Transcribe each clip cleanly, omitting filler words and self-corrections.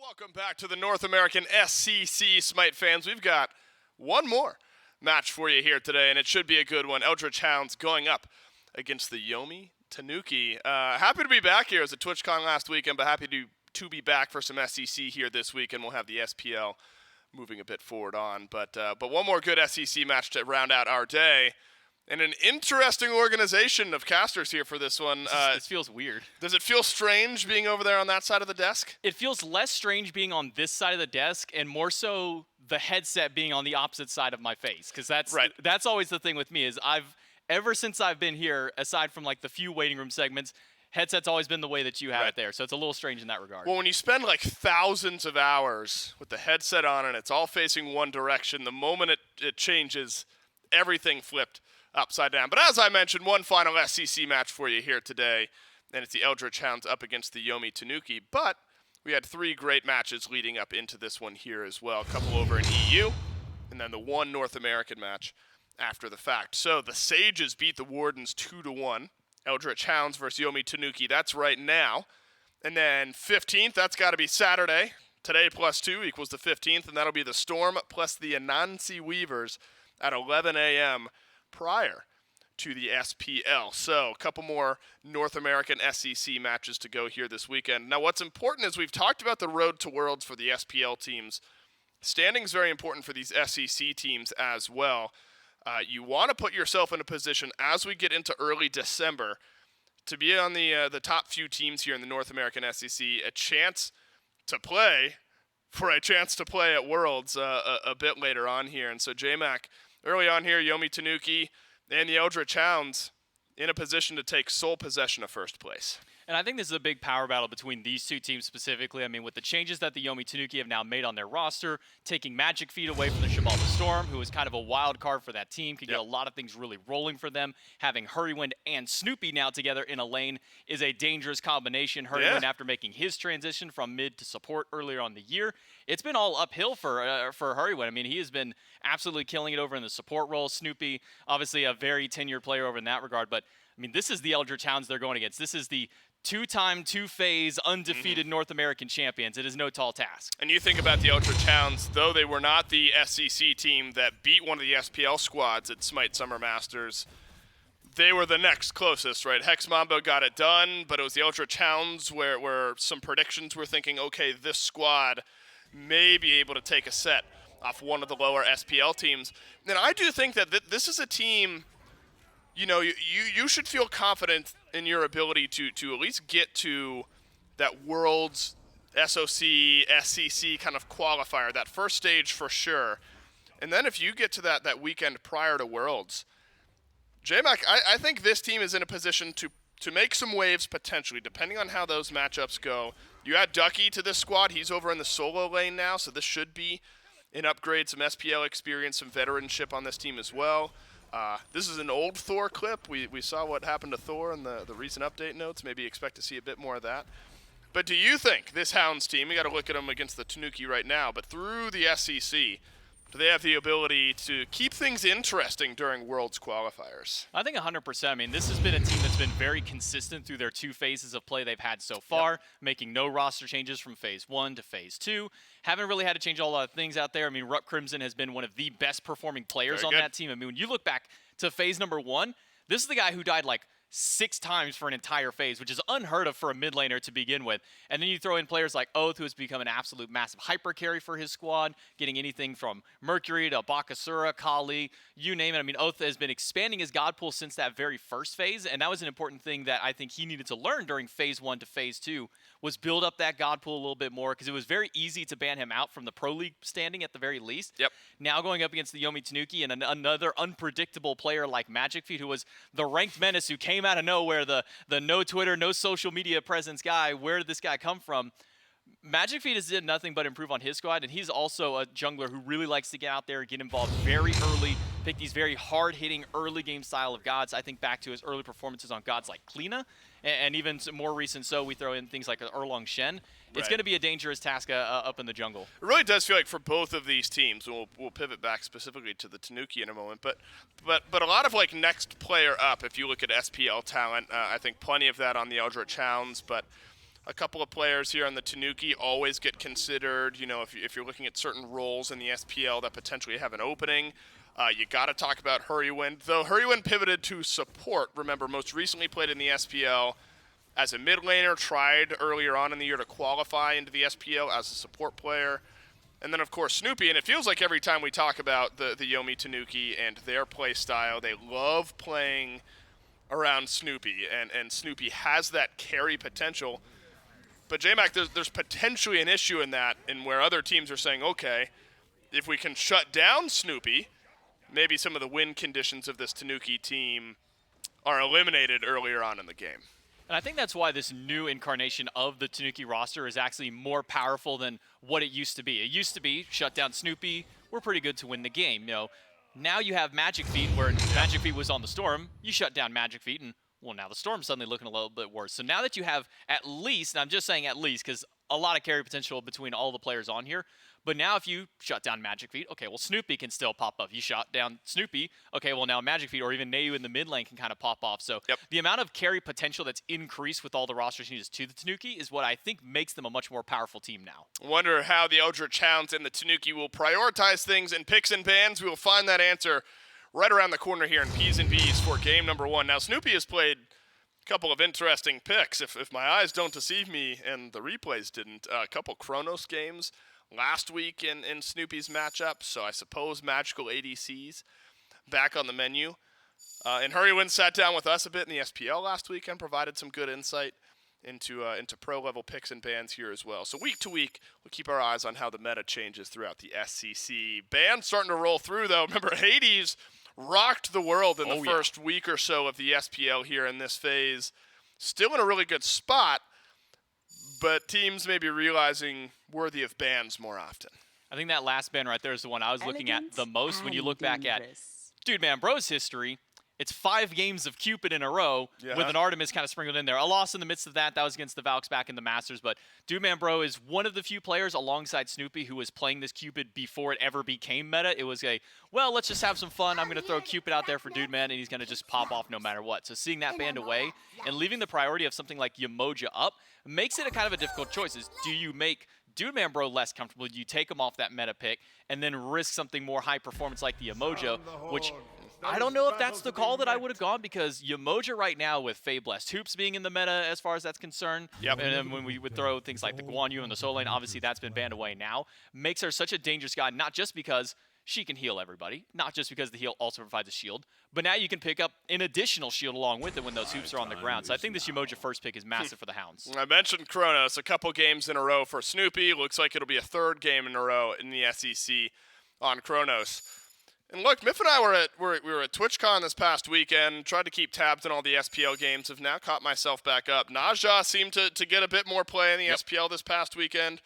Welcome back to the North American SCC SMITE fans. We've got one more match for you here today, and it should be a good one. Eldritch Hounds going up against the Yomi Tanuki. Happy to be back here. It was at TwitchCon last weekend, but happy to be back for some SCC here this week, and we'll have the SPL moving a bit forward on. But one more good SCC match to round out our day. And an interesting organization of casters here for this one. This feels weird. Does it feel strange being over there on that side of the desk? It feels less strange being on this side of the desk and more so the headset being on the opposite side of my face. Because that's always the thing with me is ever since I've been here, aside from like the few waiting room segments, headset's always been the way that you have it there. So it's a little strange in that regard. Well, when you spend like thousands of hours with the headset on and it's all facing one direction, the moment it changes, everything flipped upside down. But as I mentioned, one final SCC match for you here today, and it's the Eldritch Hounds up against the Yomi Tanuki. But we had three great matches leading up into this one here as well. A couple over in EU, and then the one North American match after the fact. So the Sages beat the Wardens 2-1. Eldritch Hounds versus Yomi Tanuki, that's right now. And then 15th, that's got to be Saturday. Today plus 2 equals the 15th, and that'll be the Storm plus the Anansi Weavers at 11 a.m. prior to the SPL. So a couple more North American SCC matches to go here this weekend. Now what's important is we've talked about the road to Worlds for the SPL teams. Standing's very important for these SCC teams as well. You want to put yourself in a position as we get into early December to be on the top few teams here in the North American SCC, a chance to play at Worlds a bit later on here. And so J-Mac, early on here, Yomi Tanuki and the Eldritch Hounds in a position to take sole possession of first place. And I think this is a big power battle between these two teams specifically. I mean, with the changes that the Yomi Tanuki have now made on their roster, taking Magic Feet away from the Shabal the Storm, who is kind of a wild card for that team, could get a lot of things really rolling for them. Having Hurrywind and Snoopy now together in a lane is a dangerous combination. Hurrywind, after making his transition from mid to support earlier on the year, it's been all uphill for Hurrywind. I mean, he has been absolutely killing it over in the support role. Snoopy, obviously a very tenured player over in that regard, but I mean, this is the Eldritch Hounds they're going against. This is the two-time, two-phase, undefeated North American champions. It is no tall task. And you think about the Eldritch Hounds, though they were not the SCC team that beat one of the SPL squads at SMITE Summer Masters, they were the next closest, right? Hex Mambo got it done, but it was the Eldritch Hounds where some predictions were thinking, okay, this squad may be able to take a set off one of the lower SPL teams. And I do think that this is a team, you know, you should feel confident in your ability to at least get to that Worlds SOC, SCC kind of qualifier, that first stage for sure. And then if you get to that weekend prior to Worlds, J-Mac, I think this team is in a position to make some waves potentially, depending on how those matchups go. You add Ducky to this squad. He's over in the solo lane now, so this should be an upgrade, some SPL experience, some veteranship on this team as well. This is an old Thor clip. We saw what happened to Thor in the recent update notes. Maybe expect to see a bit more of that. But do you think this Hounds team, we got to look at them against the Tanuki right now, but through the SCC, do they have the ability to keep things interesting during Worlds qualifiers? I think 100%. I mean, this has been a team that's been very consistent through their two phases of play they've had so far, making no roster changes from Phase 1 to Phase 2. Haven't really had to change a lot of things out there. I mean, Ruck Crimson has been one of the best performing players on that team. I mean, when you look back to Phase number 1, this is the guy who died like 6 times for an entire phase, which is unheard of for a mid laner to begin with. And then you throw in players like Oath, who has become an absolute massive hyper carry for his squad, getting anything from Mercury to Bakasura, Kali, you name it. I mean, Oath has been expanding his god pool since that very first phase, and that was an important thing that I think he needed to learn during Phase 1 to Phase 2, was build up that god pool a little bit more, because it was very easy to ban him out from the Pro League standing at the very least. Now going up against the Yomi Tanuki and another unpredictable player like Magic Feet, who was the ranked menace who came out of nowhere, the no Twitter, no social media presence guy. Where did this guy come from? Magic Feet has did nothing but improve on his squad, and he's also a jungler who really likes to get out there and get involved very early, pick these very hard-hitting early game style of gods. I think back to his early performances on gods like Kleena, and even more recent so we throw in things like Erlong Shen. It's going to be a dangerous task up in the jungle. It really does feel like for both of these teams, and we'll pivot back specifically to the Tanuki in a moment, but a lot of like next player up, if you look at SPL talent, I think plenty of that on the Eldritch Hounds, but A couple of players here on the Tanuki always get considered, you know, if you're looking at certain roles in the SPL that potentially have an opening. You got to talk about Hurrywind. Though Hurrywind pivoted to support, remember, most recently played in the SPL as a mid laner, tried earlier on in the year to qualify into the SPL as a support player. And then, of course, Snoopy. And it feels like every time we talk about the Yomi Tanuki and their play style, they love playing around Snoopy. And Snoopy has that carry potential. But J-Mac, there's potentially an issue in that, in where other teams are saying, okay, if we can shut down Snoopy, maybe some of the win conditions of this Tanuki team are eliminated earlier on in the game. And I think that's why this new incarnation of the Tanuki roster is actually more powerful than what it used to be. It used to be, shut down Snoopy, we're pretty good to win the game. You know, now you have Magic Feet, where Magic Feet was on the Storm, you shut down Magic Feet, and well, now the Storm's suddenly looking a little bit worse. So now that you have at least, and I'm just saying at least because a lot of carry potential between all the players on here, but now if you shut down Magic Feet, okay, well, Snoopy can still pop up. You shut down Snoopy, okay, well, now Magic Feet or even Neu in the mid lane can kind of pop off. So the amount of carry potential that's increased with all the roster changes to the Tanuki is what I think makes them a much more powerful team now. Wonder how the Eldritch Hounds and the Tanuki will prioritize things in picks and bans. We will find that answer right around the corner here in P's and B's for game number 1. Now, Snoopy has played a couple of interesting picks, if my eyes don't deceive me, and the replays didn't. A couple Chronos games last week in Snoopy's matchup, so I suppose magical ADCs back on the menu. And Hurrywind sat down with us a bit in the SPL last week and provided some good insight into pro-level picks and bans here as well. So week to week, we'll keep our eyes on how the meta changes throughout the SCC. Bans starting to roll through, though. Remember, Hades rocked the world in the first week or so of the SPL here in this phase. Still in a really good spot, but teams may be realizing worthy of bans more often. I think that last ban right there is the one I was looking at the most. When you look back at Dude Man Bro's history, it's 5 games of Cupid in a row with an Artemis kind of sprinkled in there. A loss in the midst of that. That was against the Valks back in the Masters. But Dude Man Bro is one of the few players alongside Snoopy who was playing this Cupid before it ever became meta. It was well, let's just have some fun. I'm going to throw Cupid out there for Dude Man, and he's going to just pop off no matter what. So seeing that banned away and leaving the priority of something like Yamoja up makes it a kind of a difficult choice. Do you make Dude Man Bro less comfortable? Do you take him off that meta pick and then risk something more high performance like the Yamoja, which I don't know if that's the call that I would have gone, because Yamoja right now with Fey Blessed Hoops being in the meta as far as that's concerned, and then when we would throw things like the Guan Yu and the Soul Lane, obviously that's been banned away now, makes her such a dangerous guy, not just because she can heal everybody, not just because the heal also provides a shield, but now you can pick up an additional shield along with it when those hoops are on the ground. So I think this Yamoja first pick is massive for the Hounds. I mentioned Chronos, a couple games in a row for Snoopy. Looks like it'll be a 3rd game in a row in the SEC on Chronos. And look, Miff and I were at TwitchCon this past weekend, tried to keep tabs on all the SPL games, have now caught myself back up. Naja seemed to get a bit more play in the SPL this past weekend.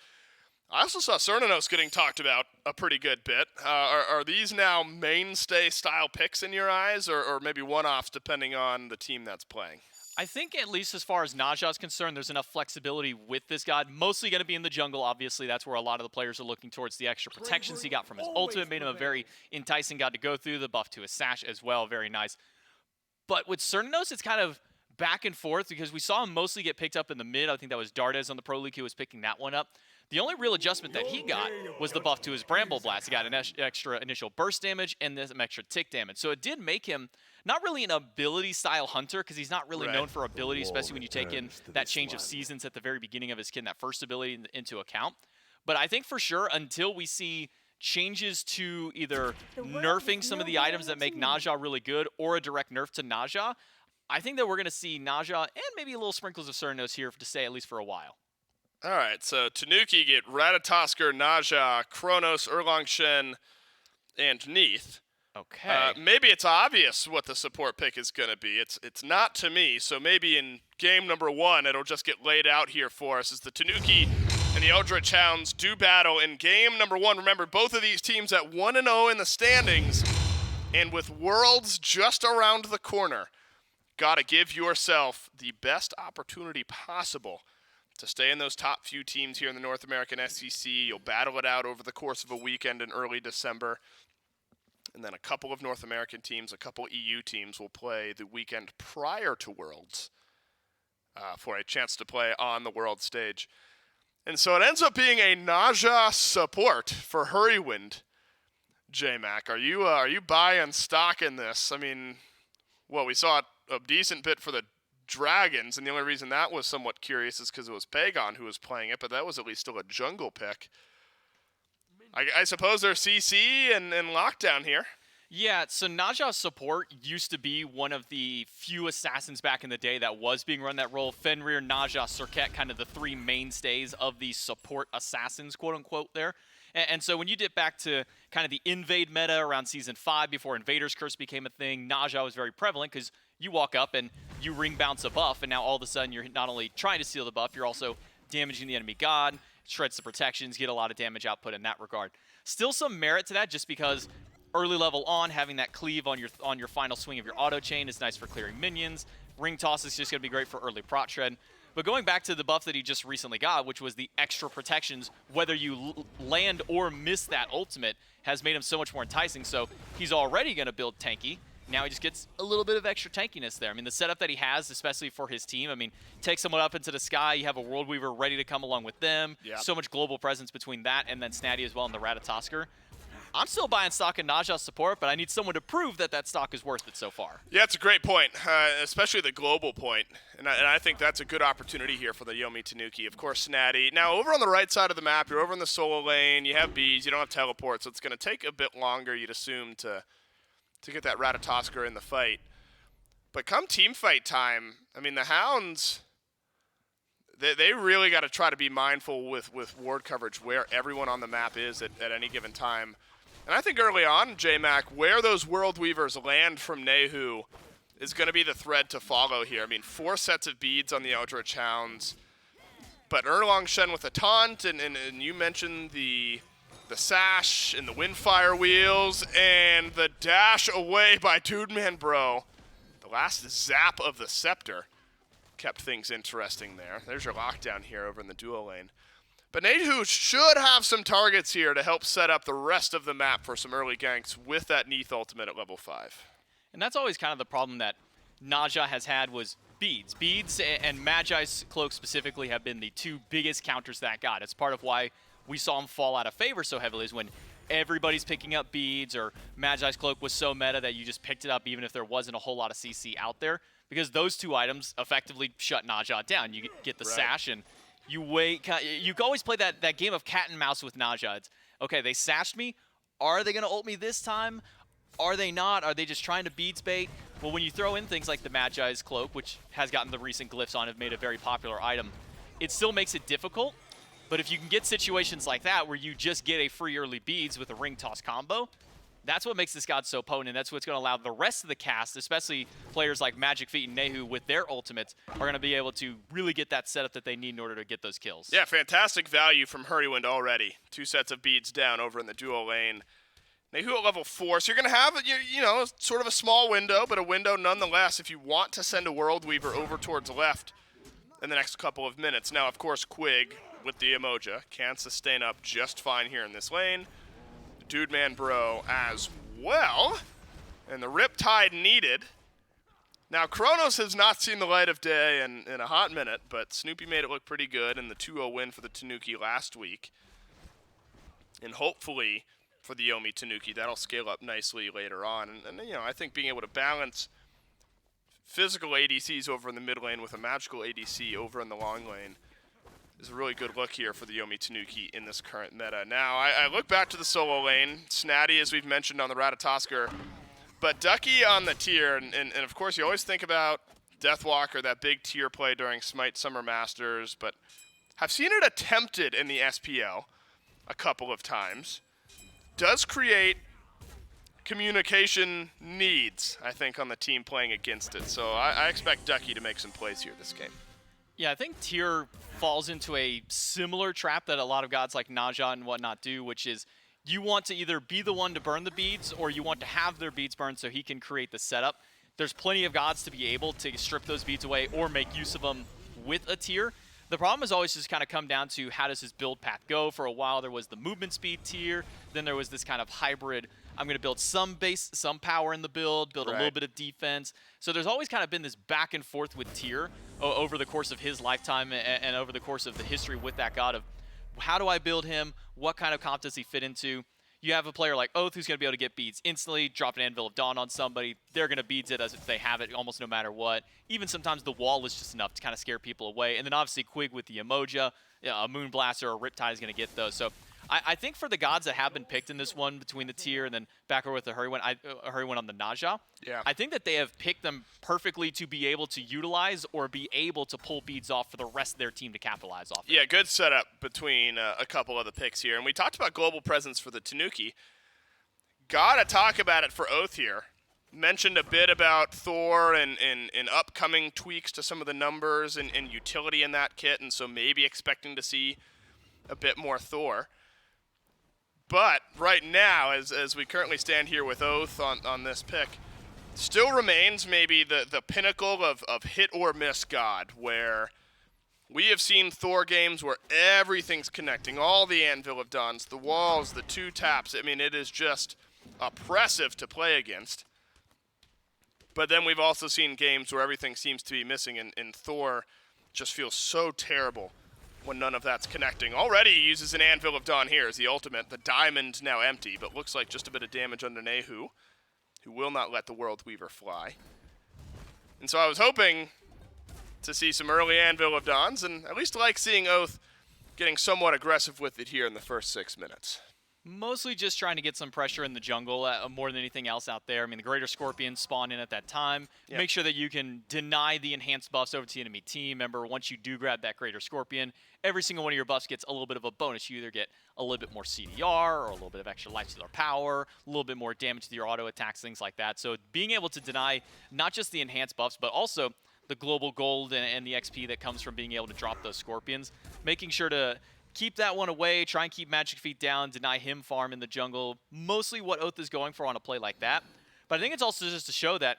I also saw Cernanos getting talked about a pretty good bit. Are these now mainstay style picks in your eyes, or maybe one-offs depending on the team that's playing? I think at least as far as Naja is concerned, there's enough flexibility with this god. Mostly going to be in the jungle, obviously. That's where a lot of the players are looking towards. The extra protections he got from his ultimate made him a very enticing god to go through. The buff to his sash as well, very nice. But with Cernanos, it's kind of back and forth because we saw him mostly get picked up in the mid. I think that was Dardes on the Pro League who was picking that one up. The only real adjustment that he got was the buff to his Bramble Blast. He got an extra initial burst damage and then some extra tick damage. So it did make him not really an ability-style hunter, because he's not really known for ability, especially when you take in that change of seasons at the very beginning of his skin, that first ability into account. But I think for sure, until we see changes to either nerfing some of the items that make Naja really good or a direct nerf to Naja, I think that we're going to see Naja and maybe a little sprinkles of Cernos here to stay at least for a while. All right, so Tanuki get Ratatosker, Naja, Chronos, Erlang Shen, and Neath. Okay. Maybe it's obvious what the support pick is going to be. It's not to me, so maybe in game number 1 it'll just get laid out here for us as the Tanuki and the Eldritch Hounds do battle in game number 1. Remember, both of these teams at 1-0 in the standings, and with Worlds just around the corner, got to give yourself the best opportunity possible to stay in those top few teams here in the North American SEC. You'll battle it out over the course of a weekend in early December. And then a couple of North American teams, a couple EU teams will play the weekend prior to Worlds. for a chance to play on the world stage. And so it ends up being a Naja support for Hurrywind. J-Mac, are you buying stock in this? I mean, well, we saw a decent bit for the Dragons, and the only reason that was somewhat curious is because it was Pagon who was playing it, but that was at least still a jungle pick. I suppose they're CC and lockdown here. Yeah, so Naja support used to be one of the few assassins back in the day that was being run that role. Fenrir, Naja, Serket, kind of the three mainstays of the support assassins, quote-unquote, there. And so when you dip back to kind of the invade meta around Season 5 before Invader's Curse became a thing, Naja was very prevalent because you walk up and you ring bounce a buff, and now all of a sudden you're not only trying to steal the buff, you're also damaging the enemy god, shreds the protections, get a lot of damage output in that regard. Still some merit to that just because early level on, having that cleave on your final swing of your auto chain is nice for clearing minions. Ring toss is just going to be great for early prot shred. But going back to the buff that he just recently got, which was the extra protections, whether you land or miss that ultimate, has made him so much more enticing. So he's already going to build tanky. Now he just gets a little bit of extra tankiness there. I mean, the setup that he has, especially for his team, I mean, take someone up into the sky, you have a World Weaver ready to come along with them. Yep. So much global presence between that and then Snatty as well in the Ratatosker. I'm still buying stock in Naja support, but I need someone to prove that that stock is worth it so far. Yeah, it's a great point, especially the global point. And I think that's a good opportunity here for the Yomi Tanuki. Of course, Snatty. Now, over on the right side of the map, you're over in the solo lane, you have bees, you don't have teleport, so it's going to take a bit longer, you'd assume, to get that Ratatosker in the fight. But come team fight time, I mean, the Hounds, they really got to try to be mindful with ward coverage where everyone on the map is at any given time. And I think early on, J-Mac, where those World Weavers land from Nehu is going to be the thread to follow here. I mean, 4 sets of beads on the Eldritch Hounds. But Erlong Shen with a taunt, and you mentioned the sash and the windfire wheels, and the dash away by Dude Man Bro. The last zap of the scepter kept things interesting there. There's your lockdown here over in the duo lane. But Nehu should have some targets here to help set up the rest of the map for some early ganks with that Neath ultimate at level 5. And that's always kind of the problem that Naja has had was beads. Beads and Magi's Cloak specifically have been the two biggest counters that got. It's part of why we saw him fall out of favor so heavily is when everybody's picking up beads or Magi's Cloak was so meta that you just picked it up even if there wasn't a whole lot of CC out there. Because those two items effectively shut Naja down. You get the sash and you wait. You can always play that game of cat and mouse with Naja. It's, okay, they sashed me. Are they going to ult me this time? Are they not? Are they just trying to beads bait? Well, when you throw in things like the Magi's Cloak, which has gotten the recent glyphs on, have made a very popular item, it still makes it difficult. But if you can get situations like that where you just get a free early beads with a ring toss combo, that's what makes this god so potent, and that's what's going to allow the rest of the cast, especially players like Magic Feet and Nehu with their ultimates, are going to be able to really get that setup that they need in order to get those kills. Yeah, fantastic value from Hurrywind already. 2 sets of beads down over in the duo lane. Nehu at level 4, so you're going to have, you know, sort of a small window, but a window nonetheless if you want to send a World Weaver over towards left in the next couple of minutes. Now, of course, Quig with the Emoja can sustain up just fine here in this lane. Dude Man Bro as well. And the Riptide needed. Now, Kronos has not seen the light of day in a hot minute, but Snoopy made it look pretty good in the 2-0 win for the Tanuki last week. And hopefully for the Yomi Tanuki, that'll scale up nicely later on. And you know, I think being able to balance physical ADCs over in the mid lane with a magical ADC over in the long lane is a really good look here for the Yomi Tanuki in this current meta. Now, I look back to the solo lane. Snatty, as we've mentioned, on the Ratatosker. But Ducky on the tier, and of course you always think about Deathwalker, that big tier play during SMITE Summer Masters, but I've seen it attempted in the SPL a couple of times. Does create communication needs, I think, on the team playing against it. So I expect Ducky to make some plays here this game. Yeah, I think tier falls into a similar trap that a lot of gods like Naja and whatnot do, which is you want to either be the one to burn the beads or you want to have their beads burned so he can create the setup. There's plenty of gods to be able to strip those beads away or make use of them with a tier. The problem has always just kind of come down to how does his build path go. For a while there was the movement speed tier, then there was this kind of hybrid, I'm going to build some base, some power in the build a little bit of defense. So there's always kind of been this back and forth with tier over the course of his lifetime and over the course of the history with that god of how do I build him? What kind of comp does he fit into? You have a player like Oath who's going to be able to get beads instantly, drop an Anvil of Dawn on somebody. They're going to beads it as if they have it almost no matter what. Even sometimes the wall is just enough to kind of scare people away. And then obviously Quig with the Emoja, a Moonblaster or a Riptide is going to get those. So I think for the gods that have been picked in this one between the tier and then back over with the Hurry one on the Naja, Yeah. I think that they have picked them perfectly to be able to utilize or be able to pull beads off for the rest of their team to capitalize off. Yeah, good setup between a couple of the picks here. And we talked about global presence for the Tanuki. Gotta talk about it for Oath here. Mentioned a bit about Thor and upcoming tweaks to some of the numbers and utility in that kit, and so maybe expecting to see a bit more Thor. But right now, as we currently stand here with Oath on this pick, still remains maybe the pinnacle of hit or miss God, where we have seen Thor games where everything's connecting, all the Anvil of Dawns, the walls, the 2 taps. I mean, it is just oppressive to play against. But then we've also seen games where everything seems to be missing, and Thor just feels so terrible when none of that's connecting. Already he uses an Anvil of Dawn here as the ultimate. The diamond now empty, but looks like just a bit of damage under Nehu, who will not let the World Weaver fly. And so I was hoping to see some early Anvil of Dawns, and at least like seeing Oath getting somewhat aggressive with it here in the first 6 minutes. Mostly just trying to get some pressure in the jungle more than anything else out there. I mean, the Greater Scorpions spawn in at that time. Yep. Make sure that you can deny the enhanced buffs over to the enemy team. Remember, once you do grab that Greater Scorpion, every single one of your buffs gets a little bit of a bonus. You either get a little bit more CDR or a little bit of extra life stealer power, a little bit more damage to your auto attacks, things like that. So being able to deny not just the enhanced buffs, but also the global gold and the XP that comes from being able to drop those Scorpions, making sure to keep that one away, try and keep Magic Feet down, deny him farm in the jungle. Mostly what Oath is going for on a play like that. But I think it's also just to show that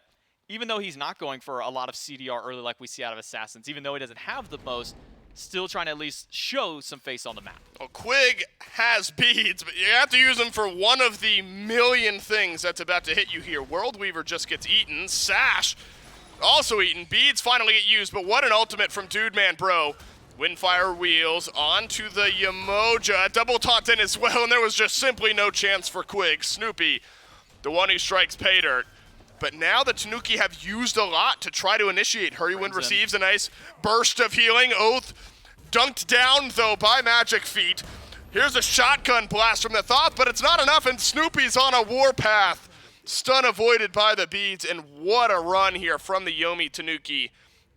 even though he's not going for a lot of CDR early like we see out of Assassins, even though he doesn't have the most, still trying to at least show some face on the map. Well, Quig has beads, but you have to use them for one of the million things that's about to hit you here. World Weaver just gets eaten. Sash also eaten. Beads finally get used, but what an ultimate from Dude Man Bro. Windfire wheels onto the Yemoja. Double taunt in as well, and there was just simply no chance for Quig. Snoopy, the one who strikes pay dirt. But now the Tanuki have used a lot to try to initiate. Hurrywind receives a nice burst of healing. Oath dunked down, though, by Magic Feet. Here's a shotgun blast from the Thoth, but it's not enough, and Snoopy's on a warpath. Stun avoided by the beads, and what a run here from the Yomi Tanuki.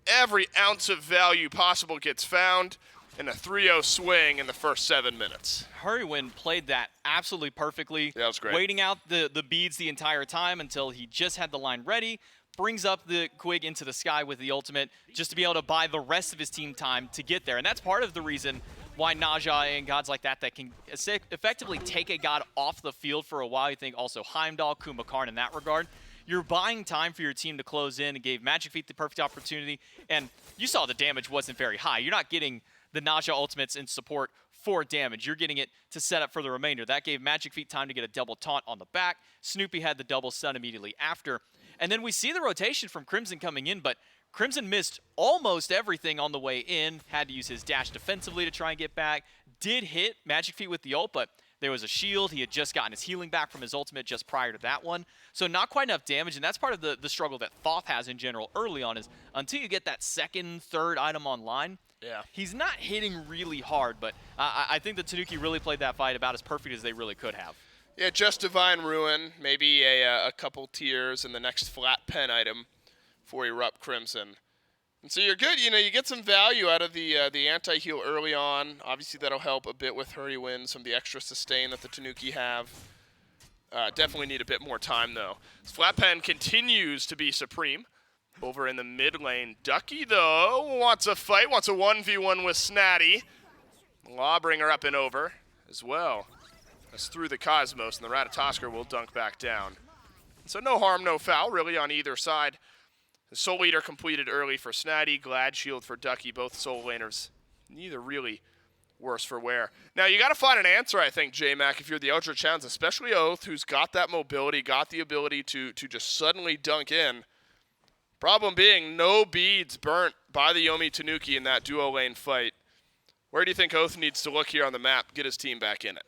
Every ounce of value possible gets found in a 3-0 swing in the first 7 minutes. Hurrywind played that absolutely perfectly. Yeah, that was great. Waiting out the beads the entire time until he just had the line ready, brings up the Quig into the sky with the ultimate just to be able to buy the rest of his team time to get there. And that's part of the reason why Naja and gods like that can effectively take a god off the field for a while. You think also Heimdall, Kumakarn in that regard. You're buying time for your team to close in and gave Magic Feet the perfect opportunity. And you saw the damage wasn't very high. You're not getting the Naja ultimates in support for damage. You're getting it to set up for the remainder. That gave Magic Feet time to get a double taunt on the back. Snoopy had the double stun immediately after. And then we see the rotation from Crimson coming in, but Crimson missed almost everything on the way in. Had to use his dash defensively to try and get back. Did hit Magic Feet with the ult, but there was a shield. He had just gotten his healing back from his ultimate just prior to that one. So not quite enough damage, and that's part of the struggle that Thoth has in general early on is until you get that second, third item online, he's not hitting really hard, but I think the Tanuki really played that fight about as perfect as they really could have. Yeah, just Divine Ruin, maybe a couple tiers in the next flat pen item for Erupt Crimson. And so you're good, you get some value out of the anti-heal early on. Obviously that'll help a bit with Hurrywind, some of the extra sustain that the Tanuki have. Definitely need a bit more time though. Flat pen continues to be supreme. Over in the mid lane, Ducky though wants a fight, wants a 1v1 with Snatty. Lawbringer up and over as well. That's through the Cosmos, and the Ratatoskr will dunk back down. So no harm, no foul really on either side. The Soul Eater completed early for Snatty, Glad Shield for Ducky, both Soul Laners. Neither really worse for wear. Now, you got to find an answer, I think, J-Mac, if you're the Eldritch Hounds, especially Oath, who's got that mobility, got the ability to just suddenly dunk in. Problem being, no beads burnt by the Yomi Tanuki in that duo lane fight. Where do you think Oath needs to look here on the map, get his team back in it?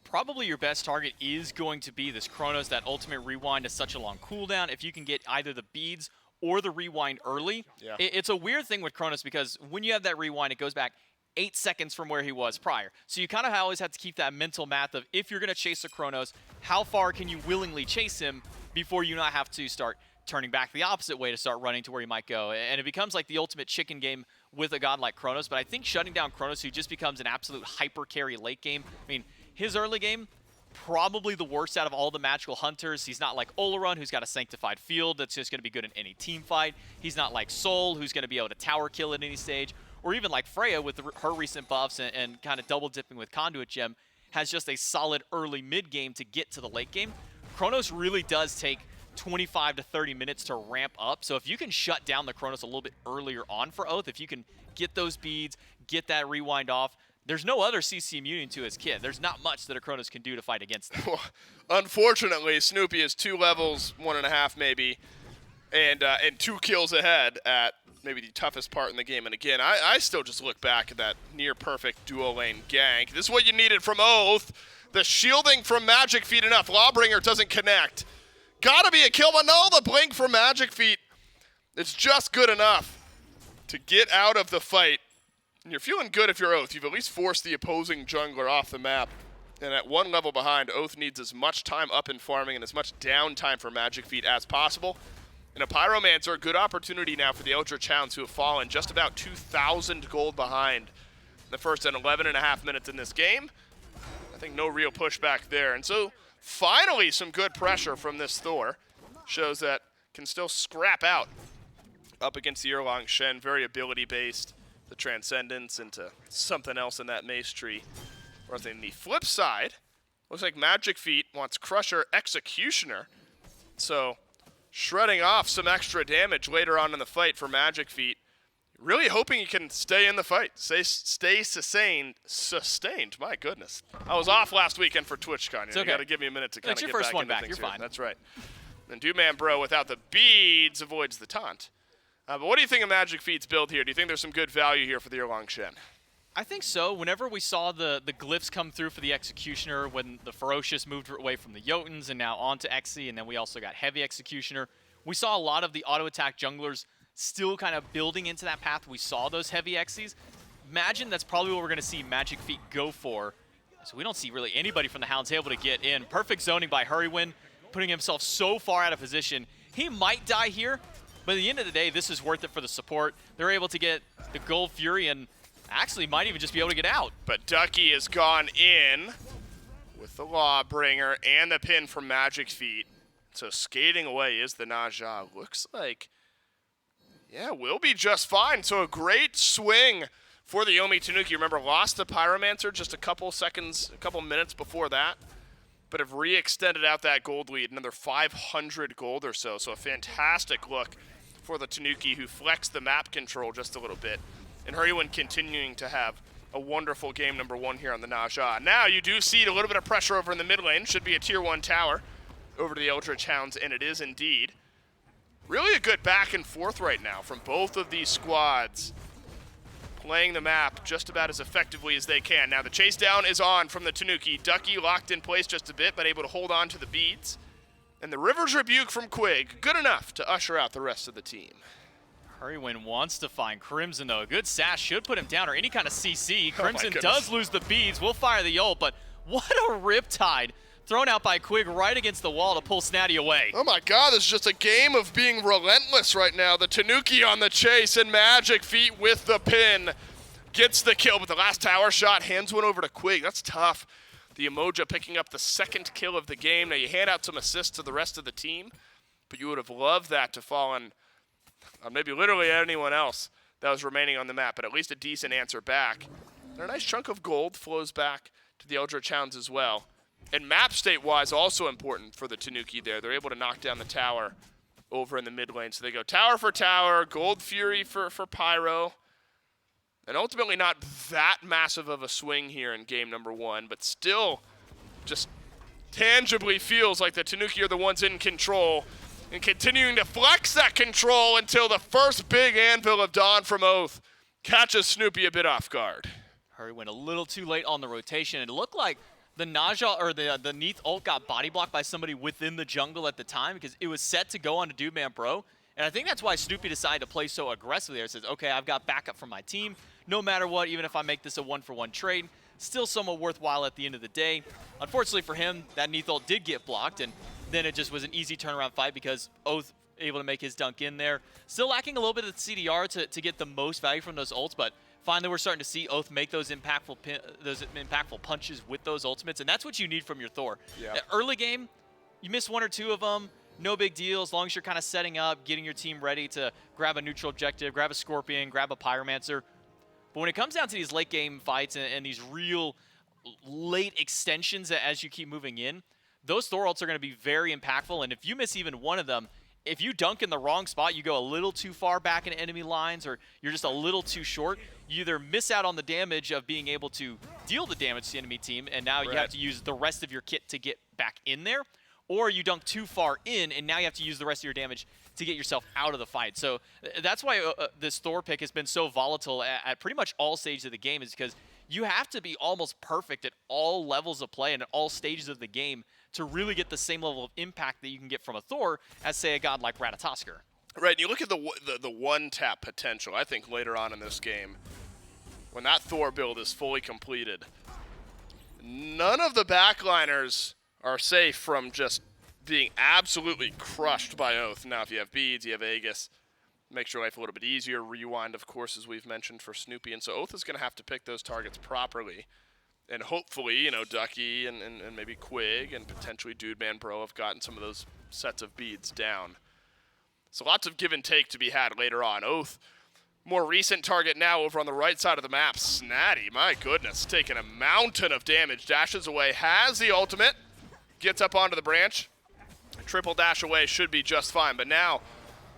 Probably your best target is going to be this Chronos. That ultimate rewind is such a long cooldown. If you can get either the beads or the rewind early, it's a weird thing with Chronos because when you have that rewind, it goes back 8 seconds from where he was prior. So you kind of always have to keep that mental math of if you're going to chase a Chronos, how far can you willingly chase him before you not have to start turning back the opposite way to start running to where he might go. And it becomes like the ultimate chicken game with a god like Chronos. But I think shutting down Chronos, who just becomes an absolute hyper carry late game. I mean, his early game, probably the worst out of all the magical hunters. He's not like Oleron, who's got a sanctified field that's just going to be good in any team fight. He's not like Sol, who's going to be able to tower kill at any stage. Or even like Freya with her recent buffs and kind of double dipping with Conduit Gem, has just a solid early mid game to get to the late game. Chronos really does take 25 to 30 minutes to ramp up. So if you can shut down the Chronos a little bit earlier on for Oath, if you can get those beads, get that rewind off, there's no other CC immune to his kit. There's not much that a Chronos can do to fight against them. Well, unfortunately, Snoopy is 2 levels, 1.5 maybe, and 2 kills ahead at maybe the toughest part in the game. And again, I still just look back at that near-perfect duo lane gank. This is what you needed from Oath. The shielding from Magic Feet enough. Lawbringer doesn't connect. Gotta be a kill, but no, the blink from Magic Feet. It's just good enough to get out of the fight. And you're feeling good if you're Oath. You've at least forced the opposing jungler off the map. And at 1 level behind, Oath needs as much time up in farming and as much downtime for Magic Feet as possible. And a Pyromancer, a good opportunity now for the Eldritch Hounds, who have fallen just about 2,000 gold behind in the first 11.5 minutes in this game. I think no real pushback there. And so finally some good pressure from this Thor. Shows that can still scrap out up against the Erlang Shen. Very ability-based. The Transcendence into something else in that Mace tree. Whereas on the flip side, looks like Magic Feet wants Crusher Executioner. So shredding off some extra damage later on in the fight for Magic Feet. Really hoping he can stay in the fight. Stay sustained. My goodness. I was off last weekend for TwitchCon. You got to give me a minute to kind of get back into things. You're fine. That's right. And Dooman Bro, without the beads, avoids the taunt. But what do you think of Magic Feet's build here? Do you think there's some good value here for the Erlang Shen? I think so. Whenever we saw the glyphs come through for the Executioner, when the Ferocious moved away from the Jotuns and now onto Exy, and then we also got Heavy Executioner, we saw a lot of the auto-attack junglers still kind of building into that path. We saw those Heavy Exys. Imagine that's probably what we're going to see Magic Feet go for. So we don't see really anybody from the Hounds able to get in. Perfect zoning by Hurrywin, putting himself so far out of position. He might die here, but at the end of the day, this is worth it for the support. They're able to get the Gold Fury and actually might even just be able to get out. But Ducky has gone in with the Lawbringer and the pin from Magic Feet. So skating away is the Naja. Looks like, yeah, we'll be just fine. So a great swing for the Yomi Tanuki. Remember, lost the Pyromancer just a couple minutes before that, but have re-extended out that gold lead, another 500 gold or so. So a fantastic look for the Tanuki, who flexed the map control just a little bit. And Hurrywin continuing to have a wonderful game number 1 here on the Naja. Now you do see a little bit of pressure over in the mid lane. Should be a tier 1 tower over to the Eldritch Hounds, and it is indeed. Really a good back and forth right now from both of these squads, playing the map just about as effectively as they can. Now the chase down is on from the Tanuki. Ducky locked in place just a bit, but able to hold on to the beads. And the River's Rebuke from Quig, good enough to usher out the rest of the team. Hurrywin wants to find Crimson, though. A good sash should put him down, or any kind of CC. Crimson does lose the beads. We'll fire the ult, but what a Riptide thrown out by Quig right against the wall to pull Snatty away. Oh my god, this is just a game of being relentless right now. The Tanuki on the chase, and Magic Feet with the pin gets the kill, but the last tower shot hands one over to Quig. That's tough. The Emoja picking up the 2nd kill of the game. Now you hand out some assists to the rest of the team, but you would have loved that to fall on maybe literally anyone else that was remaining on the map, but at least a decent answer back. And a nice chunk of gold flows back to the Eldritch Hounds as well. And map state-wise, also important for the Tanuki there. They're able to knock down the tower over in the mid lane. So they go tower for tower, Gold Fury for Pyro. And ultimately not that massive of a swing here in game number 1, but still just tangibly feels like the Tanuki are the ones in control. and continuing to flex that control until the first big anvil of dawn from Oath catches Snoopy a bit off guard. Hurry went a little too late on the rotation. It looked like the Naja or the Neath ult got body blocked by somebody within the jungle at the time because it was set to go on to Dude Man Bro. And I think that's why Snoopy decided to play so aggressively there. It says, okay, I've got backup from my team. No matter what, even if I make this a one-for-one trade, still somewhat worthwhile at the end of the day. Unfortunately for him, that Neath ult did get blocked, and then it just was an easy turnaround fight because Oath able to make his dunk in there. Still lacking a little bit of the CDR to get the most value from those ults, but finally we're starting to see Oath make those impactful punches with those ultimates, and that's what you need from your Thor. Yeah. Early game, you miss one or two of them, no big deal, as long as you're kind of setting up, getting your team ready to grab a neutral objective, grab a Scorpion, grab a Pyromancer. But when it comes down to these late game fights and these real late extensions as you keep moving in, those Thor ults are going to be very impactful, and if you miss even one of them, if you dunk in the wrong spot, you go a little too far back in enemy lines, or you're just a little too short, you either miss out on the damage of being able to deal the damage to the enemy team, and now you have to use the rest of your kit to get back in there, or you dunk too far in, and now you have to use the rest of your damage to get yourself out of the fight. So that's why this Thor pick has been so volatile at pretty much all stages of the game, is because you have to be almost perfect at all levels of play and at all stages of the game to really get the same level of impact that you can get from a Thor as, say, a god like Ratatoskr. Right, and you look at the one-tap potential, I think, later on in this game, when that Thor build is fully completed, none of the backliners are safe from just being absolutely crushed by Oath. Now, if you have beads, you have Aegis, makes your life a little bit easier. Rewind, of course, as we've mentioned, for Snoopy, and so Oath is going to have to pick those targets properly. And hopefully, you know, Ducky and maybe Quig and potentially Dude Man Bro have gotten some of those sets of beads down. So lots of give and take to be had later on. Oath, more recent target now over on the right side of the map. Snatty, my goodness, taking a mountain of damage. Dashes away, has the ultimate, gets up onto the branch. Triple dash away should be just fine. But now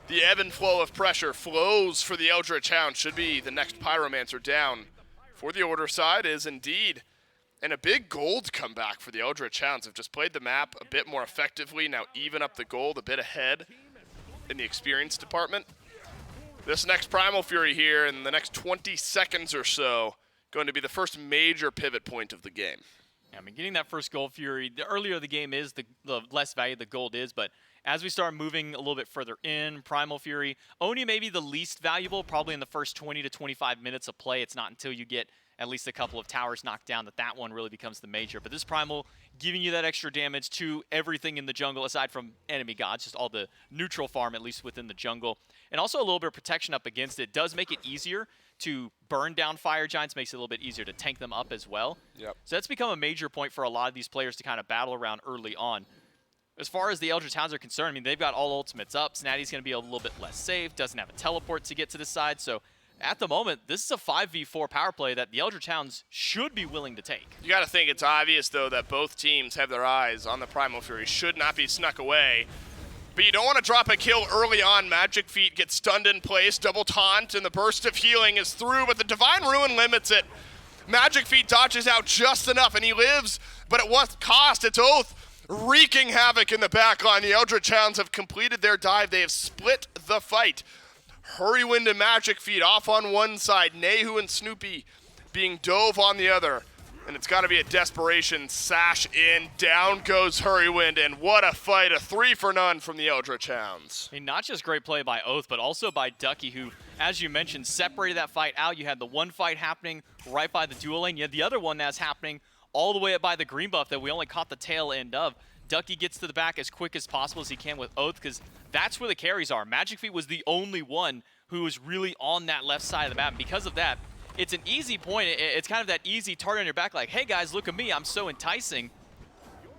the ebb and flow of pressure flows for the Eldritch Hounds. Should be the next Pyromancer down for the Order side is indeed. And a big gold comeback for the Eldritch Hounds. Have just played the map a bit more effectively. Now even up the gold a bit ahead in the experience department. This next Primal Fury here in the next 20 seconds or so going to be the first major pivot point of the game. I mean, getting that first Gold Fury, the earlier the game is, the less value the gold is. But as we start moving a little bit further in, Primal Fury, Oni may be the least valuable, probably in the first 20 to 25 minutes of play. It's not until you get at least a couple of towers knocked down that one really becomes the major. But this Primal giving you that extra damage to everything in the jungle, aside from enemy gods, just all the neutral farm, at least within the jungle. And also a little bit of protection up against it does make it easier to burn down fire giants, makes it a little bit easier to tank them up as well. Yep. So that's become a major point for a lot of these players to kind of battle around early on. As far as the Eldritch Hounds are concerned, I mean, they've got all ultimates up. Snatty's going to be a little bit less safe, doesn't have a teleport to get to the side. So at the moment, this is a 5v4 power play that the Eldritch Hounds should be willing to take. You got to think it's obvious, though, that both teams have their eyes on the Primal Fury. Should not be snuck away. But you don't want to drop a kill early on. Magic Feet gets stunned in place. Double taunt, and the burst of healing is through, but the Divine Ruin limits it. Magic Feet dodges out just enough, and he lives, but at what cost? It's Oath wreaking havoc in the back line. The Eldritch Hounds have completed their dive. They have split the fight. Hurrywind and Magic Feet off on one side. Nehu and Snoopy being dove on the other. And it's got to be a desperation sash in. Down goes Hurrywind, and what a fight. A 3-for-none from the Eldritch Hounds. I mean, not just great play by Oath, but also by Ducky, who, as you mentioned, separated that fight out. You had the one fight happening right by the dual lane. You had the other one that's happening all the way up by the green buff that we only caught the tail end of. Ducky gets to the back as quick as possible as he can with Oath, because that's where the carries are. Magic Feet was the only one who was really on that left side of the map. And because of that, it's an easy point. It's kind of that easy target on your back, like, hey guys, look at me, I'm so enticing.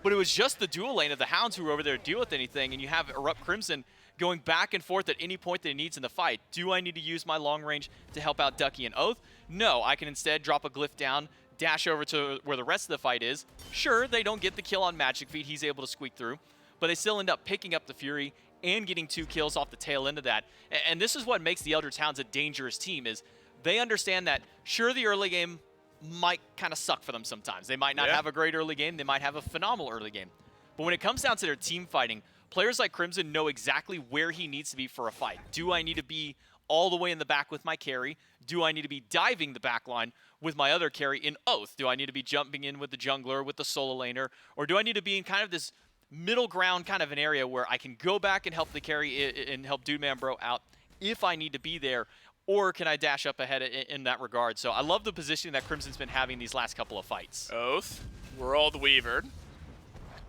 But it was just the dual lane of the Hounds who were over there to deal with anything, and you have Erupt Crimson going back and forth at any point that he needs in the fight. Do I need to use my long range to help out Ducky and Oath? No, I can instead drop a glyph down, dash over to where the rest of the fight is. Sure, they don't get the kill on Magic Feet, he's able to squeak through, but they still end up picking up the Fury and getting 2 kills off the tail end of that. And this is what makes the Eldritch Hounds a dangerous team, is they understand that, sure, the early game might kind of suck for them sometimes. They might not have a great early game. They might have a phenomenal early game. But when it comes down to their team fighting, players like Crimson know exactly where he needs to be for a fight. Do I need to be all the way in the back with my carry? Do I need to be diving the back line with my other carry in Oath? Do I need to be jumping in with the jungler, with the solo laner? Or do I need to be in kind of this middle ground kind of an area where I can go back and help the carry and help Dude Man Bro out if I need to be there? Or can I dash up ahead in that regard? So I love the positioning that Crimson's been having these last couple of fights. Oath, World Weavered.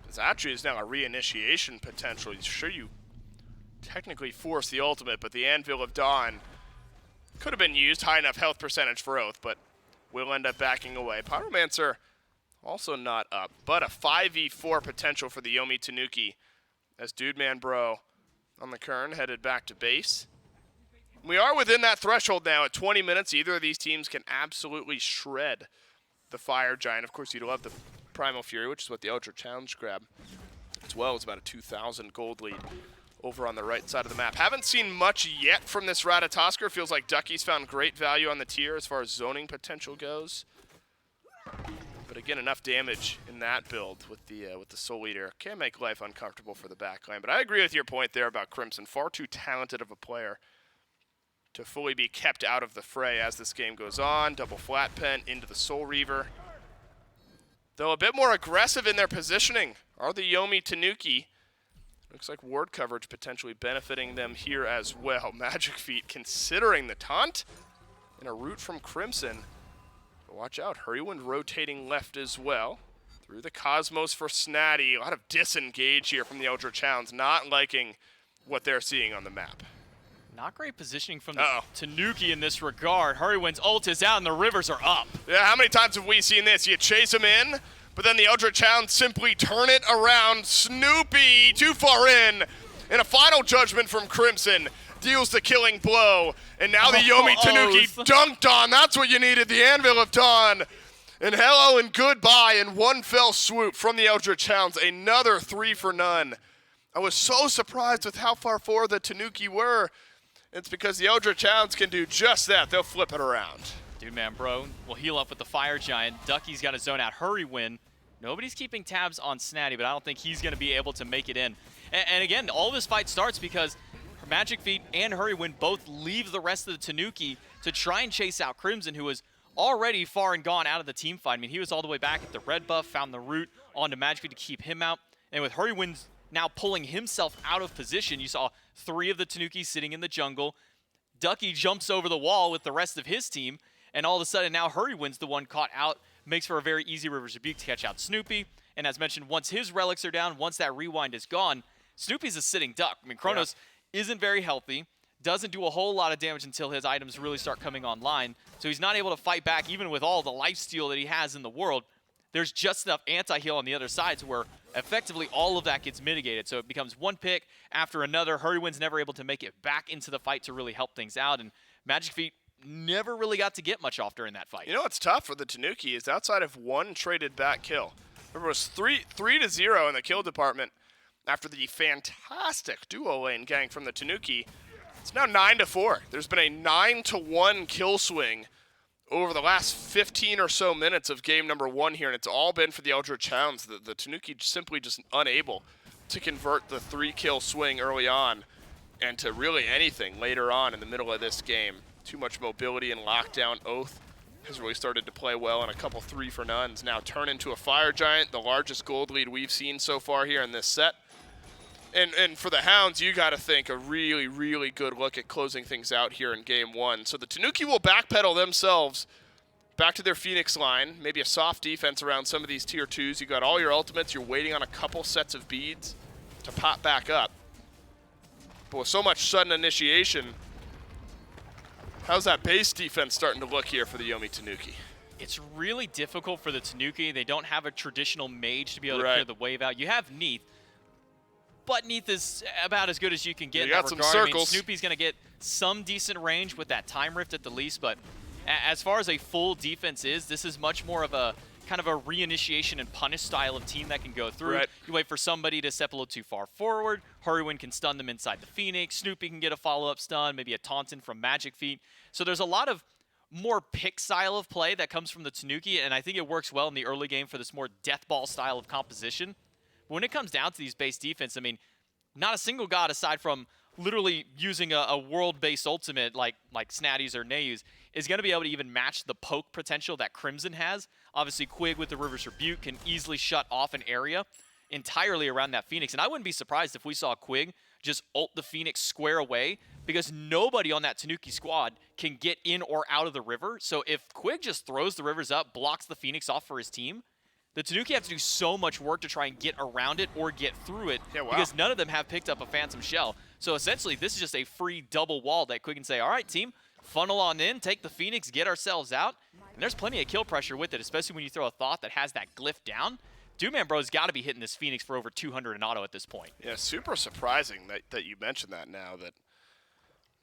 This actually is now a reinitiation potential. Sure, you technically force the ultimate, but the Anvil of Dawn could have been used. High enough health percentage for Oath, but will end up backing away. Pyromancer also not up, but a 5v4 potential for the Yomi Tanuki as Dude Man Bro on the Kern headed back to base. We are within that threshold now at 20 minutes. Either of these teams can absolutely shred the Fire Giant. Of course, you'd love the Primal Fury, which is what the Eldritch Hounds grab as well. It's about a 2,000 gold lead over on the right side of the map. Haven't seen much yet from this Ratatosker. Feels like Ducky's found great value on the tier as far as zoning potential goes. But again, enough damage in that build with the Soul Eater can make life uncomfortable for the backline. But I agree with your point there about Crimson. Far too talented of a player to fully be kept out of the fray as this game goes on. Double flat pen into the Soul Reaver. Though a bit more aggressive in their positioning are the Yomi Tanuki. Looks like ward coverage potentially benefiting them here as well. Magic Feet considering the taunt and a root from Crimson. But watch out, Hurrywind rotating left as well. Through the Cosmos for Snatty. A lot of disengage here from the Eldritch Hounds, not liking what they're seeing on the map. Not great positioning from the Tanuki in this regard. Hurrywind's ult is out and the rivers are up. Yeah, how many times have we seen this? You chase him in, but then the Eldritch Hounds simply turn it around. Snoopy too far in. And a final judgment from Crimson deals the killing blow. And now the Yomi Tanuki dunked on. That's what you needed, the Anvil of Dawn. And hello and goodbye in one fell swoop from the Eldritch Hounds. Another 3 for none. I was so surprised with how far forward the Tanuki were. It's because the Eldritch Hounds can do just that. They'll flip it around. Dude Man Bro will heal up with the Fire Giant. Ducky's got to zone out Hurrywin. Nobody's keeping tabs on Snatty, but I don't think he's going to be able to make it in. And again, all this fight starts because Magic Feet and Hurrywin both leave the rest of the Tanuki to try and chase out Crimson, who was already far and gone out of the team fight. I mean, he was all the way back at the red buff, found the root onto Magic Feet to keep him out. And with Hurrywin's now pulling himself out of position, you saw 3 of the Tanuki sitting in the jungle. Ducky jumps over the wall with the rest of his team, and all of a sudden now Hurrywin's the one caught out. Makes for a very easy Rivers Rebuke to catch out Snoopy. And as mentioned, once his relics are down, once that rewind is gone, Snoopy's a sitting duck. I mean, Kronos isn't very healthy, doesn't do a whole lot of damage until his items really start coming online. So he's not able to fight back even with all the lifesteal that he has in the world. There's just enough anti-heal on the other side to where effectively all of that gets mitigated. So it becomes one pick after another. Hurrywin's never able to make it back into the fight to really help things out. And Magic Feet never really got to get much off during that fight. You know what's tough for the Tanuki is outside of one traded back kill. There was 3-0 in the kill department after the fantastic duo lane gang from the Tanuki. It's now 9-4. There's been a 9-1 kill swing over the last 15 or so minutes of game number 1 here, and it's all been for the Eldritch Hounds. The Tanuki simply just unable to convert the 3-kill swing early on and to really anything later on in the middle of this game. Too much mobility and lockdown. Oath has really started to play well, and a couple 3 for nones now turn into a Fire Giant, the largest gold lead we've seen so far here in this set. And for the Hounds, you got to think a really, really good look at closing things out here in game 1. So the Tanuki will backpedal themselves back to their Phoenix line. Maybe a soft defense around some of these tier 2s. You got all your ultimates. You're waiting on a couple sets of beads to pop back up. But with so much sudden initiation, how's that base defense starting to look here for the Yomi Tanuki? It's really difficult for the Tanuki. They don't have a traditional mage to be able to clear the wave out. You have Neath, but Neath is about as good as you can get in that regard. Some circles. I mean, Snoopy's going to get some decent range with that Time Rift at the least, but as far as a full defense is, this is much more of a kind of a reinitiation and punish style of team that can go through. You wait for somebody to step a little too far forward. Hurrywin can stun them inside the Phoenix. Snoopy can get a follow-up stun, maybe a taunting from Magic Feet. So there's a lot of more pick style of play that comes from the Tanuki, and I think it works well in the early game for this more death ball style of composition. But when it comes down to these base defense, I mean, not a single god aside from literally using a world-based ultimate like Snatty's or Nayu's is going to be able to even match the poke potential that Crimson has. Obviously, Quig with the River's Rebuke can easily shut off an area entirely around that Phoenix. And I wouldn't be surprised if we saw Quig just ult the Phoenix square away, because nobody on that Tanuki squad can get in or out of the river. So if Quig just throws the rivers up, blocks the Phoenix off for his team, the Tanuki have to do so much work to try and get around it or get through it, because none of them have picked up a Phantom Shell. So essentially, this is just a free double wall that Quig can say, all right, team, funnel on in, take the Phoenix, get ourselves out. And there's plenty of kill pressure with it, especially when you throw a Thought that has that glyph down. Doomman Bro's got to be hitting this Phoenix for over 200 in auto at this point. Yeah, super surprising that you mentioned that now, that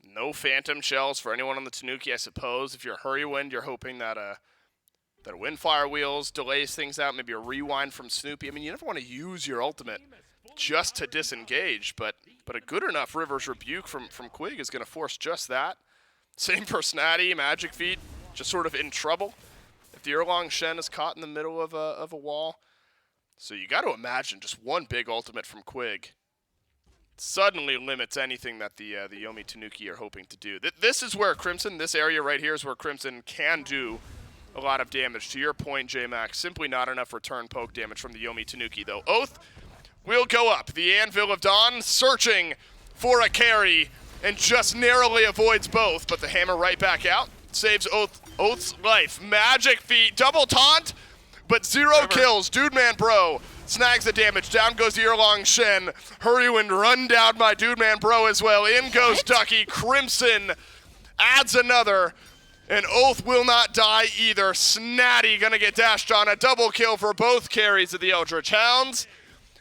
no Phantom Shells for anyone on the Tanuki, I suppose. If you're Hurrywind, you're hoping that a Windfire Wheels delays things out, maybe a rewind from Snoopy. I mean, you never want to use your ultimate just to disengage, but a good enough River's Rebuke from Quig is going to force just that. Same for Snatty, Magic Feet, just sort of in trouble if the Erlong Shen is caught in the middle of a wall. So you got to imagine just one big ultimate from Quig suddenly limits anything that the Yomi Tanuki are hoping to do. This is where Crimson, this area right here is where Crimson can do a lot of damage. To your point, J-Max, simply not enough return poke damage from the Yomi Tanuki, though. Oath will go up. The Anvil of Dawn searching for a carry and just narrowly avoids both, but the hammer right back out saves Oath's life. Magic Feet, double taunt, but zero kills. Dude Man Bro snags the damage. Down goes the Erlong Shen. Hurrywind run down by Dude Man Bro as well. In goes Ducky. Crimson adds another. And Oath will not die either. Snatty gonna get dashed on. A double kill for both carries of the Eldritch Hounds.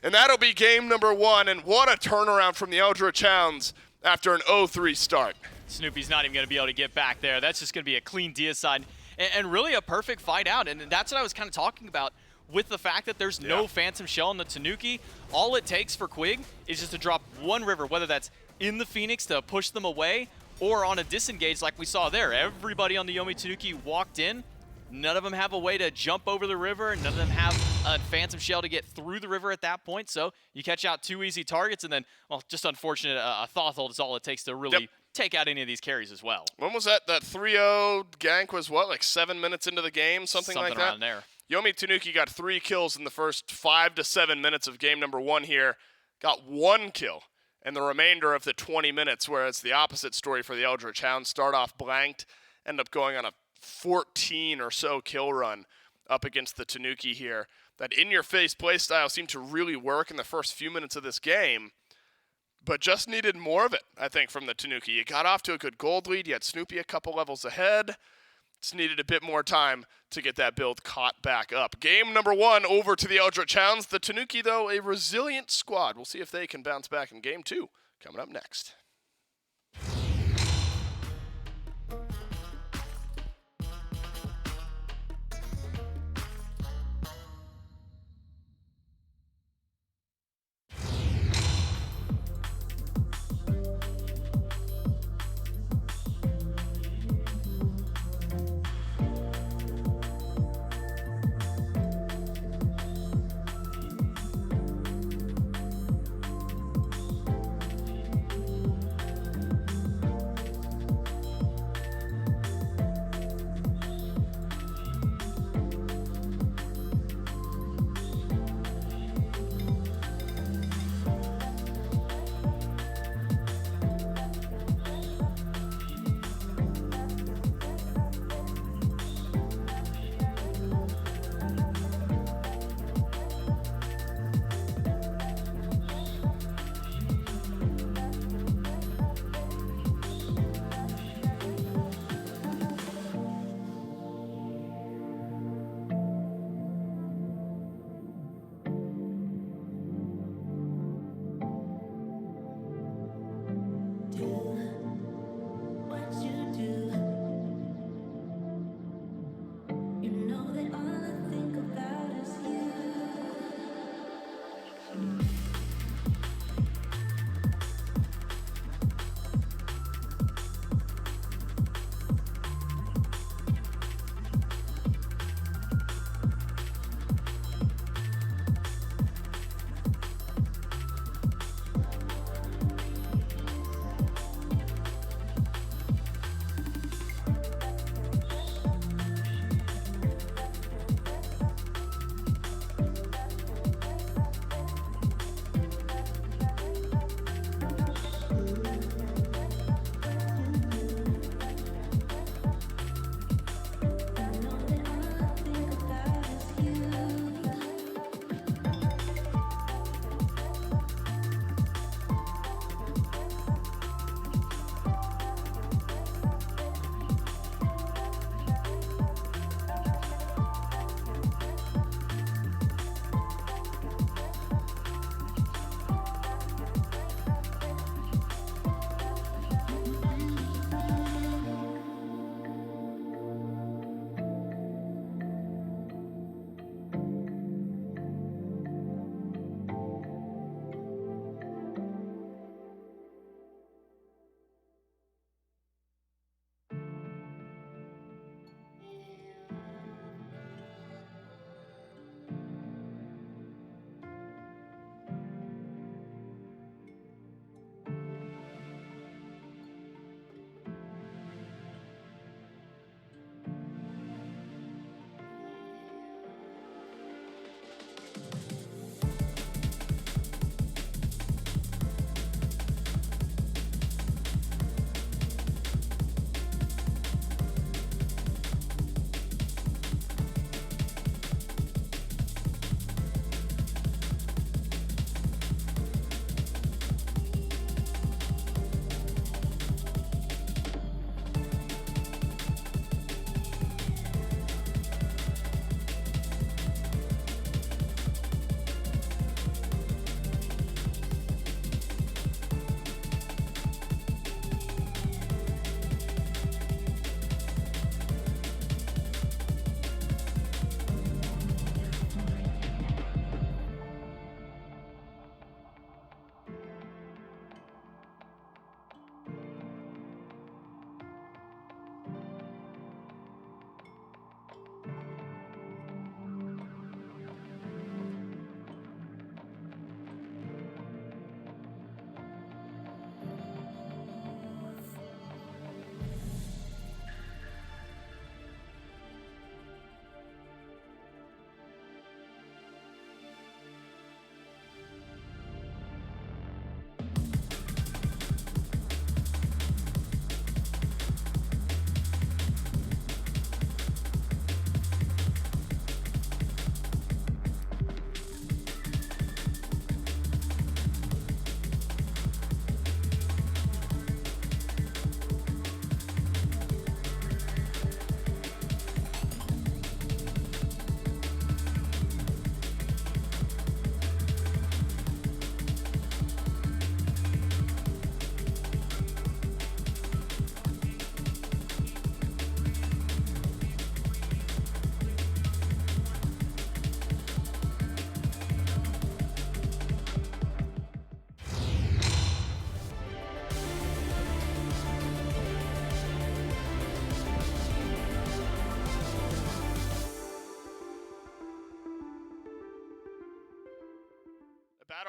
And that'll be game number 1. And what a turnaround from the Eldritch Hounds after an 0-3 start. Snoopy's not even going to be able to get back there. That's just going to be a clean deicide and really a perfect fight out. And that's what I was kind of talking about with the fact that there's no Phantom Shell in the Tanuki. All it takes for Quig is just to drop one river, whether that's in the Phoenix to push them away or on a disengage like we saw there. Everybody on the Yomi Tanuki walked in. None of them have a way to jump over the river. None of them have a Phantom Shell to get through the river at that point. So you catch out 2 easy targets, and then, well, just unfortunate, a Thought is all it takes to really take out any of these carries as well. When was that? That 3-0 gank was what, like 7 minutes into the game? Something like that? Around there. Yomi Tanuki got 3 kills in the first 5 to 7 minutes of game number 1 here. Got 1 kill in the remainder of the 20 minutes, whereas the opposite story for the Eldritch Hounds. Start off blanked, end up going on a 14 or so kill run up against the Tanuki here. That in-your-face playstyle seemed to really work in the first few minutes of this game, but just needed more of it, I think, from the Tanuki. You got off to a good gold lead. You had Snoopy a couple levels ahead. Just needed a bit more time to get that build caught back up. Game number 1 over to the Eldritch Hounds. The Tanuki, though, a resilient squad. We'll see if they can bounce back in game 2 coming up next.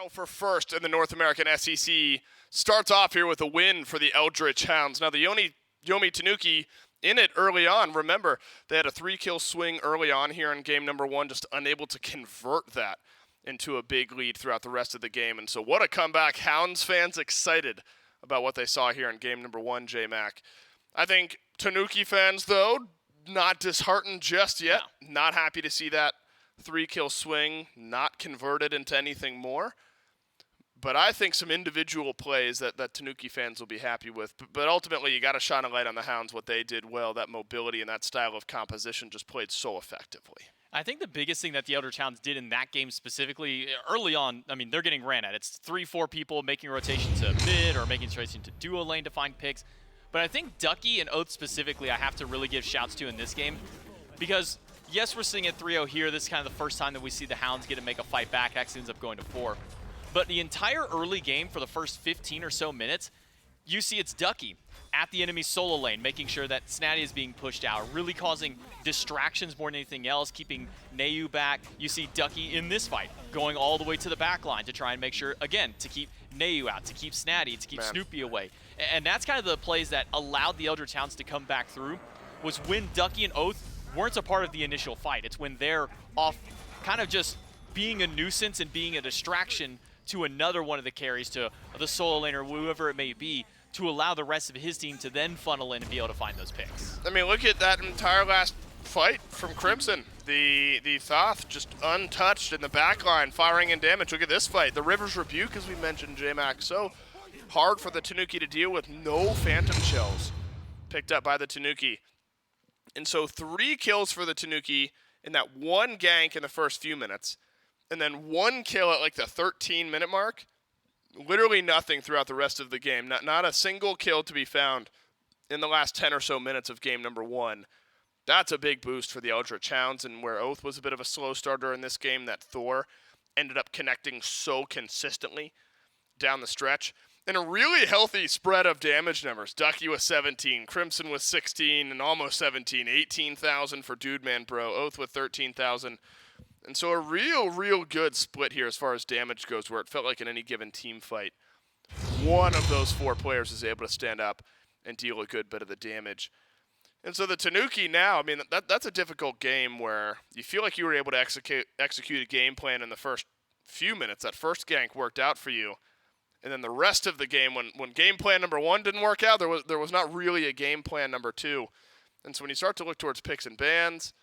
Battle for first in the North American SEC starts off here with a win for the Eldritch Hounds. Now, the Yomi Tanuki in it early on. Remember, they had a 3-kill swing early on here in game number 1, just unable to convert that into a big lead throughout the rest of the game. And so what a comeback. Hounds fans excited about what they saw here in game number 1, J-Mac. I think Tanuki fans, though, not disheartened just yet. No. Not happy to see that 3-kill swing not converted into anything more. But I think some individual plays that Tanuki fans will be happy with. But ultimately, you got to shine a light on the Hounds, what they did well. That mobility and that style of composition just played so effectively. I think the biggest thing that the Eldritch Hounds did in that game specifically, early on, I mean, they're getting ran at. It's 3-4 people making a rotation to mid or making a rotation to duo lane to find picks. But I think Ducky and Oath specifically I have to really give shouts to in this game. Because, yes, we're sitting at 3-0 here. This is kind of the first time that we see the Hounds get to make a fight back. Actually ends up going to 4. But the entire early game for the first 15 or so minutes, you see it's Ducky at the enemy solo lane, making sure that Snatty is being pushed out, really causing distractions more than anything else, keeping Nayu back. You see Ducky in this fight going all the way to the back line to try and make sure, again, to keep Nayu out, to keep Snatty, to keep Snoopy away. And that's kind of the plays that allowed the Eldritch Hounds to come back through, was when Ducky and Oath weren't a part of the initial fight. It's when they're off kind of just being a nuisance and being a distraction to another one of the carries, to the solo lane or whoever it may be, to allow the rest of his team to then funnel in and be able to find those picks. I mean, look at that entire last fight from Crimson. The Thoth just untouched in the backline, firing in damage. Look at this fight. The River's Rebuke, as we mentioned, J-Mac, so hard for the Tanuki to deal with. No Phantom Shells picked up by the Tanuki. And so 3 kills for the Tanuki in that 1 gank in the first few minutes, and then 1 kill at like the 13-minute mark. Literally nothing throughout the rest of the game. Not a single kill to be found in the last 10 or so minutes of game number 1. That's a big boost for the Eldritch Hounds, and where Oath was a bit of a slow starter in this game, that Thor ended up connecting so consistently down the stretch. And a really healthy spread of damage numbers. Ducky with 17, Crimson with 16, and almost 17. 18,000 for Dude Man Bro. Oath with 13,000. And so a real good split here as far as damage goes, where it felt like in any given team fight, one of those 4 players is able to stand up and deal a good bit of the damage. And so the Tanuki now, I mean, that's a difficult game where you feel like you were able to execute a game plan in the first few minutes. That first gank worked out for you. And then the rest of the game, when game plan number 1 didn't work out, there was not really a game plan number 2. And so when you start to look towards picks and bans,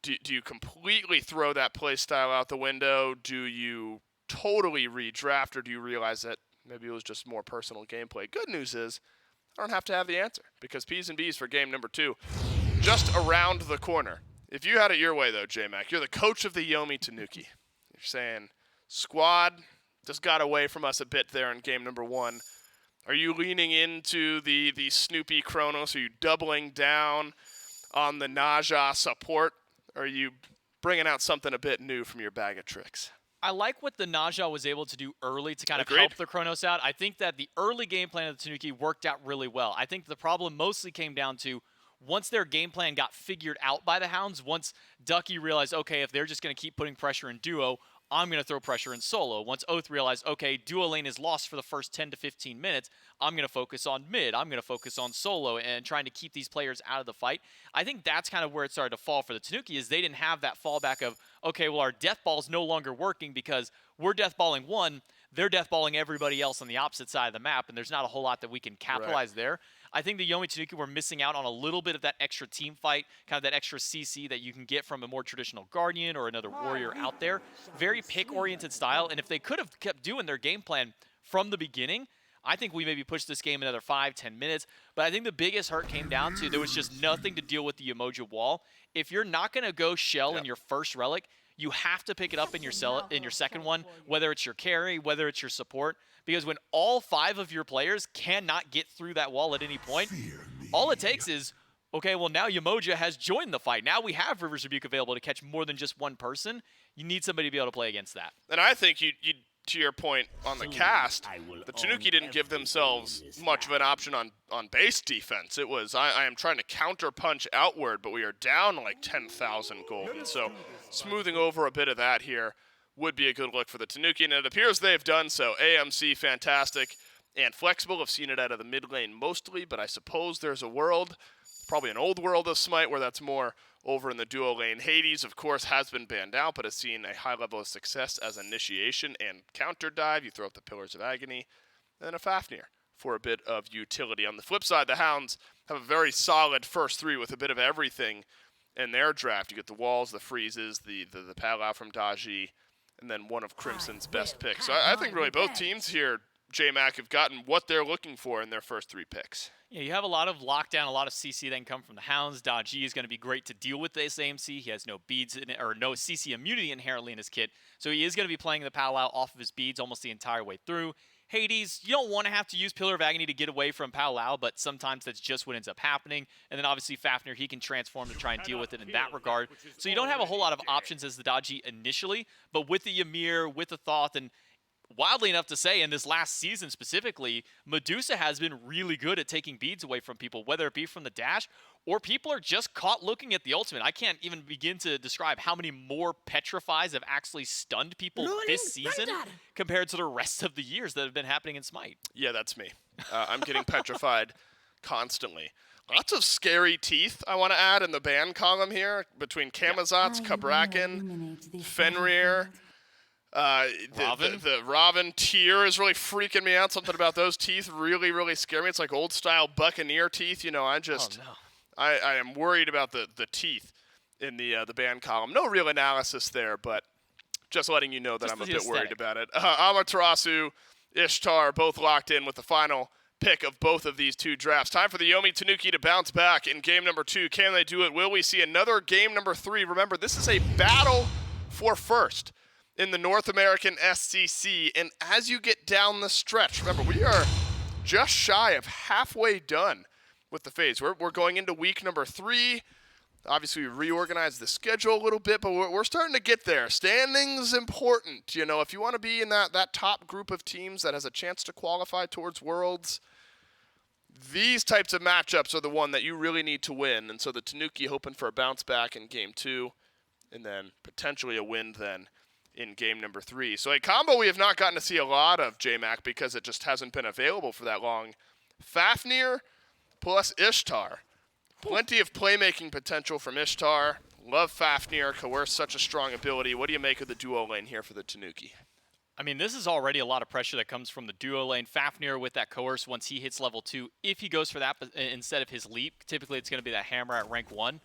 do you completely throw that play style out the window? Do you totally redraft, or do you realize that maybe it was just more personal gameplay? Good news is I don't have to have the answer, because P's and B's for game number 2 just around the corner. If you had it your way, though, J-Mac, you're the coach of the Yomi Tanuki. You're saying, squad just got away from us a bit there in game number 1. Are you leaning into the Snoopy Chronos? Are you doubling down on the Naja support? Or are you bringing out something a bit new from your bag of tricks? I like what the Naja was able to do early to kind of Agreed. help the Chronos out. I think that the early game plan of the Tanuki worked out really well. I think the problem mostly came down to once their game plan got figured out by the Hounds, once Ducky realized, okay, if they're just going to keep putting pressure in duo, I'm going to throw pressure in solo. Once Oath realized, okay, duo lane is lost for the first 10 to 15 minutes, I'm going to focus on mid, I'm going to focus on solo and trying to keep these players out of the fight. I think that's kind of where it started to fall for the Tanuki, is they didn't have that fallback of, okay, well, our death ball's no longer working because we're deathballing one, they're deathballing everybody else on the opposite side of the map, and there's not a whole lot that we can capitalize there. I think the Yomi Tanuki were missing out on a little bit of that extra team fight, kind of that extra CC that you can get from a more traditional Guardian or another Warrior out there. Very pick-oriented style, and if they could have kept doing their game plan from the beginning, I think we maybe pushed this game another 5-10 minutes. But I think the biggest hurt came down to there was just nothing to deal with the Emoji wall. If you're not going to go shell in your first relic, you have to pick it up in your second one, whether it's your carry, whether it's your support. Because when all 5 of your players cannot get through that wall at any point, all it takes is, okay, well, now Yamoja has joined the fight. Now we have River's Rebuke available to catch more than just one person. You need somebody to be able to play against that. And I think you to your point on the cast, the Tanuki didn't give themselves much of an option on base defense. It was, I am trying to counter-punch outward, but we are down like 10,000 gold. And so smoothing over a bit of that here would be a good look for the Tanuki, and it appears they've done so. AMC, fantastic and flexible. I've seen it out of the mid lane mostly, but I suppose there's a world, probably an old world of Smite, where that's more over in the duo lane. Hades, of course, has been banned out, but has seen a high level of success as initiation and counter dive. You throw up the Pillars of Agony, and then a Fafnir for a bit of utility. On the flip side, the Hounds have a very solid first three with a bit of everything in their draft. You get the walls, the freezes, the Pal from Daji, and then one of Crimson's best picks. So I think really both teams here, J-Mac, have gotten what they're looking for in their first three picks. Yeah, you have a lot of lockdown, a lot of CC that can come from the Hounds. Daji is going to be great to deal with this AMC. He has no beads in it, or no CC immunity inherently in his kit, so he is going to be playing the Powwow off of his beads almost the entire way through. Hades, you don't want to have to use Pillar of Agony to get away from Powwow, but sometimes that's just what ends up happening. And then obviously Fafnir, he can transform to try and deal with it in that regard. So you don't have a whole lot of options as the Daji initially, but with the Ymir, with the Thoth, and wildly enough to say, in this last season specifically, Medusa has been really good at taking beads away from people, whether it be from the dash or people are just caught looking at the ultimate. I can't even begin to describe how many more petrifies have actually stunned people this season compared to the rest of the years that have been happening in Smite. Yeah, that's me. I'm getting petrified constantly. Lots of scary teeth, I want to add, in the ban column here between Camazotz, Kabrakan, Fenrir. The Raven tier is really freaking me out. Something about those teeth really, really scare me. It's like old style Buccaneer teeth. You know, I am worried about the teeth in the ban column. No real analysis there, but just letting you know that I'm a bit worried about it. Amaterasu, Ishtar, both locked in with the final pick of both of these two drafts. Time for the Yomi Tanuki to bounce back in game number 2. Can they do it? Will we see another game number 3? Remember, this is a battle for first in the North American SCC, and as you get down the stretch, remember, we are just shy of halfway done with the phase. We're going into week number 3. Obviously, we reorganized the schedule a little bit, but we're starting to get there. Standing's important. You know, if you want to be in that top group of teams that has a chance to qualify towards Worlds, these types of matchups are the one that you really need to win. And so the Tanuki hoping for a bounce back in game 2, and then potentially a win then in game number 3. So a combo we have not gotten to see a lot of, J-Mac, because it just hasn't been available for that long. Fafnir plus Ishtar. Plenty of playmaking potential from Ishtar. Love Fafnir. Coerce, such a strong ability. What do you make of the duo lane here for the Tanuki? I mean, this is already a lot of pressure that comes from the duo lane. Fafnir with that Coerce once he hits level 2. If he goes for that instead of his leap, typically it's going to be that hammer at rank 1.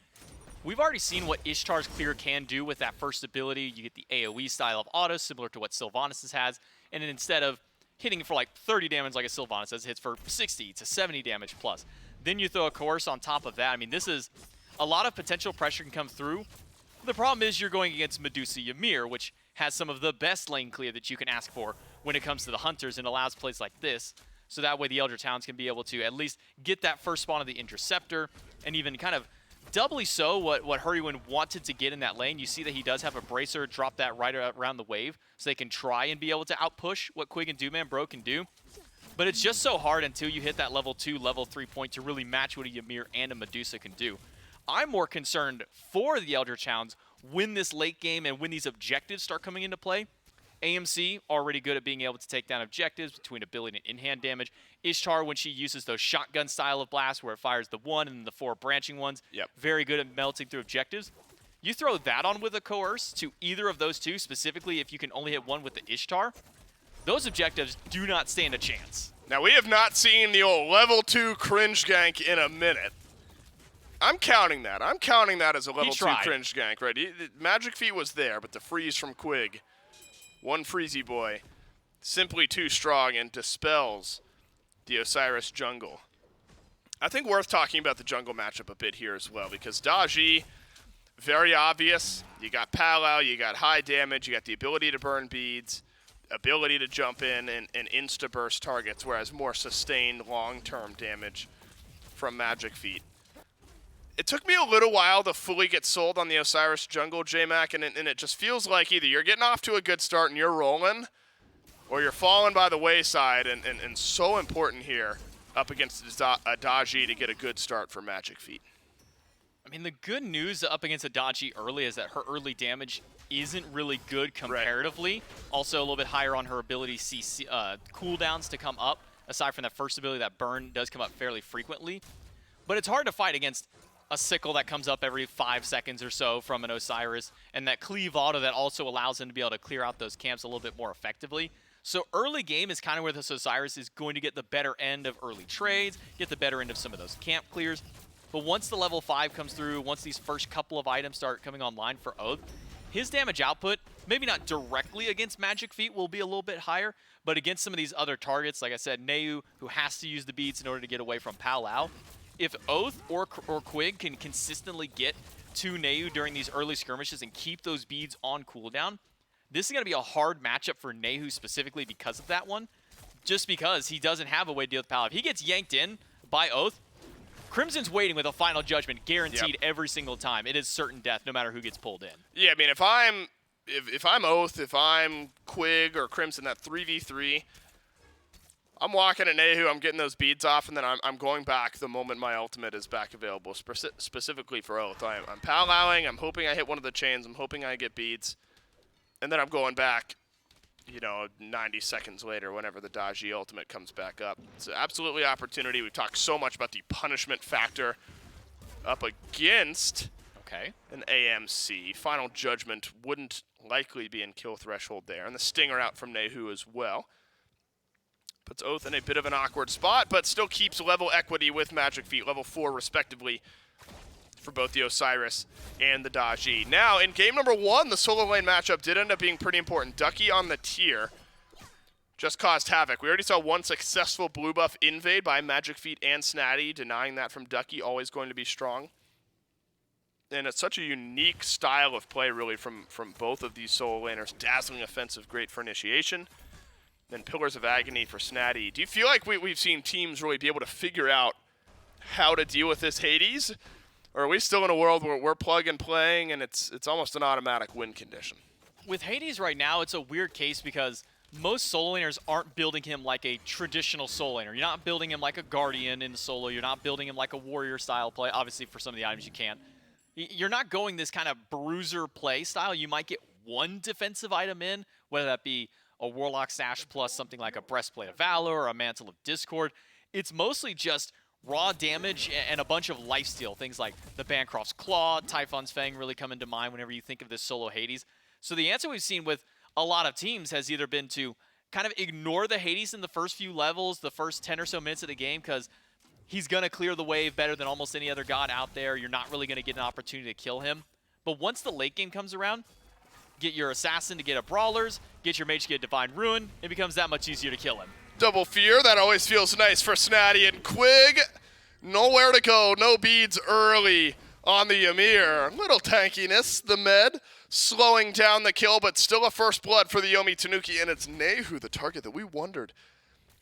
We've already seen what Ishtar's Clear can do with that first ability. You get the AoE style of auto, similar to what Sylvanas' has, and then instead of hitting for like 30 damage like a Sylvanas does, it hits for 60 to 70 damage plus. Then you throw a Coerce on top of that. I mean, this is a lot of potential pressure can come through. The problem is you're going against Medusa Ymir, which has some of the best lane clear that you can ask for when it comes to the Hunters, and allows plays like this, so that way the Eldritch Hounds can be able to at least get that first spawn of the Interceptor, and even kind of doubly so what Hurrywin wanted to get in that lane. You see that he does have a Bracer drop that right around the wave, so they can try and be able to outpush what Quig and Doomman Bro can do. But it's just so hard until you hit that level 2, level 3 point to really match what a Ymir and a Medusa can do. I'm more concerned for the Eldritch Hounds when this late game and when these objectives start coming into play. AMC, already good at being able to take down objectives between ability and in-hand damage. Ishtar, when she uses those shotgun style of blasts where it fires the 1 and the 4 branching ones, very good at melting through objectives. You throw that on with a Coerce to either of those two, specifically if you can only hit one with the Ishtar, those objectives do not stand a chance. Now, we have not seen the old level 2 cringe gank in a minute. I'm counting that. I'm counting that as a level 2 cringe gank, right? Magic Feet was there, but the freeze from Quig, one Freezy boy, simply too strong and dispels the Osiris jungle. I think worth talking about the jungle matchup a bit here as well, because Daji, very obvious. You got Powwow, you got high damage, you got the ability to burn beads, ability to jump in and insta-burst targets, whereas more sustained long-term damage from Magic Feet. It took me a little while to fully get sold on the Osiris jungle, J-Mac, and it just feels like either you're getting off to a good start and you're rolling, or you're falling by the wayside, and so important here up against Daji to get a good start for Magic Feet. I mean, the good news up against Adachi early is that her early damage isn't really good comparatively. Right. Also, a little bit higher on her ability CC, cooldowns to come up. Aside from that first ability, that burn does come up fairly frequently. But it's hard to fight against a sickle that comes up every 5 seconds or so from an Osiris, and that cleave auto that also allows him to be able to clear out those camps a little bit more effectively. So early game is kind of where this Osiris is going to get the better end of early trades, get the better end of some of those camp clears. But once the level 5 comes through, once these first couple of items start coming online for Oath, his damage output, maybe not directly against Magic Feet, will be a little bit higher, but against some of these other targets, like I said, Neu, who has to use the beads in order to get away from Pao Lao, if Oath or Quig can consistently get to Neu during these early skirmishes and keep those beads on cooldown, this is going to be a hard matchup for Neu specifically because of that one, just because he doesn't have a way to deal with Pao Lao. If he gets yanked in by Oath, Crimson's waiting with a final judgment guaranteed every single time. It is certain death no matter who gets pulled in. Yeah, I mean, if I'm Oath, if I'm Quig or Crimson, that 3v3, I'm walking at Nehu, I'm getting those beads off, and then I'm going back the moment my ultimate is back available, specifically for Oath. I'm powwowing, I'm hoping I hit one of the chains, I'm hoping I get beads, and then I'm going back, 90 seconds later whenever the Daji ultimate comes back up. It's absolutely opportunity. We've talked so much about the punishment factor up against an AMC. Final judgment wouldn't likely be in kill threshold there, and the stinger out from Nehu as well. Puts Oath in a bit of an awkward spot, but still keeps level equity with Magic Feet, level 4 respectively, for both the Osiris and the Daji. Now, in game number 1, the solo lane matchup did end up being pretty important. Ducky on the tier just caused havoc. We already saw one successful blue buff invade by Magic Feet and Snatty, denying that from Ducky, always going to be strong. And it's such a unique style of play, really, from both of these solo laners. Dazzling offensive, great for initiation. Then Pillars of Agony for Snatty. Do you feel like we've seen teams really be able to figure out how to deal with this Hades? Or are we still in a world where we're plug and playing and it's almost an automatic win condition? With Hades right now, it's a weird case because most solo laners aren't building him like a traditional solo laner. You're not building him like a Guardian in solo. You're not building him like a warrior style play. Obviously, for some of the items you can't. You're not going this kind of bruiser play style. You might get one defensive item in, whether that be a Warlock Sash plus something like a Breastplate of Valor or a Mantle of Discord. It's mostly just raw damage and a bunch of lifesteal, things like the Bancroft's Claw, Typhon's Fang really come into mind whenever you think of this solo Hades. So the answer we've seen with a lot of teams has either been to kind of ignore the Hades in the first few levels, the first 10 or so minutes of the game, because he's going to clear the wave better than almost any other god out there. You're not really going to get an opportunity to kill him. But once the late game comes around, get your Assassin to get a Brawlers, get your Mage to get Divine Ruin, it becomes that much easier to kill him. Double Fear, that always feels nice for Snatty and Quig. Nowhere to go, no beads early on the Ymir. Little tankiness, the med, slowing down the kill, but still a first blood for the Yomi Tanuki, and it's Nehu, the target that we wondered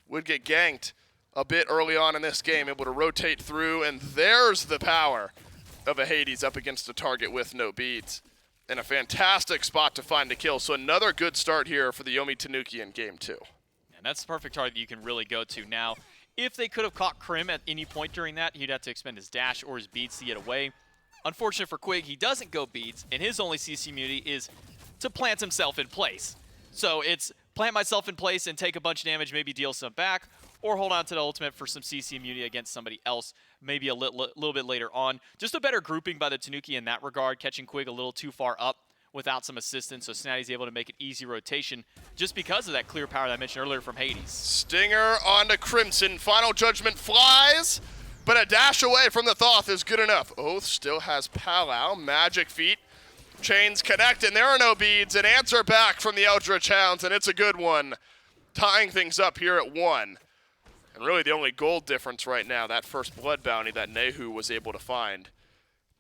would get ganked a bit early on in this game, able to rotate through, and there's the power of a Hades up against a target with no beads. And a fantastic spot to find a kill, so another good start here for the Yomi Tanuki in game 2. And that's the perfect target that you can really go to. Now, if they could have caught Krim at any point during that, he'd have to expend his dash or his beads to get away. Unfortunate for Quig, he doesn't go beads, and his only CC immunity is to plant himself in place. So it's plant myself in place and take a bunch of damage, maybe deal some back, or hold on to the ultimate for some CC immunity against somebody else, maybe a little bit later on. Just a better grouping by the Tanuki in that regard, catching Quig a little too far up without some assistance, so Snatty's able to make an easy rotation just because of that clear power that I mentioned earlier from Hades. Stinger onto Crimson. Final Judgment flies, but a dash away from the Thoth is good enough. Oath still has Pao Lao. Magic Feet. Chains connect, and there are no beads. An answer back from the Eldritch Hounds, and it's a good one. Tying things up here at 1. And really the only gold difference right now, that first blood bounty that Nehu was able to find.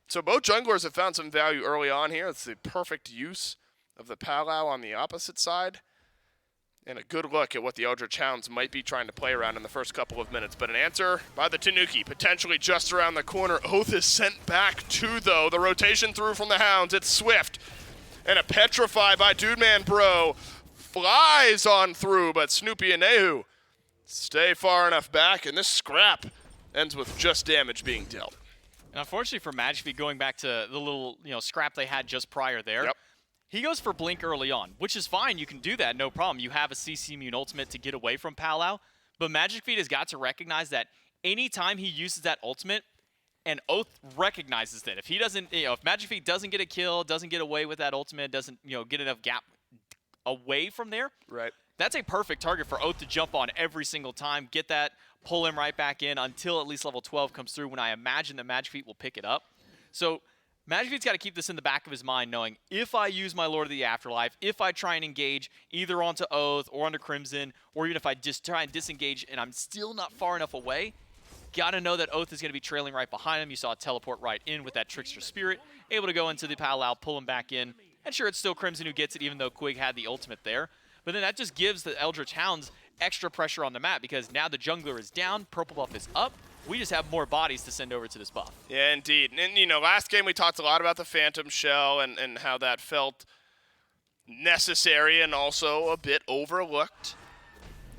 So both junglers have found some value early on here. It's the perfect use of the Pao Lao on the opposite side. And a good look at what the Eldritch Hounds might be trying to play around in the first couple of minutes. But an answer by the Tanuki, potentially just around the corner. Oath is sent back to, though. The rotation through from the Hounds. It's swift. And a Petrify by Dude Man Bro flies on through, but Snoopy and Nehu stay far enough back, and this scrap ends with just damage being dealt. Unfortunately for Magic Feet, going back to the little scrap they had just prior there, Yep. he goes for Blink early on, which is fine. You can do that, no problem. You have a CC Immune Ultimate to get away from Palau, but Magic Feet has got to recognize that anytime he uses that ultimate, and Oath recognizes that if he doesn't, if Magic Feet doesn't get a kill, doesn't get away with that ultimate, doesn't get enough gap away from there, Right. that's a perfect target for Oath to jump on every single time, get that, pull him right back in until at least level 12 comes through, when I imagine that Magic Feet will pick it up. So Magic Feet's got to keep this in the back of his mind, knowing if I use my Lord of the Afterlife, if I try and engage either onto Oath or onto Crimson, or even if I just try and disengage and I'm still not far enough away, got to know that Oath is going to be trailing right behind him. You saw a teleport right in with that Trickster Spirit, able to go into the Palau, pull him back in. And sure, it's still Crimson who gets it, even though Quig had the ultimate there. But then that just gives the Eldritch Hounds extra pressure on the map, because now the jungler is down, purple buff is up. We just have more bodies to send over to this buff. Yeah, indeed. And, last game we talked a lot about the Phantom Shell and how that felt necessary and also a bit overlooked.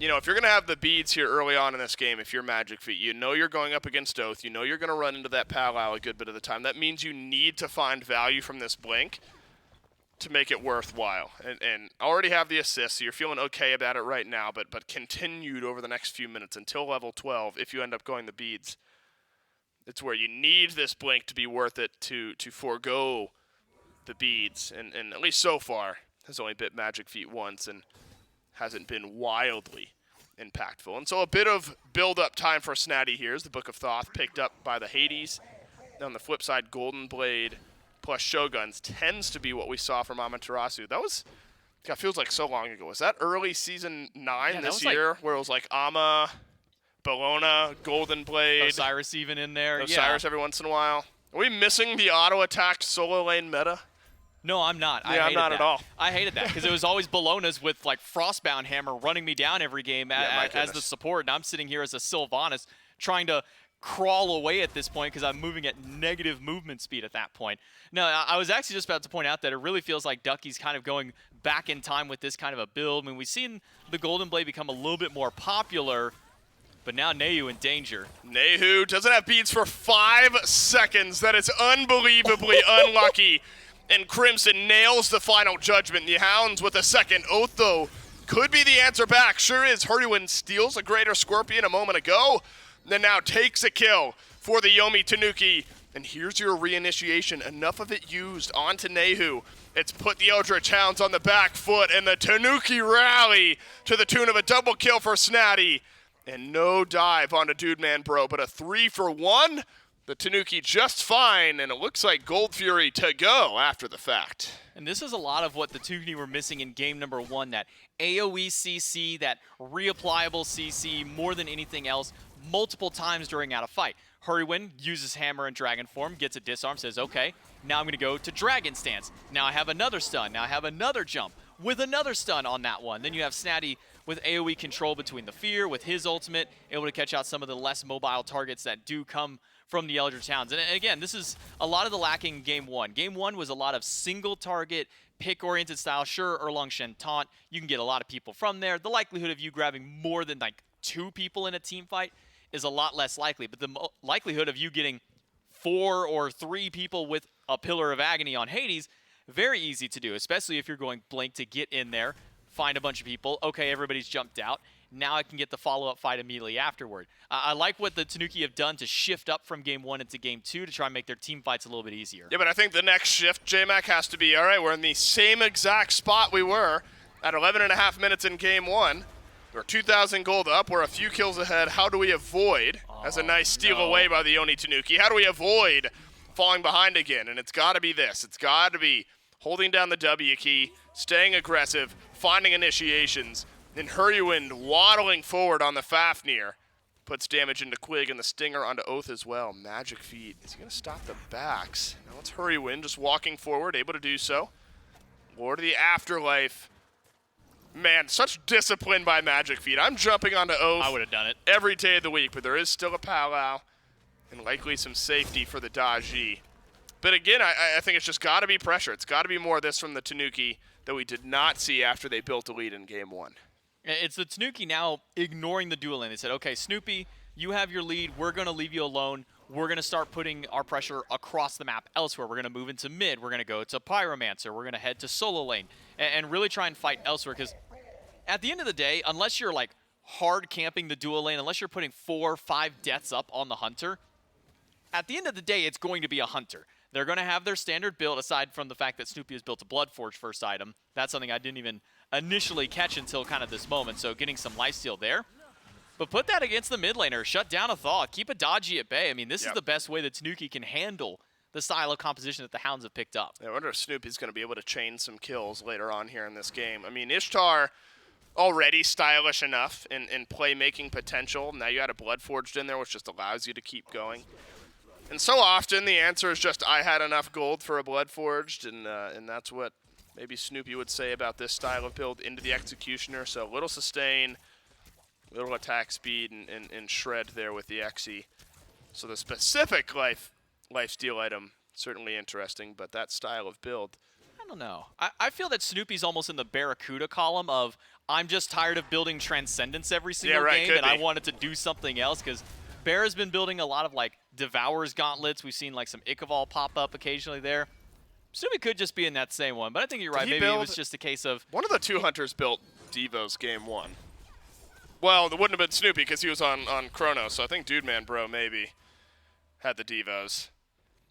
If you're going to have the beads here early on in this game, if you're Magic Feet, you're going up against Oath, you're going to run into that Palau a good bit of the time. That means you need to find value from this Blink to make it worthwhile. And already have the assist, so you're feeling okay about it right now, but continued over the next few minutes until level 12, if you end up going the beads. It's where you need this Blink to be worth it to forego the beads. And at least so far, has only bit Magic Feet once and hasn't been wildly impactful. And so a bit of build-up time for Snatty here as the Book of Thoth picked up by the Hades. And on the flip side, Golden Blade plus Shoguns tends to be what we saw from Amaterasu. That was, God, feels like so long ago. Was that early season 9 this year, where it was like Ama, Bellona, Golden Blade, Osiris even in there. Osiris every once in a while. Are we missing the auto-attacked solo lane meta? No, I'm not. Yeah, I'm not at all. I hated that because it was always Bellona's with like Frostbound Hammer running me down every game as the support, and I'm sitting here as a Sylvanas trying to crawl away at this point because I'm moving at negative movement speed at that point. No, I was actually just about to point out that it really feels like Ducky's kind of going back in time with this kind of a build. I mean, we've seen the Golden Blade become a little bit more popular, but now Nehu in danger. Nehu doesn't have beads for 5 seconds. That is unbelievably unlucky. And Crimson nails the final judgment. The Hounds with a second. Oath, though, could be the answer back. Sure is. Hurriwan steals a Greater Scorpion a moment ago, then now takes a kill for the Yomi Tanuki. And here's your reinitiation. Enough of it used onto Nehu. It's put the Eldritch Hounds on the back foot, and the Tanuki rally to the tune of a double kill for Snatty. And no dive onto Dude Man Bro, but a 3-for-1. The Tanuki just fine, and it looks like Gold Fury to go after the fact. And this is a lot of what the Tanuki were missing in game number 1, that AoE CC, that reapplyable CC, more than anything else, multiple times during a fight. Hurriwan uses Hammer and Dragon form, gets a disarm, says, okay, now I'm going to go to Dragon Stance. Now I have another stun. Now I have another jump with another stun on that one. Then you have Snatty with AoE control between the Fear, with his ultimate, able to catch out some of the less mobile targets that do come from the Eldritch Hounds. And again, this is a lot of the lacking in game 1. Game 1 was a lot of single target, pick-oriented style. Sure, Erlang Shen taunt, you can get a lot of people from there. The likelihood of you grabbing more than like 2 people in a team fight is a lot less likely. But the likelihood of you getting 4 or 3 people with a Pillar of Agony on Hades, very easy to do, especially if you're going Blink to get in there, find a bunch of people. Okay, everybody's jumped out. Now I can get the follow-up fight immediately afterward. I like what the Tanuki have done to shift up from game 1 into game 2 to try and make their team fights a little bit easier. Yeah, but I think the next shift, JMac, has to be, all right, we're in the same exact spot we were at 11.5 minutes in game 1. We're 2,000 gold up. We're a few kills ahead. How do we avoid, as a nice steal away by the Oni Tanuki, how do we avoid falling behind again? And it's got to be this. It's got to be holding down the W key, staying aggressive, finding initiations, and Hurriwan waddling forward on the Fafnir. Puts damage into Quig and the Stinger onto Oath as well. Magic Feet. Is he going to stop the backs? Now it's Hurriwan just walking forward, able to do so. Lord of the Afterlife. Man, such discipline by Magic Feet. I'm jumping onto Oath. I would have done it every day of the week, but there is still a Palau and likely some safety for the Daji. But again, I think it's just got to be pressure. It's got to be more of this from the Tanuki that we did not see after they built a lead in game 1. It's the Tanuki now ignoring the dual lane. They said, okay, Snoopy, you have your lead, we're going to leave you alone. We're going to start putting our pressure across the map elsewhere. We're going to move into mid. We're going to go to Pyromancer. We're going to head to solo lane and really try and fight elsewhere, because at the end of the day, unless you're like hard camping the dual lane, unless you're putting 4 or 5 deaths up on the Hunter, at the end of the day, it's going to be a Hunter. They're going to have their standard build, aside from the fact that Snoopy has built a Bloodforge first item. That's something I didn't even initially catch until kind of this moment, so getting some lifesteal there. But put that against the mid laner, shut down a Thaw, keep a Dodgy at bay. I mean, this is the best way that Tanuki can handle the style of composition that the Hounds have picked up. I wonder if Snoopy's going to be able to chain some kills later on here in this game. I mean, Ishtar already stylish enough in playmaking potential. Now you got a Bloodforged in there, which just allows you to keep going. And so often the answer is just, I had enough gold for a Bloodforged, and that's what maybe Snoopy would say about this style of build into the Executioner. So little sustain, little attack speed, and shred there with the Exy. So the specific lifesteal item, certainly interesting, but that style of build. I don't know. I feel that Snoopy's almost in the Barracuda column of, I'm just tired of building Transcendence every single game, and I wanted to do something else, because Bear has been building a lot of like Devourer's Gauntlets. We've seen like some Ichabod pop up occasionally there. Snoopy could just be in that same one, but I think you're right. Maybe it was just a case of... One of the 2 Hunters built Devos game 1. Well, it wouldn't have been Snoopy because he was on Chrono, so I think Dude Man Bro maybe had the Devos.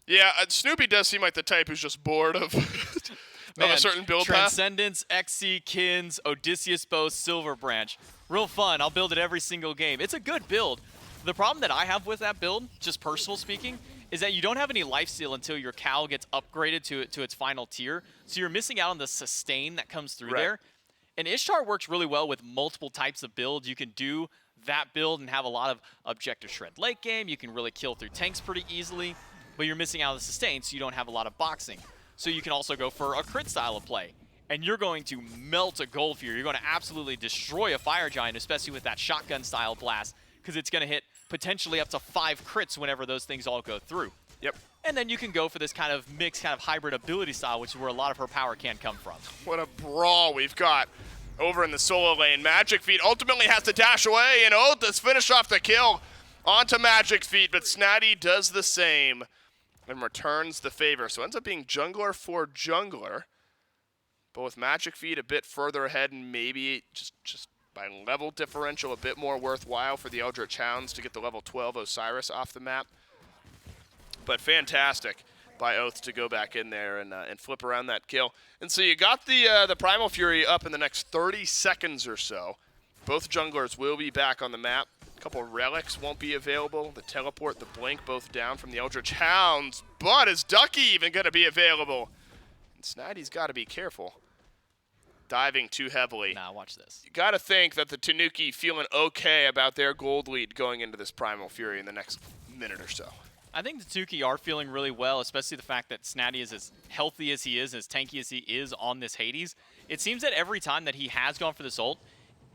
Yeah, Snoopy does seem like the type who's just bored of, of a certain build Transcendence, Exy, Kins, Odysseus Bow, Silver Branch. Real fun. I'll build it every single game. It's a good build. The problem that I have with that build, just personal speaking, is that you don't have any lifesteal until your Cal gets upgraded to its final tier. So you're missing out on the sustain that comes through there. And Ishtar works really well with multiple types of builds. You can do that build and have a lot of objective shred late game. You can really kill through tanks pretty easily, but you're missing out on the sustain, so you don't have a lot of boxing. So you can also go for a crit style of play, and you're going to melt a Gold Fury. You're going to absolutely destroy a Fire Giant, especially with that shotgun style blast, because it's going to hit potentially up to 5 crits whenever those things all go through. Yep. And then you can go for this kind of mixed, kind of hybrid ability style, which is where a lot of her power can come from. What a brawl we've got over in the solo lane. Magic Feet ultimately has to dash away, and Oath has finished off the kill onto Magic Feet, but Snatty does the same and returns the favor. So it ends up being jungler for jungler, but with Magic Feet a bit further ahead, and maybe just by level differential a bit more worthwhile for the Eldritch Hounds to get the level 12 Osiris off the map. But fantastic by Oath to go back in there and flip around that kill. And so you got the Primal Fury up in the next 30 seconds or so. Both junglers will be back on the map. A couple relics won't be available. The teleport, the blink, both down from the Eldritch Hounds. But is Ducky even going to be available? And Snidey's got to be careful. Diving too heavily. Nah, watch this. You got to think that the Tanuki feeling okay about their gold lead going into this Primal Fury in the next minute or so. I think the Tanuki are feeling really well, especially the fact that Snatty is as healthy as he is, as tanky as he is on this Hades. It seems that every time that he has gone for this ult,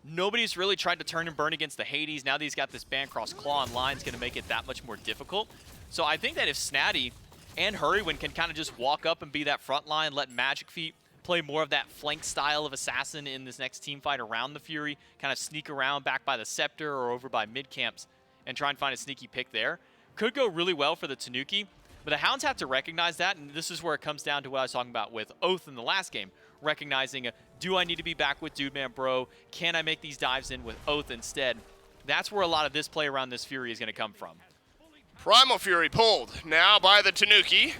nobody's really tried to turn and burn against the Hades. Now that he's got this Bancross Claw online, it's going to make it that much more difficult. So I think that if Snatty and Hurrywin can kind of just walk up and be that front line, let Magic Feet play more of that flank style of assassin in this next team fight around the Fury, kind of sneak around back by the Scepter or over by mid camps and try and find a sneaky pick there, could go really well for the Tanuki. But the Hounds have to recognize that, and this is where it comes down to what I was talking about with Oath in the last game, recognizing, do I need to be back with Dude Man Bro? Can I make these dives in with Oath instead? That's where a lot of this play around this Fury is going to come from. Primal Fury pulled now by the Tanuki.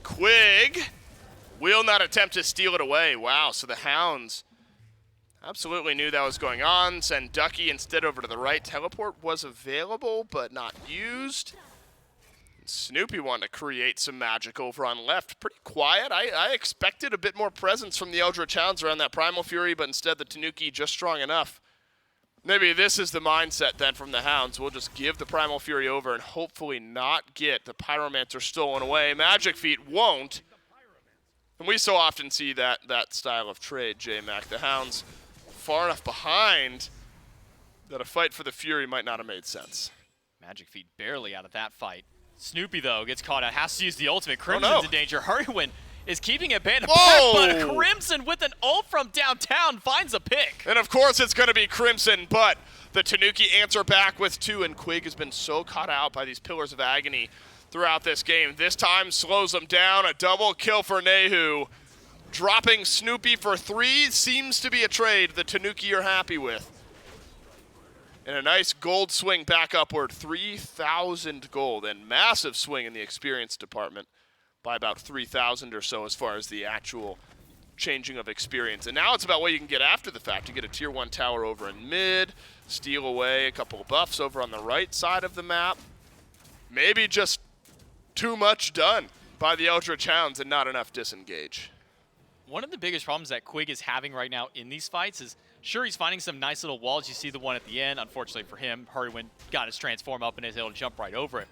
Quig will not attempt to steal it away. Wow, so the Hounds absolutely knew that was going on. Send Ducky instead over to the right. Teleport was available, but not used. Snoopy wanted to create some magic over on left. Pretty quiet. I expected a bit more presence from the Eldritch Hounds around that Primal Fury, but instead the Tanuki just strong enough. Maybe this is the mindset then from the Hounds. We'll just give the Primal Fury over and hopefully not get the Pyromancer stolen away. Magic Feet won't. And we so often see that style of trade, J-Mac. The Hounds far enough behind that a fight for the Fury might not have made sense. Magic Feet barely out of that fight. Snoopy, though, gets caught out, has to use the ultimate. Crimson's in danger. Hurrywin is keeping it banned. Whoa! But Crimson with an ult from downtown finds a pick. And of course it's going to be Crimson, but the Tanuki answer back with 2, and Quig has been so caught out by these Pillars of Agony throughout this game. This time slows them down. A double kill for Nehu. Dropping Snoopy for 3 seems to be a trade the Tanuki are happy with. And a nice gold swing back upward, 3,000 gold, and massive swing in the experience department by about 3,000 or so as far as the actual changing of experience. And now it's about what you can get after the fact. You get a tier 1 tower over in mid, steal away a couple of buffs over on the right side of the map. Maybe just too much done by the Eldritch Hounds and not enough disengage. One of the biggest problems that Quig is having right now in these fights is, sure, he's finding some nice little walls. You see the one at the end. Unfortunately for him, Hurrywin got his transform up and is able to jump right over it.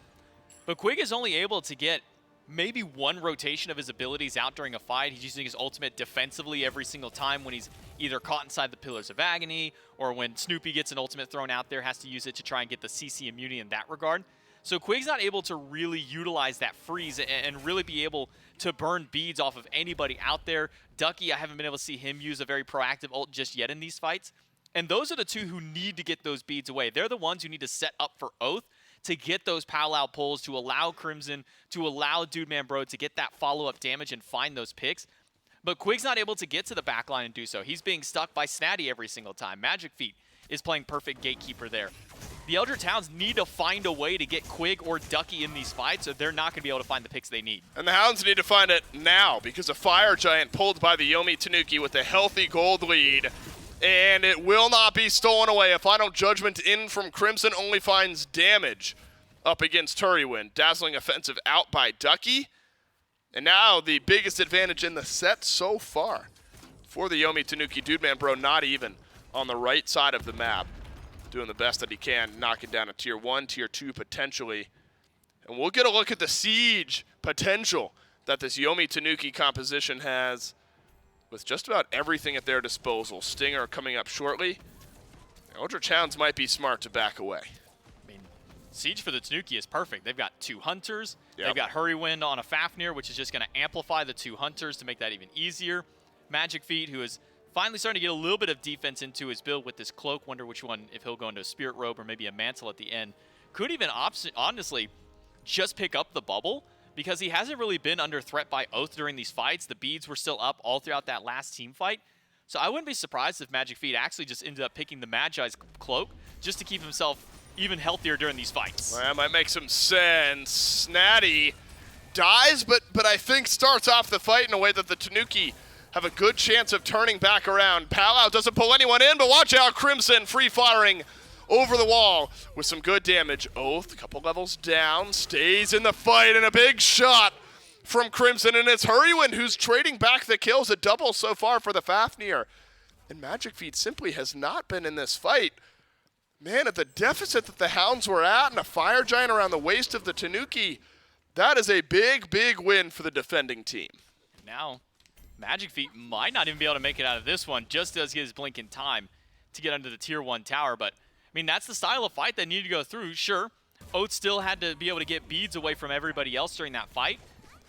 But Quig is only able to get maybe 1 rotation of his abilities out during a fight. He's using his ultimate defensively every single time when he's either caught inside the Pillars of Agony or when Snoopy gets an ultimate thrown out there, has to use it to try and get the CC immunity in that regard. So Quig's not able to really utilize that freeze and really be able to burn beads off of anybody out there. Ducky, I haven't been able to see him use a very proactive ult just yet in these fights. And those are the 2 who need to get those beads away. They're the ones who need to set up for Oath to get those pal-out pulls, to allow Crimson, to allow Dude Man Bro to get that follow-up damage and find those picks. But Quig's not able to get to the backline and do so. He's being stuck by Snatty every single time. Magic Feet is playing perfect gatekeeper there. The Eldritch Hounds need to find a way to get Quig or Ducky in these fights, or they're not going to be able to find the picks they need. And the Hounds need to find it now because a Fire Giant pulled by the Yomi Tanuki with a healthy gold lead. And it will not be stolen away. A Final Judgment in from Crimson only finds damage up against Hurrywin. Dazzling offensive out by Ducky. And now the biggest advantage in the set so far for the Yomi Tanuki. Dude Man Bro not even on the right side of the map. Doing the best that he can, knocking down a tier 1, tier 2 potentially. And we'll get a look at the siege potential that this Yomi Tanuki composition has with just about everything at their disposal. Stinger coming up shortly. Eldritch Hounds might be smart to back away. I mean, siege for the Tanuki is perfect. They've got 2 Hunters. Yep. They've got Hurrywin on a Fafnir, which is just going to amplify the 2 Hunters to make that even easier. Magic Feet, who is finally starting to get a little bit of defense into his build with this cloak. Wonder which one, if he'll go into a spirit robe or maybe a mantle at the end. Could even, honestly, just pick up the bubble because he hasn't really been under threat by Oath during these fights. The beads were still up all throughout that last team fight. So I wouldn't be surprised if Magic Feet actually just ended up picking the Magi's cloak just to keep himself even healthier during these fights. Well, that might make some sense. Snatty dies, but I think starts off the fight in a way that the Tanuki have a good chance of turning back around. Pal-Out doesn't pull anyone in, but watch out, Crimson free-firing over the wall with some good damage. Oath, a couple levels down, stays in the fight, and a big shot from Crimson, and it's Hurrywin who's trading back the kills, a double so far for the Fafnir. And Magic Feet simply has not been in this fight. Man, at the deficit that the Hounds were at, and a Fire Giant around the waist of the Tanuki, that is a big, big win for the defending team. Now, Magic Feet might not even be able to make it out of this one, just does get his blink in time to get under the tier 1 tower. But, I mean, that's the style of fight that needed to go through. Sure, Oath still had to be able to get beads away from everybody else during that fight,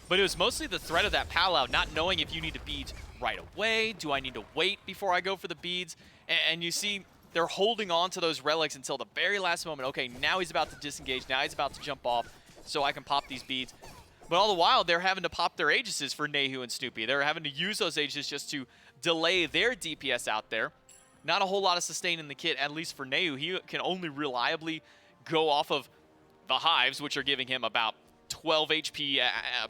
but it was mostly the threat of that Pal-Out, not knowing if you need the beads right away. Do I need to wait before I go for the beads? And you see they're holding on to those relics until the very last moment. Okay, now he's about to disengage. Now he's about to jump off so I can pop these beads. But all the while, they're having to pop their Aegises for Nehu and Snoopy. They're having to use those Aegises just to delay their DPS out there. Not a whole lot of sustain in the kit, at least for Nehu. He can only reliably go off of the Hives, which are giving him about 12 HP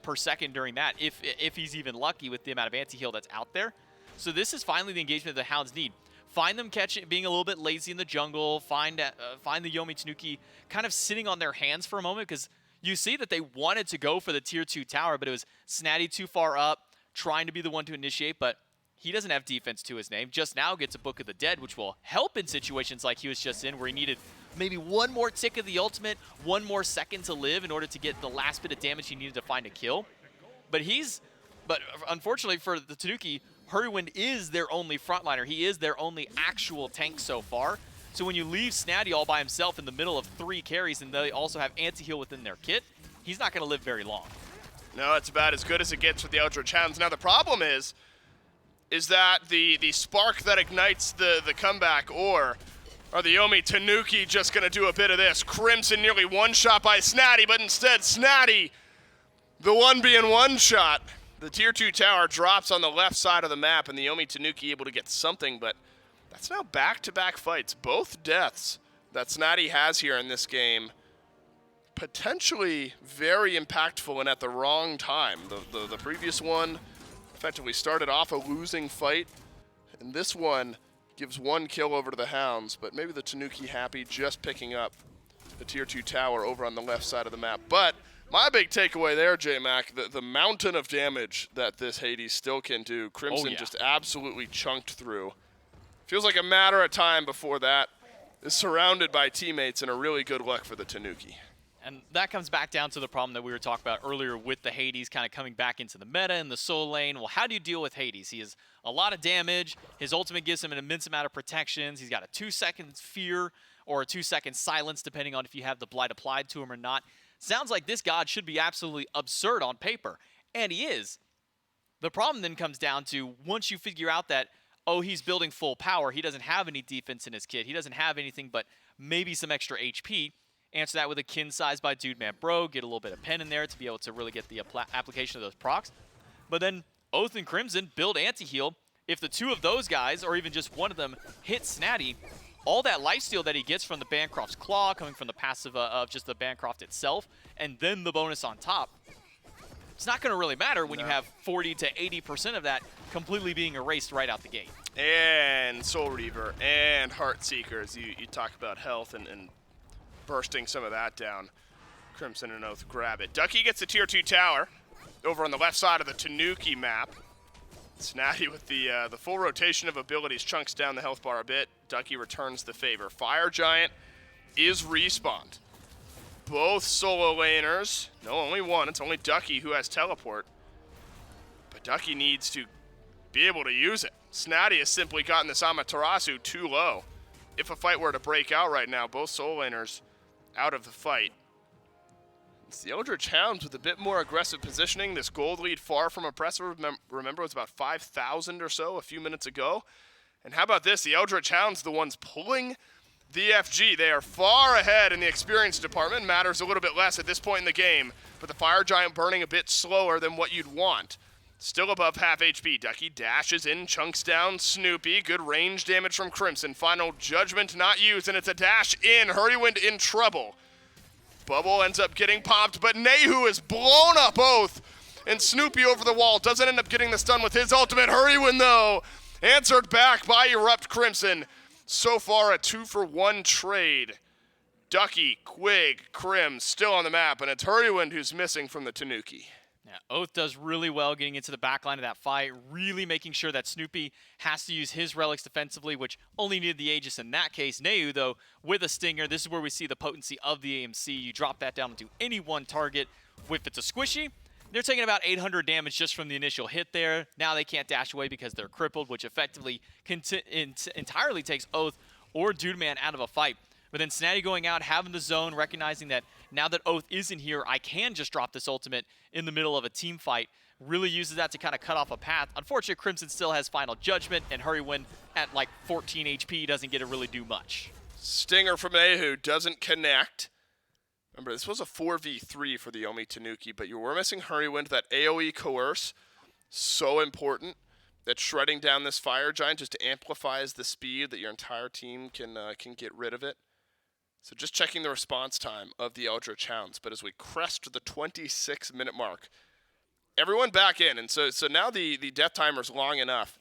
per second during that, if he's even lucky with the amount of anti-heal that's out there. So this is finally the engagement the Hounds need. Find them being a little bit lazy in the jungle. Find the Yomi Tanuki kind of sitting on their hands for a moment, because you see that they wanted to go for the tier 2 tower, but it was Snatty too far up, trying to be the one to initiate, but he doesn't have defense to his name. Just now gets a Book of the Dead, which will help in situations like he was just in, where he needed maybe one more tick of the ultimate, one more second to live in order to get the last bit of damage he needed to find a kill. But unfortunately for the Tanuki, Hurrywin is their only frontliner. He is their only actual tank so far. So when you leave Snatty all by himself in the middle of 3 carries, and they also have anti-heal within their kit, he's not going to live very long. No, it's about as good as it gets with the Eldritch Hounds. Now the problem is that the spark that ignites the comeback, or are the Yomi Tanuki just going to do a bit of this? Crimson nearly one-shot by Snatty, but instead Snatty, the one being one-shot. The Tier 2 tower drops on the left side of the map, and the Yomi Tanuki able to get something, but that's now back-to-back fights. Both deaths that Snatty has here in this game, potentially very impactful and at the wrong time. The previous one effectively started off a losing fight, and this one gives one kill over to the Hounds, but maybe the Tanuki happy just picking up the Tier 2 tower over on the left side of the map. But my big takeaway there, J-Mac, the mountain of damage that this hi-rez still can do. Crimson just absolutely chunked through. Feels like a matter of time before that is surrounded by teammates, and a really good luck for the Tanuki. And that comes back down to the problem that we were talking about earlier with the hi-rez kind of coming back into the meta in the solo lane. Well, how do you deal with hi-rez? He has a lot of damage. His ultimate gives him an immense amount of protections. He's got a 2-second fear or a 2-second silence, depending on if you have the blight applied to him or not. Sounds like this god should be absolutely absurd on paper, and he is. The problem then comes down to, once you figure out that, oh, he's building full power, he doesn't have any defense in his kit, he doesn't have anything but maybe some extra HP, answer that with a kin size by Dude Man Bro, get a little bit of pen in there to be able to really get the application of those procs. But then Oath and Crimson build anti-heal. If the two of those guys, or even just one of them, hit Snatty, all that lifesteal that he gets from the Bancroft's Claw, coming from the passive of just the Bancroft itself, and then the bonus on top, it's not going to really matter when you have 40 to 80% of that completely being erased right out the gate. And Soul Reaver and Heart Seekers. You talk about health and bursting some of that down. Crimson and Oath grab it. Ducky gets the Tier 2 tower over on the left side of the Tanuki map. Snatty with the full rotation of abilities chunks down the health bar a bit. Ducky returns the favor. Fire Giant is respawned. Both solo laners, no, only one, it's only Ducky who has teleport. But Ducky needs to be able to use it. Snatty has simply gotten this Amaterasu too low. If a fight were to break out right now, both solo laners out of the fight. It's the Eldritch Hounds with a bit more aggressive positioning. This gold lead far from oppressive. Remember, it was about 5,000 or so a few minutes ago. And how about this? The Eldritch Hounds, the ones pulling the FG. They are far ahead in the experience department. Matters a little bit less at this point in the game. But the Fire Giant burning a bit slower than what you'd want. Still above half HP. Ducky dashes in, chunks down Snoopy. Good range damage from Crimson. Final Judgment not used, and it's a dash in. Hurrywind in trouble. Bubble ends up getting popped, but Nehu is blown up Oath. And Snoopy over the wall doesn't end up getting the stun with his ultimate. Hurrywind, though, answered back by Erupt Crimson. So far, a 2-for-1 trade. Ducky, Quig, Crim still on the map, and it's Hurrywind who's missing from the Tanuki. Yeah, Oath does really well getting into the back line of that fight, really making sure that Snoopy has to use his relics defensively, which only needed the Aegis in that case. Nehu, though, with a Stinger, this is where we see the potency of the AMC. You drop that down into any one target. If it's a squishy, they're taking about 800 damage just from the initial hit there. Now they can't dash away because they're crippled, which effectively entirely takes Oath or Dude Man out of a fight. But then Snatty going out, having the zone, recognizing that now that Oath isn't here, I can just drop this ultimate in the middle of a team fight. Really uses that to kind of cut off a path. Unfortunately, Crimson still has Final Judgment, and Hurrywind at like 14 HP doesn't get to really do much. Stinger from Nehu doesn't connect. Remember, this was a 4v3 for the Yomi Tanuki, but you were missing Hurrywind. That AoE coerce, so important. That shredding down this Fire Giant just amplifies the speed that your entire team can get rid of it. So just checking the response time of the Eldritch Hounds. But as we crest the 26-minute mark, everyone back in. And so now the death timer's long enough.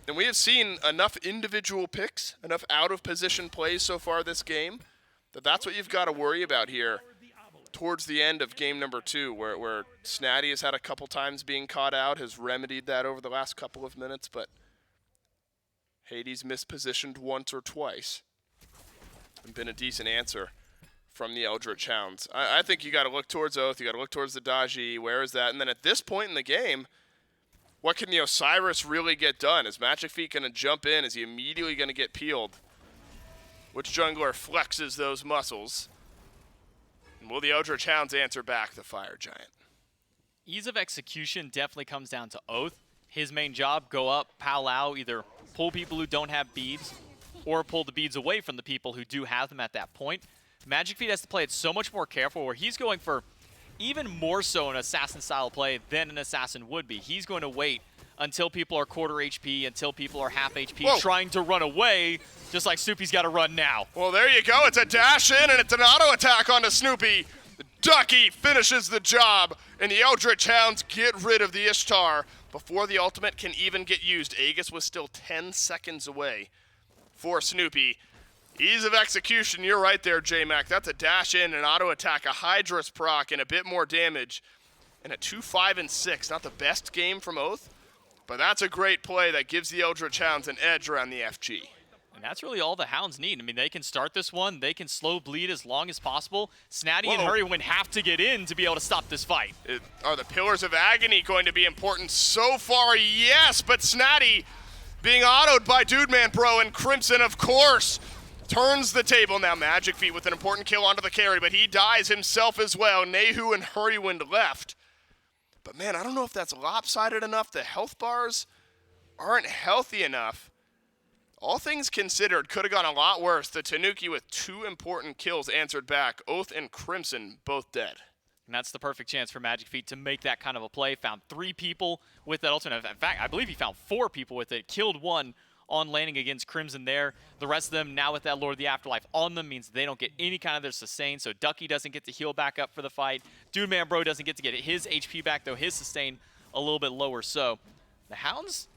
And we have seen enough individual picks, enough out-of-position plays so far this game, that's what you've got to worry about here towards the end of game number 2, where Snatty has had a couple times being caught out, has remedied that over the last couple of minutes, but hi-rez mispositioned once or twice. And been a decent answer from the Eldritch Hounds. I think you got to look towards Oath, you got to look towards the Daji, where is that? And then at this point in the game, what can the Osiris really get done? Is Magic Feet going to jump in? Is he immediately going to get peeled? Which jungler flexes those muscles? And will the Eldritch Hounds answer back the Fire Giant? Ease of execution definitely comes down to Oath. His main job, go up, pal out, either pull people who don't have beads or pull the beads away from the people who do have them at that point. Magic Feet has to play it so much more careful, where he's going for even more so an assassin-style play than an assassin would be. He's going to wait until people are quarter HP, until people are half HP, Whoa. trying to run away, just like Snoopy's got to run now. Well, there you go. It's a dash in, and it's an auto attack onto Snoopy. Ducky finishes the job, and the Eldritch Hounds get rid of the Ishtar before the ultimate can even get used. Aegis was still 10 seconds away for Snoopy. Ease of execution, you're right there, J-Mac. That's a dash in, an auto attack, a hi-rez proc, and a bit more damage. And a 2-5 and 6. Not the best game from Oath, but that's a great play that gives the Eldritch Hounds an edge around the FG. And that's really all the Hounds need. I mean, they can start this one. They can slow bleed as long as possible. Snatty and Hurrywind have to get in to be able to stop this fight. Are the Pillars of Agony going to be important? So far, yes, but Snatty being autoed by Dude Man Bro, and Crimson, of course, turns the table. Now Magic Feet with an important kill onto the carry, but he dies himself as well. Nehu and Hurrywind left. But man, I don't know if that's lopsided enough. The health bars aren't healthy enough. All things considered, could have gone a lot worse. The Tanuki with 2 important kills answered back. Oath and Crimson both dead. And that's the perfect chance for Magic Feet to make that kind of a play. Found 3 people with that ultimate. In fact, I believe he found 4 people with it. Killed 1 on landing against Crimson there. The rest of them now with that Lord of the Afterlife on them means they don't get any kind of their sustain. So Ducky doesn't get to heal back up for the fight. Dude Man Bro doesn't get to get his HP back, though his sustain a little bit lower. So the Hounds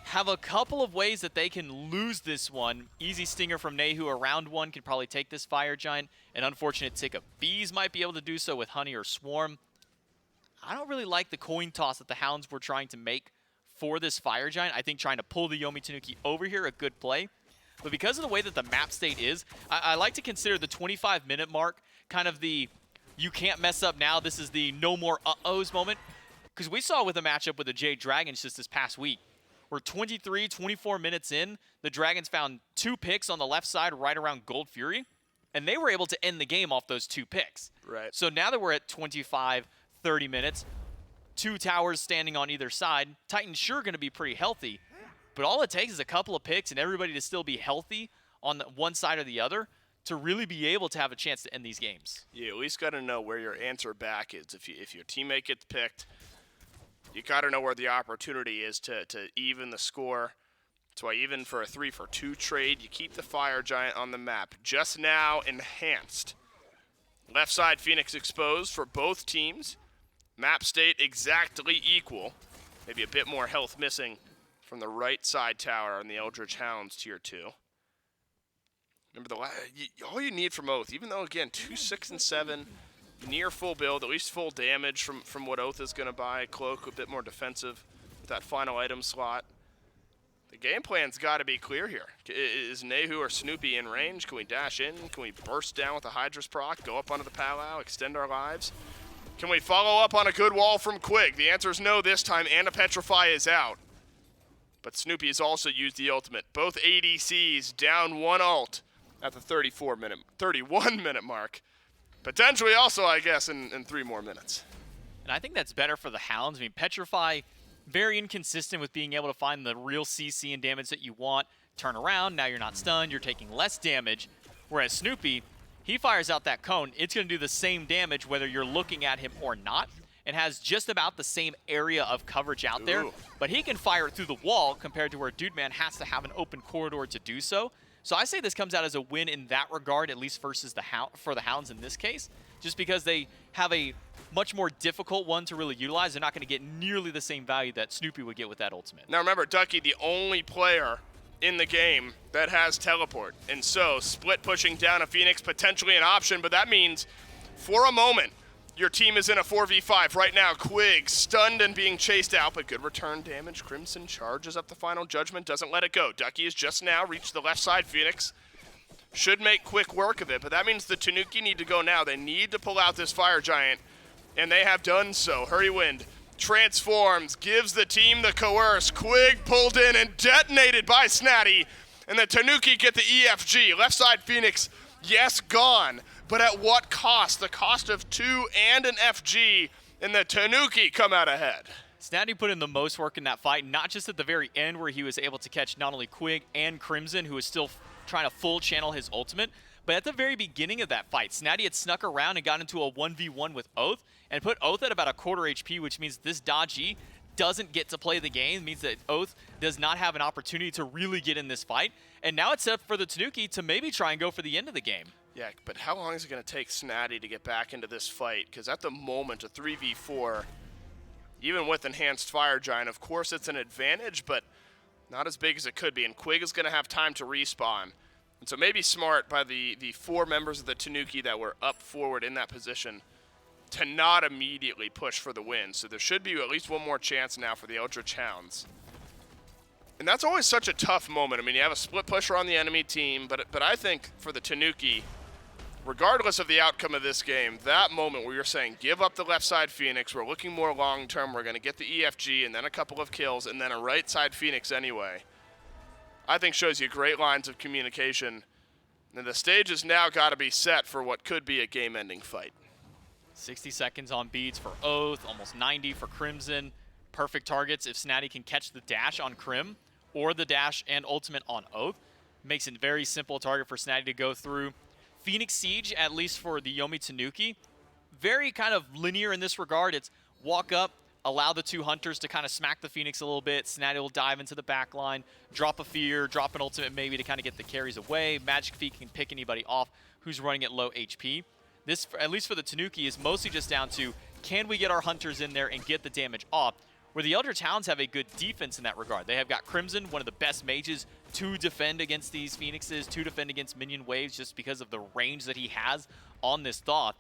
have a couple of ways that they can lose this one. Easy stinger from Nehu around 1 could probably take this Fire Giant. An unfortunate tick of Bees might be able to do so with Honey or Swarm. I don't really like the coin toss that the Hounds were trying to make for this Fire Giant. I think trying to pull the Yomi Tanuki over here, a good play. But because of the way that the map state is, I like to consider the 25-minute mark kind of the you can't mess up now, this is the no more uh-ohs moment. Because we saw with a matchup with the Jade Dragons just this past week, we're 23, 24 minutes in. The Dragons found 2 picks on the left side right around Gold Fury, and they were able to end the game off those 2 picks. Right. So now that we're at 25, 30 minutes, 2 towers standing on either side, Titan's sure going to be pretty healthy, but all it takes is a couple of picks and everybody to still be healthy on the one side or the other to really be able to have a chance to end these games. You at least got to know where your answer back is. If your teammate gets picked, you got to know where the opportunity is to even the score. That's why even for a 3-for-2 trade, you keep the Fire Giant on the map. Just now enhanced. Left side Phoenix exposed for both teams. Map state exactly equal. Maybe a bit more health missing from the right side tower on the Eldritch Hounds tier 2. Remember, all you need from Oath, even though, again, 2, 6, and 7, near full build, at least full damage from what Oath is going to buy. Cloak a bit more defensive with that final item slot. The game plan's got to be clear here. Is Nehu or Snoopy in range? Can we dash in? Can we burst down with a hi-rez proc, go up onto the Palau, extend our lives? Can we follow up on a good wall from Quig? The answer is no this time, and a Petrify is out. But Snoopy has also used the ultimate. Both ADCs down 1 ult at the 31-minute mark. Potentially also, I guess, in 3 more minutes. And I think that's better for the Hounds. I mean, Petrify, very inconsistent with being able to find the real CC and damage that you want. Turn around, now you're not stunned, you're taking less damage. Whereas Snoopy, he fires out that cone, it's going to do the same damage whether you're looking at him or not, and has just about the same area of coverage out there. But he can fire it through the wall compared to where Dude Man has to have an open corridor to do so. So I say this comes out as a win in that regard, at least versus for the Hounds in this case, just because they have a much more difficult one to really utilize. They're not going to get nearly the same value that Snoopy would get with that ultimate. Now remember, Ducky, the only player in the game that has teleport. And so split pushing down a Phoenix, potentially an option, but that means for a moment, your team is in a 4v5 right now. Quig stunned and being chased out, but good return damage. Crimson charges up the final judgment, doesn't let it go. Ducky has just now reached the left side. Phoenix should make quick work of it, but that means the Tanuki need to go now. They need to pull out this Fire Giant, and they have done so. Hurrywind transforms, gives the team the coerce. Quig pulled in and detonated by Snatty, and the Tanuki get the EFG. Left side Phoenix, yes, gone. But at what cost? The cost of 2 and an FG and the Tanuki come out ahead. Snatty put in the most work in that fight, not just at the very end where he was able to catch not only Quig and Crimson, who was still trying to full channel his ultimate, but at the very beginning of that fight, Snatty had snuck around and got into a 1v1 with Oath, and put Oath at about a quarter HP, which means this dodgy doesn't get to play the game. It means that Oath does not have an opportunity to really get in this fight, and now it's up for the Tanuki to maybe try and go for the end of the game. Yeah, but how long is it going to take Snatty to get back into this fight? Because at the moment, a 3v4, even with Enhanced Fire Giant, of course it's an advantage, but not as big as it could be. And Quig is going to have time to respawn. And so maybe smart by the 4 members of the Tanuki that were up forward in that position to not immediately push for the win. So there should be at least one more chance now for the Eldritch Hounds. And that's always such a tough moment. I mean, you have a split pusher on the enemy team, but I think for the Tanuki, regardless of the outcome of this game, that moment where you're saying, give up the left side Phoenix, we're looking more long-term, we're going to get the EFG and then a couple of kills and then a right side Phoenix anyway, I think shows you great lines of communication. And the stage has now got to be set for what could be a game-ending fight. 60 seconds on beads for Oath, almost 90 for Crimson. Perfect targets if Snatty can catch the dash on Crim or the dash and ultimate on Oath. Makes it a very simple target for Snatty to go through. Phoenix Siege, at least for the Yomi Tanuki, very kind of linear in this regard. It's walk up, allow the 2 hunters to kind of smack the Phoenix a little bit. Snatty will dive into the back line, drop a fear, drop an ultimate maybe to kind of get the carries away. Magic Feet can pick anybody off who's running at low HP. This, at least for the Tanuki, is mostly just down to, can we get our hunters in there and get the damage off? Where the Eldritch Hounds have a good defense in that regard. They have got Crimson, one of the best mages, to defend against these Phoenixes, to defend against minion waves just because of the range that he has on this Thoth.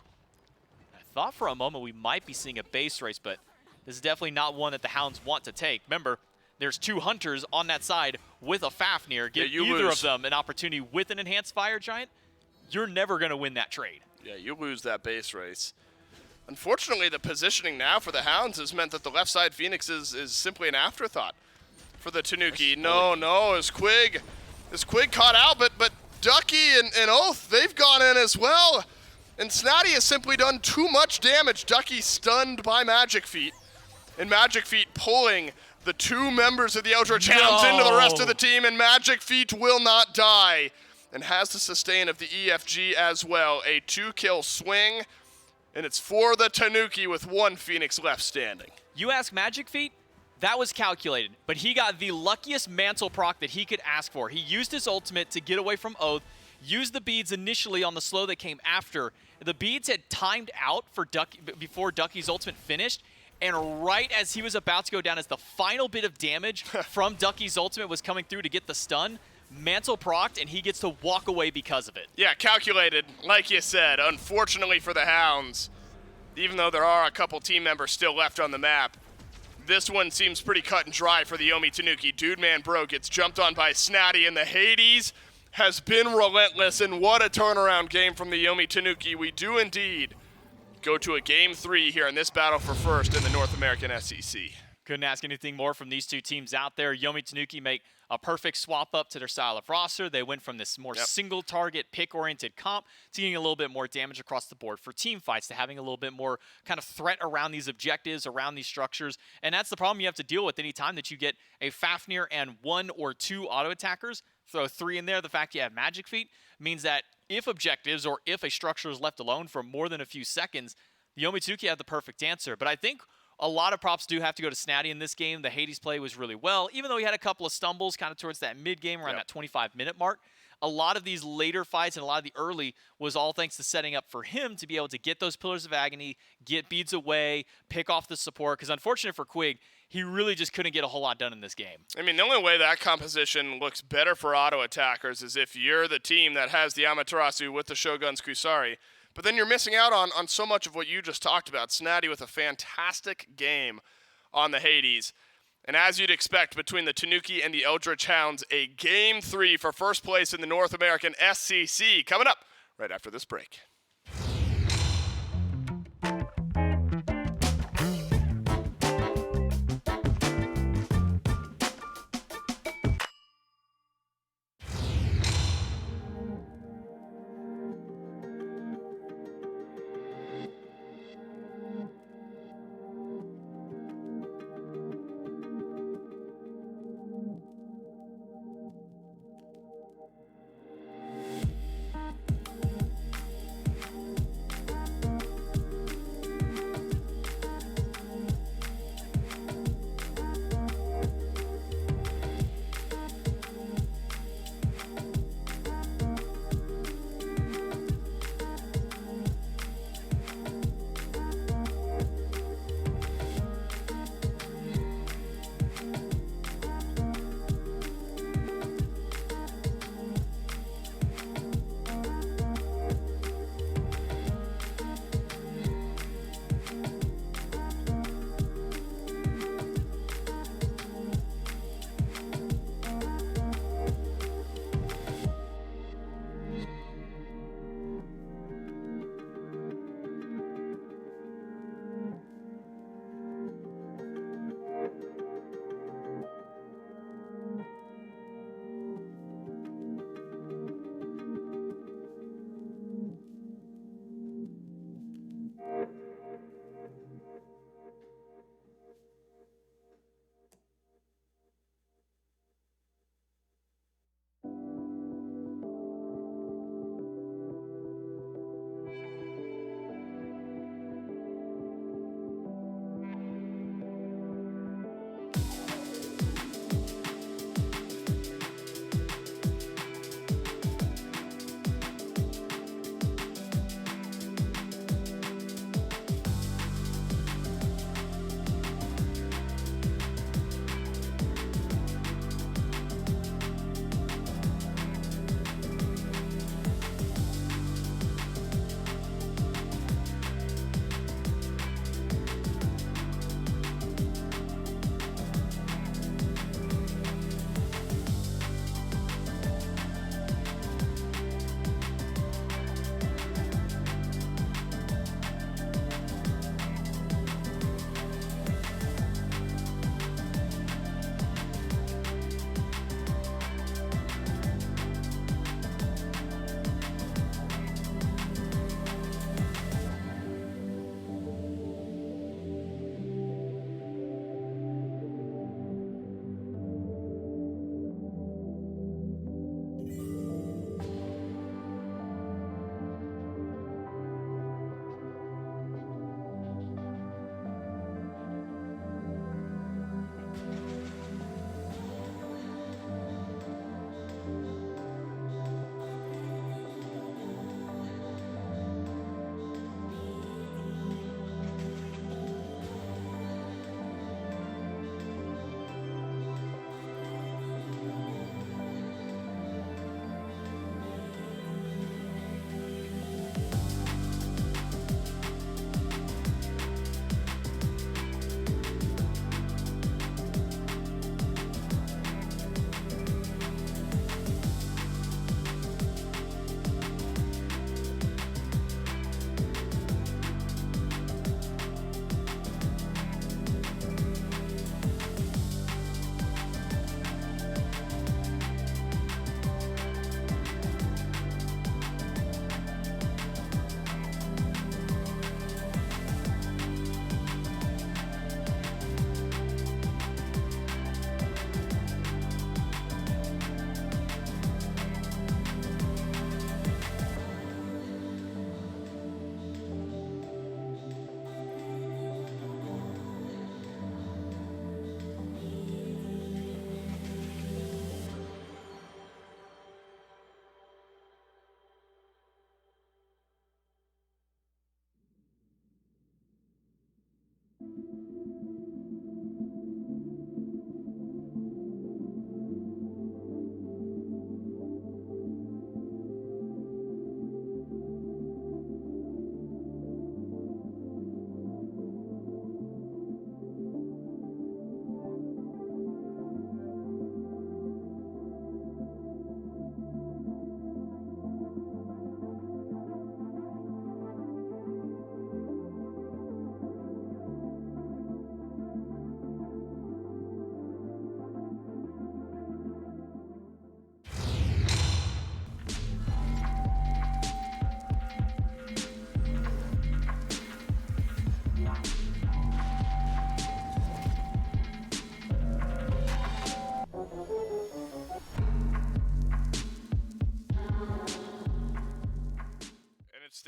I thought for a moment we might be seeing a base race, but this is definitely not one that the Hounds want to take. Remember, there's 2 hunters on that side with a Fafnir. Give either of them an opportunity with an Enhanced Fire Giant, you're never going to win that trade. Yeah, you lose that base race. Unfortunately, the positioning now for the Hounds has meant that the left side Phoenix is simply an afterthought for the Tanuki. No, is Quig caught out, but Ducky and Oath, they've gone in as well. And Snatty has simply done too much damage. Ducky stunned by Magic Feet, and Magic Feet pulling the 2 members of the Eldritch Hounds into the rest of the team, and Magic Feet will not die and has the sustain of the EFG as well. A 2-kill swing. And it's for the Tanuki with 1 Phoenix left standing. You ask Magic Feet, that was calculated, but he got the luckiest mantle proc that he could ask for. He used his ultimate to get away from Oath, used the beads initially on the slow that came after. The beads had timed out for Ducky before Ducky's ultimate finished, and right as he was about to go down, as the final bit of damage from Ducky's ultimate was coming through to get the stun, mantle procced, and he gets to walk away because of it. Yeah, calculated, like you said. Unfortunately for the Hounds, even though there are a couple team members still left on the map, this one seems pretty cut and dry for the Yomi Tanuki. Dude Man Bro gets jumped on by Snatty, and the Hades has been relentless, and what a turnaround game from the Yomi Tanuki. We do indeed go to a Game 3 here in this battle for first in the North American SEC. Couldn't ask anything more from these 2 teams out there. Yomi Tanuki make a perfect swap up to their style of roster. They went from this more single target, pick-oriented comp to getting a little bit more damage across the board for team fights, to having a little bit more kind of threat around these objectives, around these structures. And that's the problem you have to deal with any time that you get a Fafnir and 1 or 2 auto attackers. Throw 3 in there. The fact you have Magic Feet means that if objectives or if a structure is left alone for more than a few seconds, the Yomi Tanuki had the perfect answer. But I think a lot of props do have to go to Snatty in this game. The Hades play was really well, even though he had a couple of stumbles kind of towards that mid-game, around that 25-minute mark. A lot of these later fights and a lot of the early was all thanks to setting up for him to be able to get those Pillars of Agony, get beads away, pick off the support. Because unfortunate for Quig, he really just couldn't get a whole lot done in this game. I mean, the only way that composition looks better for auto attackers is if you're the team that has the Amaterasu with the Shogun's Kusari. But then you're missing out on so much of what you just talked about. Snatty with a fantastic game on the Hades. And as you'd expect, between the Tanuki and the Eldritch Hounds, a Game 3 for first place in the North American SCC coming up right after this break.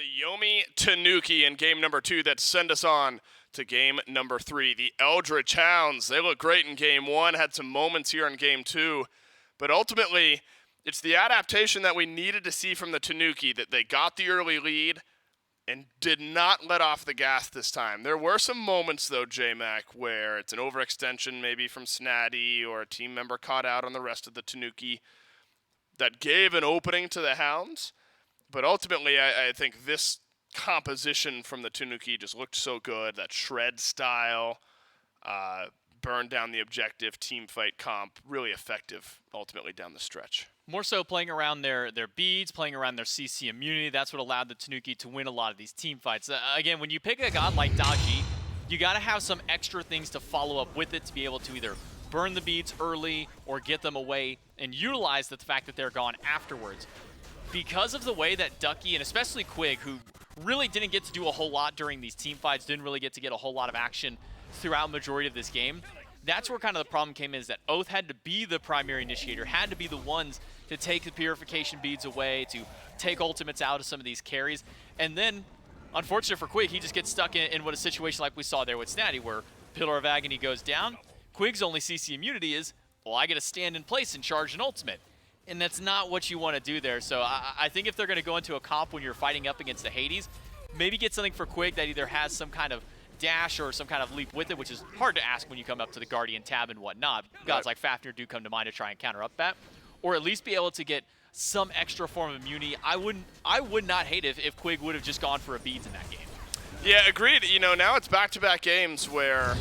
Yomi Tanuki in game number 2 that send us on to game number 3. The Eldritch Hounds, they look great in game 1, had some moments here in game 2, but ultimately it's the adaptation that we needed to see from the Tanuki, that they got the early lead and did not let off the gas this time. There were some moments though, J-Mac, where it's an overextension maybe from Snatty or a team member caught out on the rest of the Tanuki that gave an opening to the Hounds. But ultimately, I think this composition from the Tanuki just looked so good. That shred style, burned down the objective, team fight comp, really effective ultimately down the stretch. More so playing around their beads, playing around their CC immunity. That's what allowed the Tanuki to win a lot of these team fights. Again, when you pick a god like Daji, you got to have some extra things to follow up with it to be able to either burn the beads early or get them away and utilize the fact that they're gone afterwards. Because of the way that Ducky, and especially Quig, who really didn't get to do a whole lot during these team fights, didn't really get to get a whole lot of action throughout majority of this game, that's where kind of the problem came in, is that Oath had to be the primary initiator, had to be the ones to take the purification beads away, to take ultimates out of some of these carries. And then, unfortunate for Quig, he just gets stuck in what a situation like we saw there with Snatty, where Pillar of Agony goes down. Quig's only CC immunity is, well, I get to stand in place and charge an ultimate. And that's not what you want to do there. So I think if they're going to go into a comp when you're fighting up against the Hades, maybe get something for Quig that either has some kind of dash or some kind of leap with it, which is hard to ask when you come up to the Guardian tab and whatnot. Gods like Fafnir do come to mind to try and counter up that. Or at least be able to get some extra form of immunity. I would not hate it if Quig would have just gone for a beads in that game. Yeah, agreed. You know, now it's back-to-back games where...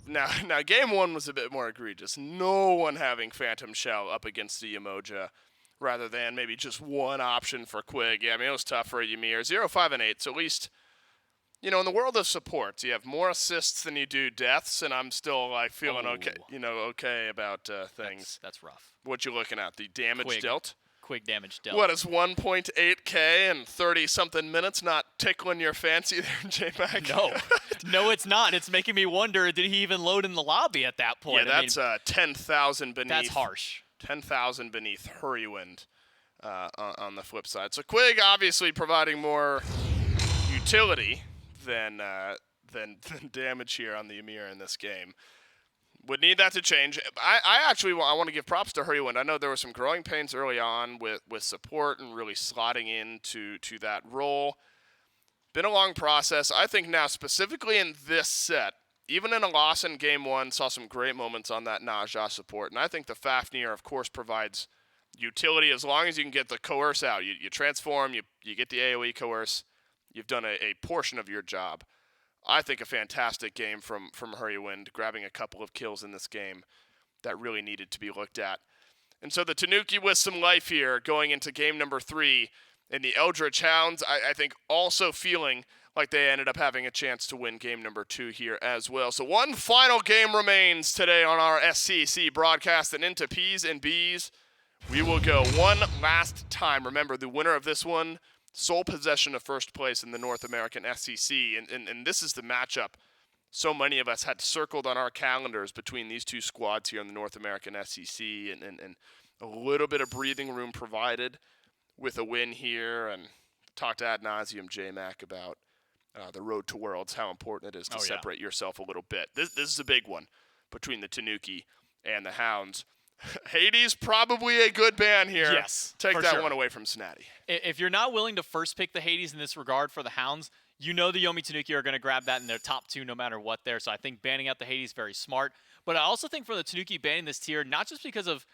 Now, game 1 was a bit more egregious. No one having Phantom Shell up against the Yemoja, rather than maybe just one option for Quig. Yeah, I mean, it was tough for Ymir. 0, 5, and 8, so at least, you know, in the world of supports, you have more assists than you do deaths, and I'm still, like, feeling okay about things. That's rough. What you looking at? The damage Quig. dealt? Quig damage dealt. What is 1.8k and 30-something minutes not tickling your fancy there, J-Mac? No, it's not. It's making me wonder, did he even load in the lobby at that point? Yeah, that's 10,000 beneath. That's harsh. 10,000 beneath Hurrywind on the flip side. So Quig obviously providing more utility than damage here on the Ymir in this game. Would need that to change. I want to give props to Hurrywind. I know there were some growing pains early on with support and really slotting into that role. Been a long process. I think now, specifically in this set, even in a loss in game 1, saw some great moments on that Naja support. And I think the Fafnir, of course, provides utility as long as you can get the coerce out. You transform, you get the AoE coerce, you've done a portion of your job. I think a fantastic game from Hurrywind, grabbing a couple of kills in this game that really needed to be looked at. And so the Tanuki with some life here going into game number 3, and the Eldritch Hounds, I think, also feeling like they ended up having a chance to win game number 2 here as well. So one final game remains today on our SCC broadcast, and into P's and B's we will go one last time. Remember, the winner of this one, sole possession of first place in the North American SCC, and this is the matchup so many of us had circled on our calendars between these two squads here in the North American SCC, and a little bit of breathing room provided with a win here, and talked ad nauseum, J-Mac, about the road to Worlds, how important it is to separate yourself a little bit. This is a big one between the Tanuki and the Hounds. Hades, probably a good ban here. Yes, take that one away from Snatty. If you're not willing to first pick the Hades in this regard for the Hounds, you know the Yomi Tanuki are going to grab that in their top 2 no matter what there. So I think banning out the Hades very smart. But I also think for the Tanuki banning this tier, not just because of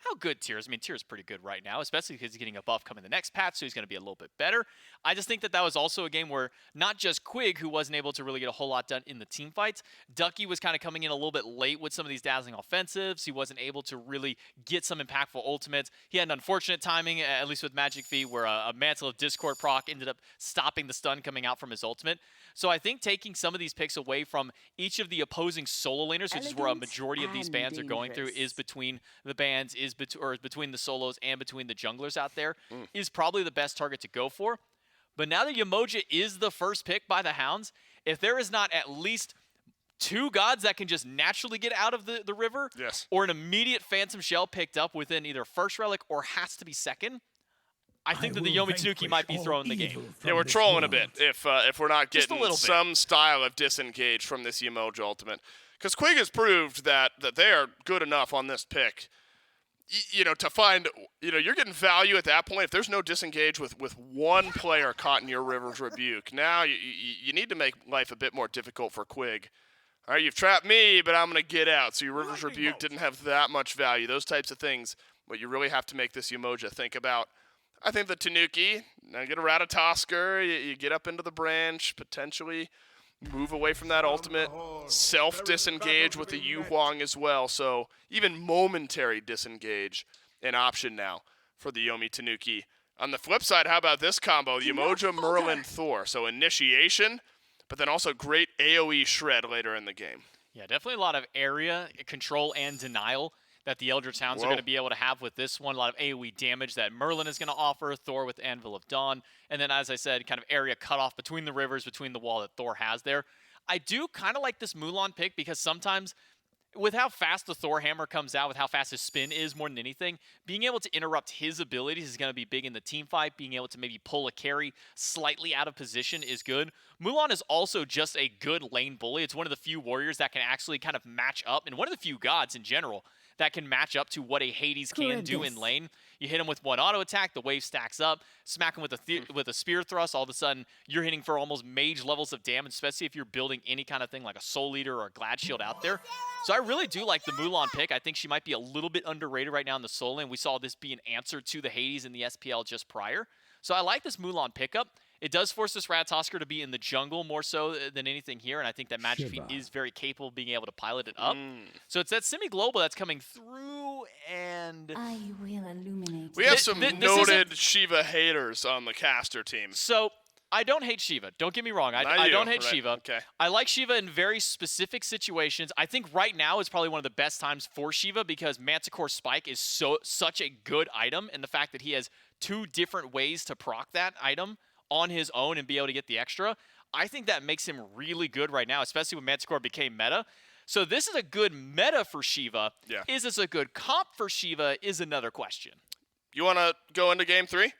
how good Tier's. I mean, Tier's pretty good right now, especially because he's getting a buff coming the next patch, so he's going to be a little bit better. I just think that was also a game where not just Quig, who wasn't able to really get a whole lot done in the team fights, Ducky was kind of coming in a little bit late with some of these dazzling offensives. He wasn't able to really get some impactful ultimates. He had an unfortunate timing, at least with Magic V, where a Mantle of Discord proc ended up stopping the stun coming out from his ultimate. So I think taking some of these picks away from each of the opposing solo laners, which is where a majority of these bans are going through, is between the bans, or between the solos and between the junglers out there, is probably the best target to go for. But now that Yemoja is the first pick by the Hounds, if there is not at least 2 gods that can just naturally get out of the river, yes, or an immediate Phantom Shell picked up within either first relic or has to be second, I think that the Yomi Tanuki might be throwing the game. Yeah, we're trolling a bit if we're not Just a getting little bit. some style of disengage from this Yemoja ultimate. Because Quig has proved that they are good enough on this pick, to find, you're getting value at that point. If there's no disengage with one player caught in your River's Rebuke, now you need to make life a bit more difficult for Quig. All right, you've trapped me, but I'm going to get out. So your River's Rebuke didn't have that much value. Those types of things, what you really have to make this Yemoja think about. I think the Tanuki, now get a Ratatosker, you get up into the branch, potentially move away from that ultimate, self-disengage with the Yu Huang as well. So even momentary disengage an option now for the Yomi Tanuki. On the flip side, how about this combo? The Yemoja, Merlin, Thor. So initiation, but then also great AoE shred later in the game. Yeah, definitely a lot of area control and denial that the Eldritch Hounds are going to be able to have with this one. A lot of AoE damage that Merlin is going to offer, Thor with Anvil of Dawn, and then, as I said, kind of area cutoff between the rivers, between the wall that Thor has there. I do kind of like this Mulan pick because sometimes with how fast the Thor hammer comes out, with how fast his spin is more than anything, being able to interrupt his abilities is going to be big in the team fight. Being able to maybe pull a carry slightly out of position is good. Mulan is also just a good lane bully. It's one of the few warriors that can actually kind of match up, and one of the few gods in general that can match up to what a Hades can do in lane. You hit him with one auto attack, the wave stacks up, smack him with a spear thrust, all of a sudden you're hitting for almost mage levels of damage, especially if you're building any kind of thing like a Soul Eater or a Glad Shield out there. So I really do like the Mulan pick. I think she might be a little bit underrated right now in the Soul lane. We saw this be an answer to the Hades in the SPL just prior. So I like this Mulan pickup. It does force this Ratatosker to be in the jungle more so than anything here, and I think that Magic Feet is very capable of being able to pilot it up. So it's that semi-global that's coming through, and I will illuminate. We have some noted Shiva haters on the caster team. So I don't hate Shiva. Don't get me wrong. I don't hate Shiva. Okay. I like Shiva in very specific situations. I think right now is probably one of the best times for Shiva because Manticore Spike is such a good item, and the fact that he has two different ways to proc that item on his own and be able to get the extra, I think that makes him really good right now, especially when Manticore became meta. So this is a good meta for Shiva. Yeah. Is this a good comp for Shiva is another question. You want to go into game 3?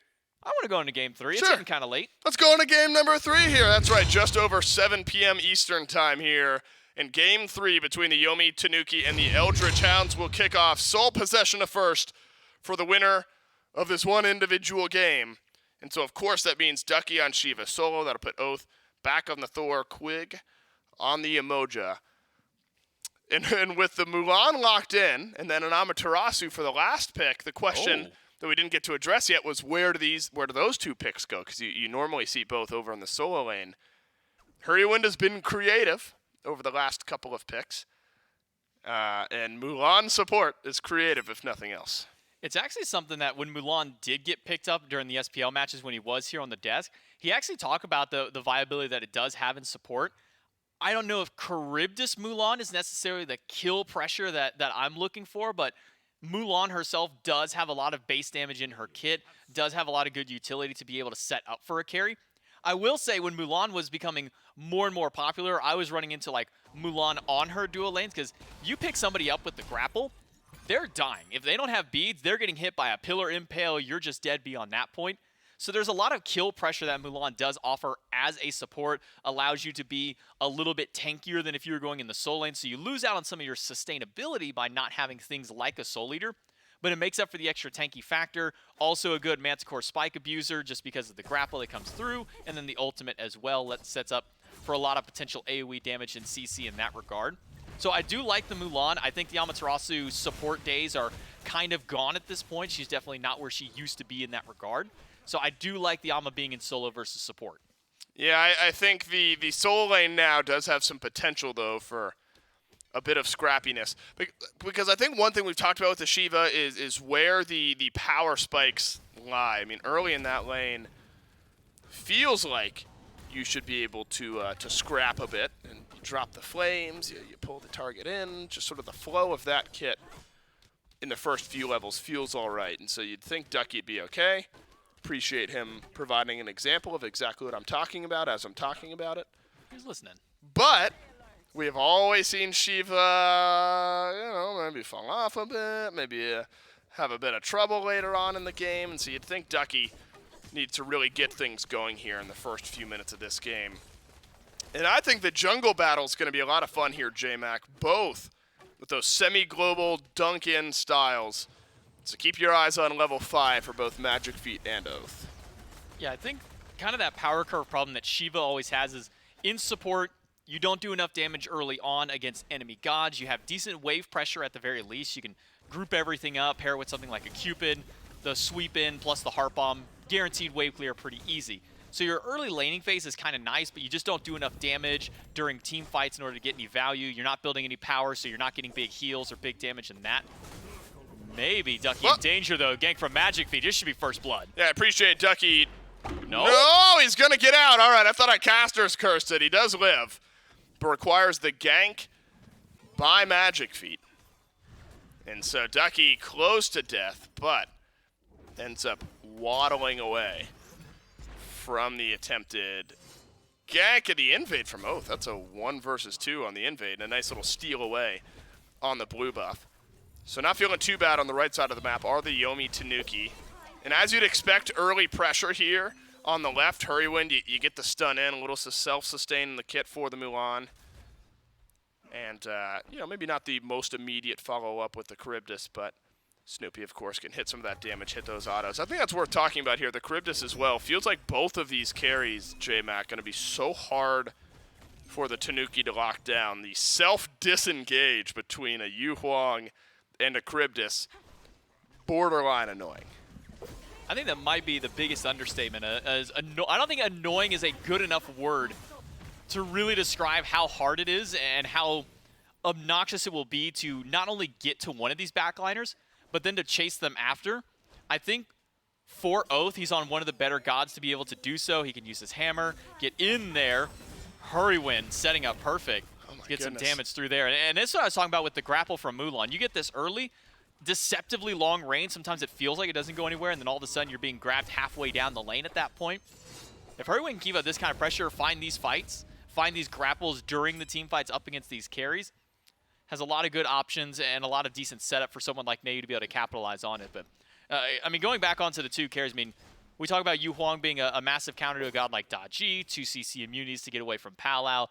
I want to go into game 3. Sure. It's getting kind of late. Let's go into game number 3 here. That's right, just over 7 p.m. Eastern time here. And game 3 between the Yomi Tanuki and the Eldritch Hounds will kick off. Sole possession of first for the winner of this one individual game. And so, of course, that means Ducky on Shiva solo. That'll put Oath back on the Thor, Quig on the Yemoja. And with the Mulan locked in, and then an Amaterasu for the last pick, the question that we didn't get to address yet was where do those two picks go? Because you normally see both over on the solo lane. Hurrywind has been creative over the last couple of picks. And Mulan support is creative, if nothing else. It's actually something that when Mulan did get picked up during the SPL matches when he was here on the desk, he actually talked about the viability that it does have in support. I don't know if Charybdis Mulan is necessarily the kill pressure that I'm looking for, but Mulan herself does have a lot of base damage in her kit, does have a lot of good utility to be able to set up for a carry. I will say when Mulan was becoming more and more popular, I was running into like Mulan on her dual lanes because you pick somebody up with the grapple, they're dying. If they don't have beads, they're getting hit by a pillar impale. You're just dead beyond that point. So there's a lot of kill pressure that Mulan does offer as a support, allows you to be a little bit tankier than if you were going in the soul lane. So you lose out on some of your sustainability by not having things like a Soul Eater, but it makes up for the extra tanky factor. Also a good Manticore Spike abuser just because of the grapple that comes through, and then the ultimate as well that sets up for a lot of potential AoE damage and CC in that regard. So I do like the Mulan. I think the Amaterasu support days are kind of gone at this point. She's definitely not where she used to be in that regard. So I do like the Ama being in solo versus support. Yeah, I think the solo lane now does have some potential, though, for a bit of scrappiness. Because I think one thing we've talked about with the Shiva is where the power spikes lie. I mean, early in that lane, feels like you should be able to scrap a bit and drop the flames, you pull the target in, just sort of the flow of that kit in the first few levels feels all right. And so you'd think Ducky'd be okay. Appreciate him providing an example of exactly what I'm talking about as I'm talking about it. He's listening. But we have always seen Shiva, maybe fall off a bit, maybe have a bit of trouble later on in the game. And so you'd think Ducky need to really get things going here in the first few minutes of this game. And I think the jungle battle is going to be a lot of fun here, J-Mac, both with those semi-global dunk-in styles. So keep your eyes on level 5 for both Magic Feet and Oath. Yeah, I think kind of that power curve problem that Shiva always has is in support, you don't do enough damage early on against enemy gods. You have decent wave pressure at the very least. You can group everything up, pair it with something like a Cupid, the sweep in plus the heart bomb, guaranteed wave clear pretty easy. So your early laning phase is kind of nice, but you just don't do enough damage during team fights in order to get any value. You're not building any power, so you're not getting big heals or big damage in that. Maybe Ducky in danger, though. Gank from Magic Feet. This should be first blood. Yeah, I appreciate Ducky. No? No, he's going to get out. All right, I thought I Caster's cursed it. He does live, but requires the gank by Magic Feet. And so Ducky close to death, but ends up waddling away from the attempted gank of the invade from Oath. That's a 1 versus 2 on the invade, and a nice little steal away on the blue buff. So not feeling too bad on the right side of the map are the Yomi Tanuki. And as you'd expect, early pressure here on the left. Hurrywind, you get the stun in, a little self-sustain in the kit for the Mulan. And, you know, maybe not the most immediate follow-up with the Charybdis, but Snoopy, of course, can hit some of that damage, hit those autos. I think that's worth talking about here. The Charybdis as well. Feels like both of these carries, J-Mac, going to be so hard for the Tanuki to lock down. The self-disengage between a Yu Huang and a Charybdis, borderline annoying. I think that might be the biggest understatement. I don't think annoying is a good enough word to really describe how hard it is and how obnoxious it will be to not only get to one of these backliners, but then to chase them after. I think for Oath, he's on one of the better gods to be able to do so. He can use his hammer, get in there, Hurrywind, setting up perfect. Get some damage through there. And this is what I was talking about with the grapple from Mulan. You get this early, deceptively long range. Sometimes it feels like it doesn't go anywhere, and then all of a sudden you're being grabbed halfway down the lane at that point. If Hurrywind can keep up this kind of pressure, find these fights, find these grapples during the team fights up against these carries, has a lot of good options and a lot of decent setup for someone like Neu to be able to capitalize on it. But, I mean, going back onto the two carries, I mean, we talk about Yu Huang being a massive counter to a god like Da Ji, 2 CC immunities to get away from Palau,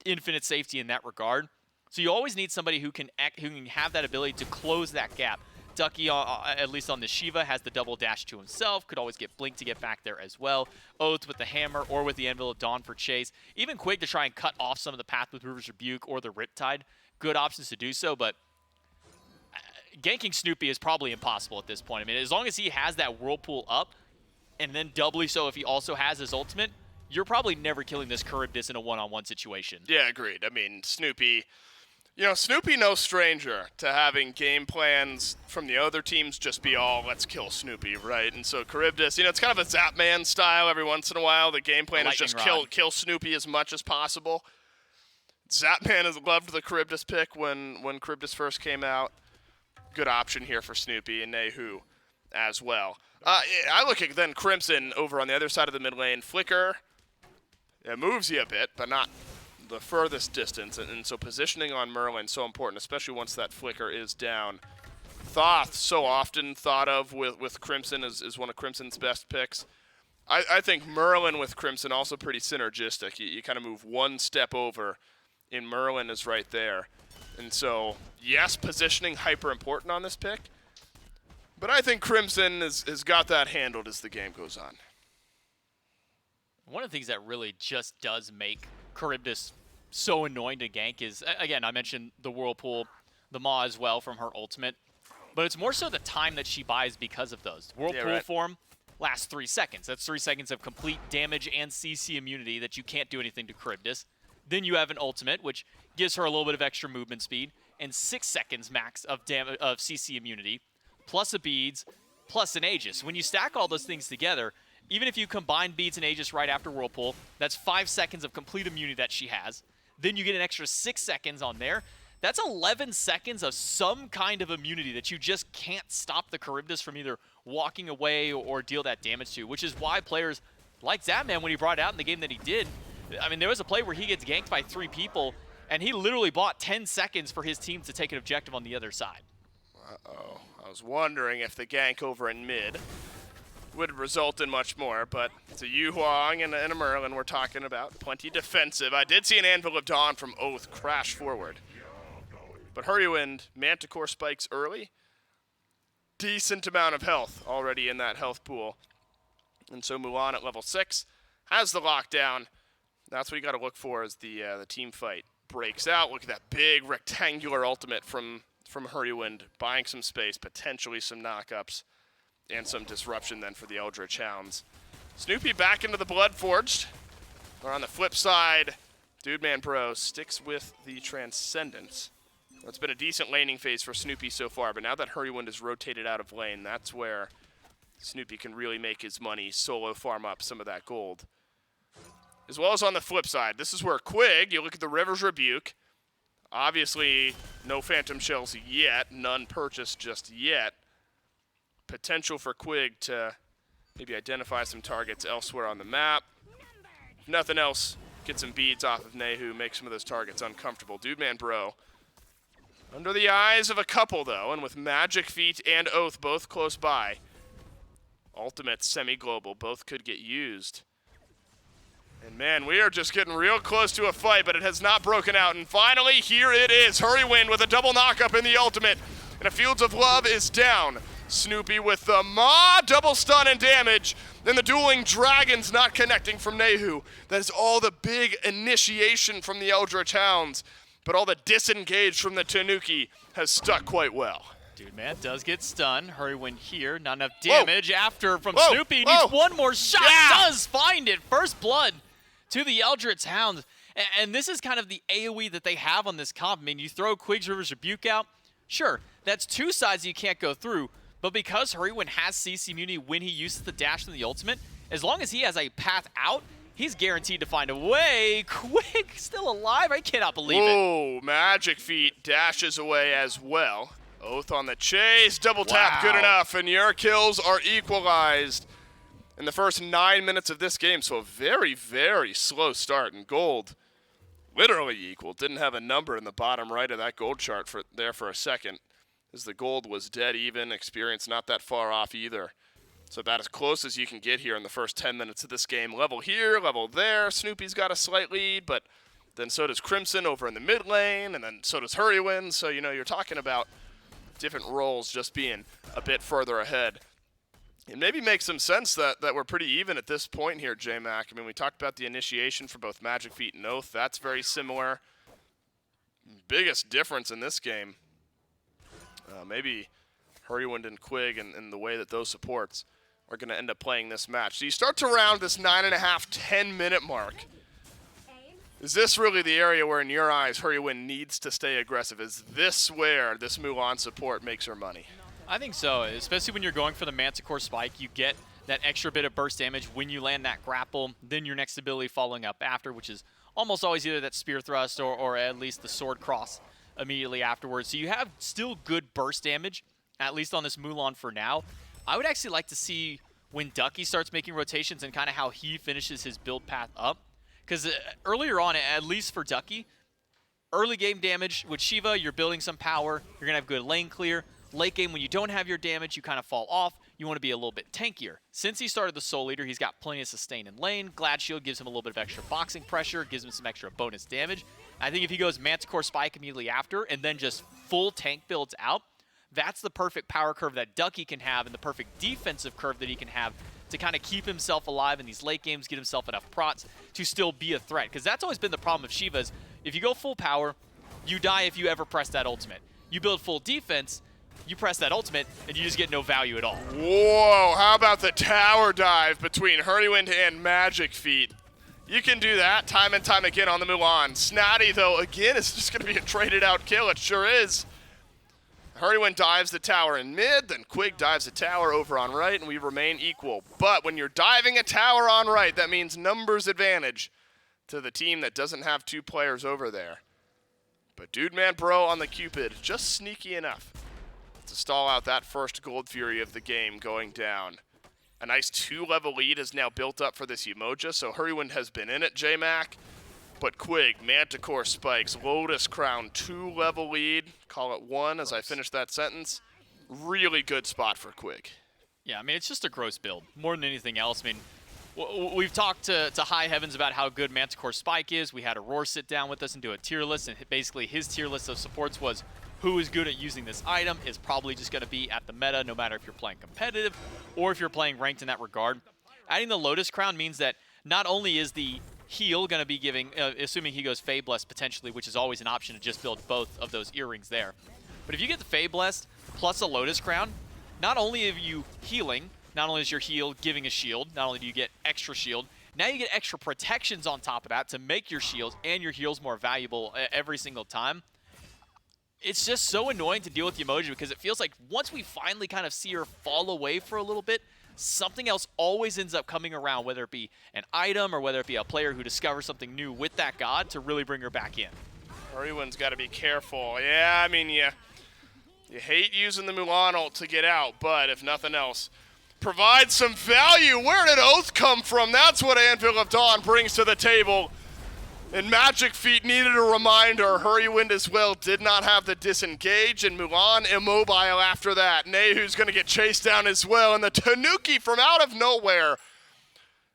infinite safety in that regard. So you always need somebody who can have that ability to close that gap. Ducky, at least on the Shiva, has the double dash to himself, could always get Blink to get back there as well. Oath with the hammer or with the Anvil of Dawn for chase. Even Quake to try and cut off some of the path with River's Rebuke or the Riptide. Good options to do so, but ganking Snoopy is probably impossible at this point. I mean, as long as he has that Whirlpool up, and then doubly so if he also has his ultimate, you're probably never killing this Charybdis in a one-on-one situation. Yeah, agreed. I mean, Snoopy, you know, Snoopy no stranger to having game plans from the other teams just be all, let's kill Snoopy, right? And so Charybdis, you know, it's kind of a Zapman style every once in a while. The game plan is just kill Snoopy as much as possible. Zapman has loved the Charybdis pick when Charybdis first came out. Good option here for Snoopy and Nehu as well. I look at then Crimson over on the other side of the mid lane. Flicker, it moves you a bit, but not the furthest distance. And so positioning on Merlin so important, especially once that Flicker is down. Thoth, so often thought of with Crimson is one of Crimson's best picks. I think Merlin with Crimson also pretty synergistic. You kind of move one step over, and Merlin is right there. And so, yes, positioning hyper important on this pick, but I think Crimson has got that handled as the game goes on. One of the things that really just does make Charybdis so annoying to gank is, again, I mentioned the Whirlpool, the Maw as well from her ultimate, but it's more so the time that she buys because of those. Whirlpool form lasts 3 seconds. That's 3 seconds of complete damage and CC immunity that you can't do anything to Charybdis. Then you have an ultimate, which gives her a little bit of extra movement speed, and 6 seconds max of CC immunity, plus a beads, plus an Aegis. When you stack all those things together, even if you combine beads and Aegis right after Whirlpool, that's 5 seconds of complete immunity that she has. Then you get an extra 6 seconds on there. That's 11 seconds of some kind of immunity that you just can't stop the Charybdis from either walking away or deal that damage to, which is why players like Zapman, when he brought it out in the game that he did, I mean, there was a play where he gets ganked by 3 people, and he literally bought 10 seconds for his team to take an objective on the other side. Uh-oh. I was wondering if the gank over in mid would result in much more, but it's a Yu Huang and a Merlin we're talking about. Plenty defensive. I did see an Anvil of Dawn from Oath crash forward. But Hurrywind, Manticore spikes early. Decent amount of health already in that health pool. And so Mulan at level 6 has the lockdown. That's what you got to look for as the team fight breaks out. Look at that big rectangular ultimate from Hurrywind, buying some space, potentially some knockups, and some disruption then for the Eldritch Hounds. Snoopy back into the Bloodforged. Or on the flip side, Dude Man Bro sticks with the Transcendence. It's been a decent laning phase for Snoopy so far, but now that Hurrywind is rotated out of lane, that's where Snoopy can really make his money, solo farm up some of that gold. As well as on the flip side, this is where Quig, you look at the River's Rebuke, obviously no Phantom Shells yet, none purchased just yet. Potential for Quig to maybe identify some targets elsewhere on the map. If nothing else, get some beads off of Nehu, make some of those targets uncomfortable. Dude Man Bro. Under the eyes of a couple, though, and with Magic Feet and Oath both close by. Ultimate, semi-global, both could get used. And man, we are just getting real close to a fight, but it has not broken out. And finally, here it is. Hurrywind with a double knockup in the ultimate. And a Fields of Love is down. Snoopy with the Maw, double stun and damage. Then the dueling dragons not connecting from Nehu. That is all the big initiation from the Eldritch Hounds. But all the disengage from the Tanuki has stuck quite well. Dude Man does get stunned. Hurrywind here, not enough damage. After from Whoa. Snoopy, Whoa. needs one more shot. Yeah. Does find it. First blood to the Eldritch Hounds. And this is kind of the AoE that they have on this comp. I mean, you throw Quig's River's Rebuke out. Sure, that's two sides you can't go through. But because Hurrywind has CC immunity when he uses the dash from the ultimate, as long as he has a path out, he's guaranteed to find a way. Quig still alive? I cannot believe it. Oh, Magic Feet dashes away as well. Oath on the chase, double tap, good enough, and your kills are equalized in the first 9 minutes of this game. So a very, very slow start, and gold literally equal. Didn't have a number in the bottom right of that gold chart for a second, as the gold was dead even, experience not that far off either. So about as close as you can get here in the first 10 minutes of this game. Level here, level there. Snoopy's got a slight lead, but then so does Crimson over in the mid lane, and then so does Hurrywind. So, you know, you're talking about different roles just being a bit further ahead. It maybe makes some sense that we're pretty even at this point here, J-Mac. I mean, we talked about the initiation for both Magic Feet and Oath. That's very similar. Biggest difference in this game, maybe Hurrywind and Quig and the way that those supports are going to end up playing this match. So you start to round this 9.5, 10-minute mark. Is this really the area where, in your eyes, Hurrywind needs to stay aggressive? Is this where this Mulan support makes her money? I think so, especially when you're going for the Manticore Spike. You get that extra bit of burst damage when you land that grapple, then your next ability following up after, which is almost always either that Spear Thrust or at least the Sword Cross immediately afterwards. So you have still good burst damage, at least on this Mulan for now. I would actually like to see when Ducky starts making rotations and kind of how he finishes his build path up. Because earlier on, at least for Ducky, early game damage with Shiva, you're building some power. You're going to have good lane clear. Late game, when you don't have your damage, you kind of fall off. You want to be a little bit tankier. Since he started the Soul Eater, he's got plenty of sustain in lane. Glad Shield gives him a little bit of extra boxing pressure, gives him some extra bonus damage. I think if he goes Manticore Spike immediately after and then just full tank builds out, that's the perfect power curve that Ducky can have and the perfect defensive curve that he can have to kind of keep himself alive in these late games, get himself enough prots to still be a threat. Because that's always been the problem of Shiva's. If you go full power, you die if you ever press that ultimate. You build full defense, you press that ultimate, and you just get no value at all. Whoa, how about the tower dive between Hurrywind and Magic Feet? You can do that time and time again on the Mulan. Snotty, though, again, is just going to be a traded out kill. It sure is. Hurrywind dives the tower in mid, then Quig dives the tower over on right, and we remain equal. But when you're diving a tower on right, that means numbers advantage to the team that doesn't have two players over there. But Dude Man Bro on the Cupid, just sneaky enough to stall out that first Gold Fury of the game going down. A nice 2-level lead is now built up for this Umoja, so Hurrywind has been in it, J-Mac. But Quig, Manticore Spikes, Lotus Crown, 2-level lead. Call it 1 as I finish that sentence. Really good spot for Quig. Yeah, I mean, it's just a gross build, more than anything else. I mean, we've talked to High Heavens about how good Manticore Spike is. We had Aurora sit down with us and do a tier list, and basically his tier list of supports was who is good at using this item is probably just going to be at the meta, no matter if you're playing competitive or if you're playing ranked in that regard. Adding the Lotus Crown means that not only is the heal going to be giving, assuming he goes Fey Blessed potentially, which is always an option to just build both of those earrings there. But if you get the Fey Blessed plus a Lotus Crown, not only are you healing, not only is your heal giving a shield, not only do you get extra shield, now you get extra protections on top of that to make your shields and your heals more valuable every single time. It's just so annoying to deal with the emoji because it feels like once we finally kind of see her fall away for a little bit, something else always ends up coming around, whether it be an item or whether it be a player who discovers something new with that god to really bring her back in. Everyone's got to be careful. Yeah, I mean, you hate using the Mulan ult to get out, but if nothing else, provide some value. Where did Oath come from? That's what Anvil of Dawn brings to the table. And Magic Feet needed a reminder. Hurrywind as well did not have the disengage, and Mulan immobile after that. Nehu's going to get chased down as well, and the Tanuki from out of nowhere.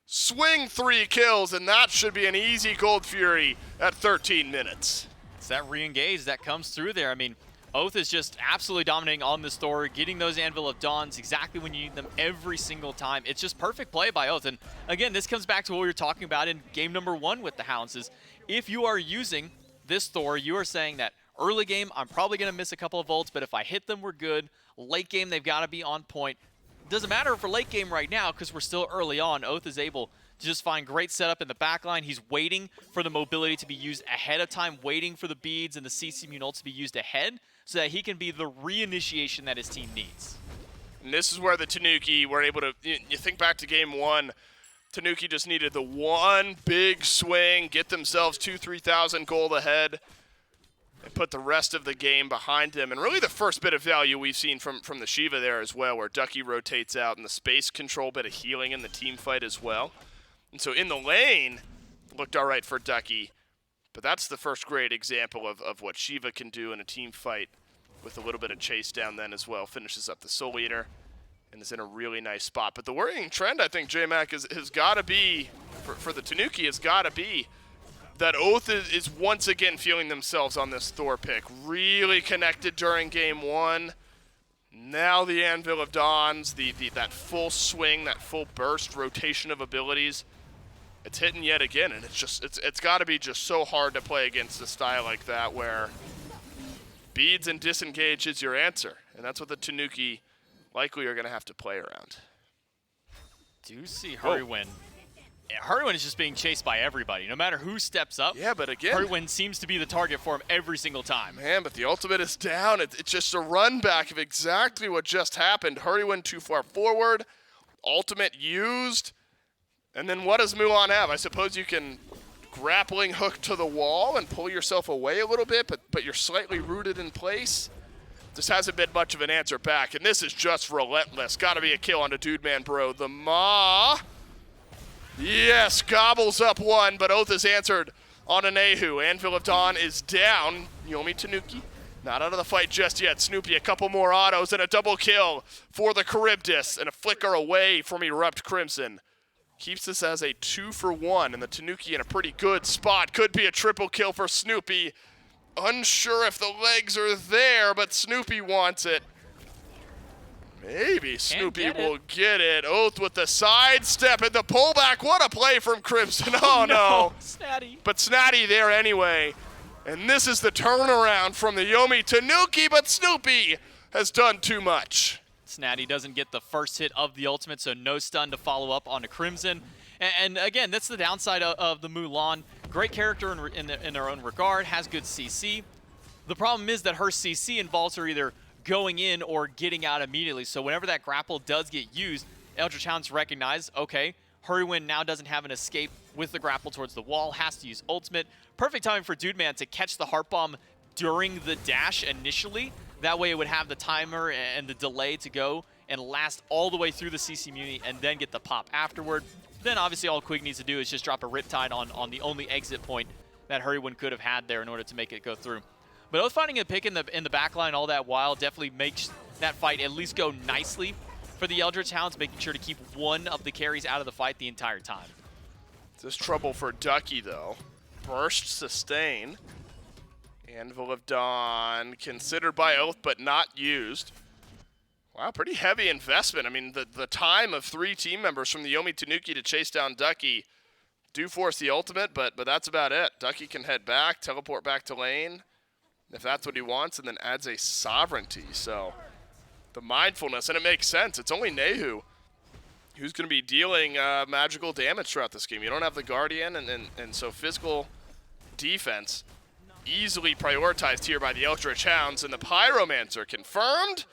Swing 3 kills, and that should be an easy Gold Fury at 13 minutes. It's that re-engage that comes through there. I mean, Oath is just absolutely dominating on this Thor, getting those Anvil of Dawns exactly when you need them every single time. It's just perfect play by Oath. And again, this comes back to what we were talking about in game number 1 with the Hounds is if you are using this Thor, you are saying that early game, I'm probably going to miss a couple of ults, but if I hit them, we're good. Late game, they've got to be on point. Doesn't matter for late game right now because we're still early on. Oath is able to just find great setup in the backline. He's waiting for the mobility to be used ahead of time, waiting for the beads and the CC immune ults to be used ahead so that he can be the reinitiation that his team needs. And this is where the Tanuki were able to, you think back to game 1, Tanuki just needed the one big swing, get themselves 2,000-3,000 gold ahead, and put the rest of the game behind him. And really the first bit of value we've seen from the Shiva there as well, where Ducky rotates out and the space control, bit of healing in the team fight as well. And so in the lane, looked all right for Ducky, but that's the first great example of what Shiva can do in a team fight with a little bit of chase down then as well. Finishes up the Soul Eater and is in a really nice spot. But the worrying trend, I think, J-Mac, has got to be, for the Tanuki, has got to be that Oath is once again feeling themselves on this Thor pick. Really connected during game 1. Now the Anvil of Dawns, that full swing, that full burst rotation of abilities. It's hitting yet again, and it's got to be just so hard to play against a style like that where beads and disengage is your answer. And that's what the Tanuki likely are going to have to play around. Do see Hurrywind. Yeah, Hurrywind is just being chased by everybody, no matter who steps up. Yeah, but again, Hurrywind seems to be the target for him every single time. Man, but the ultimate is down. It's just a run back of exactly what just happened. Hurrywind too far forward, ultimate used, and then what does Mulan have? I suppose you can grappling hook to the wall and pull yourself away a little bit, but you're slightly rooted in place. This hasn't been much of an answer back, and this is just relentless. Got to be a kill on the Dude Man Bro. The Ma. Yes, gobbles up one, but Oath is answered on a Nehu. Anvil of Dawn is down. Yomi Tanuki not out of the fight just yet. Snoopy, a couple more autos and a double kill for the Charybdis, and a flicker away from Erupt Crimson. Keeps this as a 2-for-1, and the Tanuki in a pretty good spot. Could be a triple kill for Snoopy. Unsure if the legs are there, but Snoopy wants it. Maybe Snoopy will get it. Oath with the sidestep and the pullback. What a play from Crimson. Oh, no. Snatty. But Snatty there anyway. And this is the turnaround from the Yomi Tanuki, but Snoopy has done too much. Snatty doesn't get the first hit of the ultimate, so no stun to follow up on a Crimson. And again, that's the downside of the Mulan. Great character in their own regard, has good CC. The problem is that her CC involves her either going in or getting out immediately. So whenever that grapple does get used, Eldritch Hounds recognize, okay, Hurrywind now doesn't have an escape with the grapple towards the wall, has to use ultimate. Perfect timing for Dude Man to catch the Heart Bomb during the dash initially. That way it would have the timer and the delay to go and last all the way through the CC immunity and then get the pop afterward. Then obviously all Quig needs to do is just drop a Riptide on the only exit point that Hurrywind could have had there in order to make it go through. But Oath finding a pick in the back line all that while definitely makes that fight at least go nicely for the Eldritch Hounds, making sure to keep one of the carries out of the fight the entire time. This trouble for Ducky, though. Burst, sustain. Anvil of Dawn, considered by Oath, but not used. Wow, pretty heavy investment. I mean, the time of 3 team members from the Yomi Tanuki to chase down Ducky do force the ultimate, but that's about it. Ducky can head back, teleport back to lane, if that's what he wants, and then adds a sovereignty. So the mindfulness, and it makes sense. It's only Nehu who's going to be dealing magical damage throughout this game. You don't have the Guardian, and so physical defense easily prioritized here by the Eldritch Hounds, and the Pyromancer confirmed.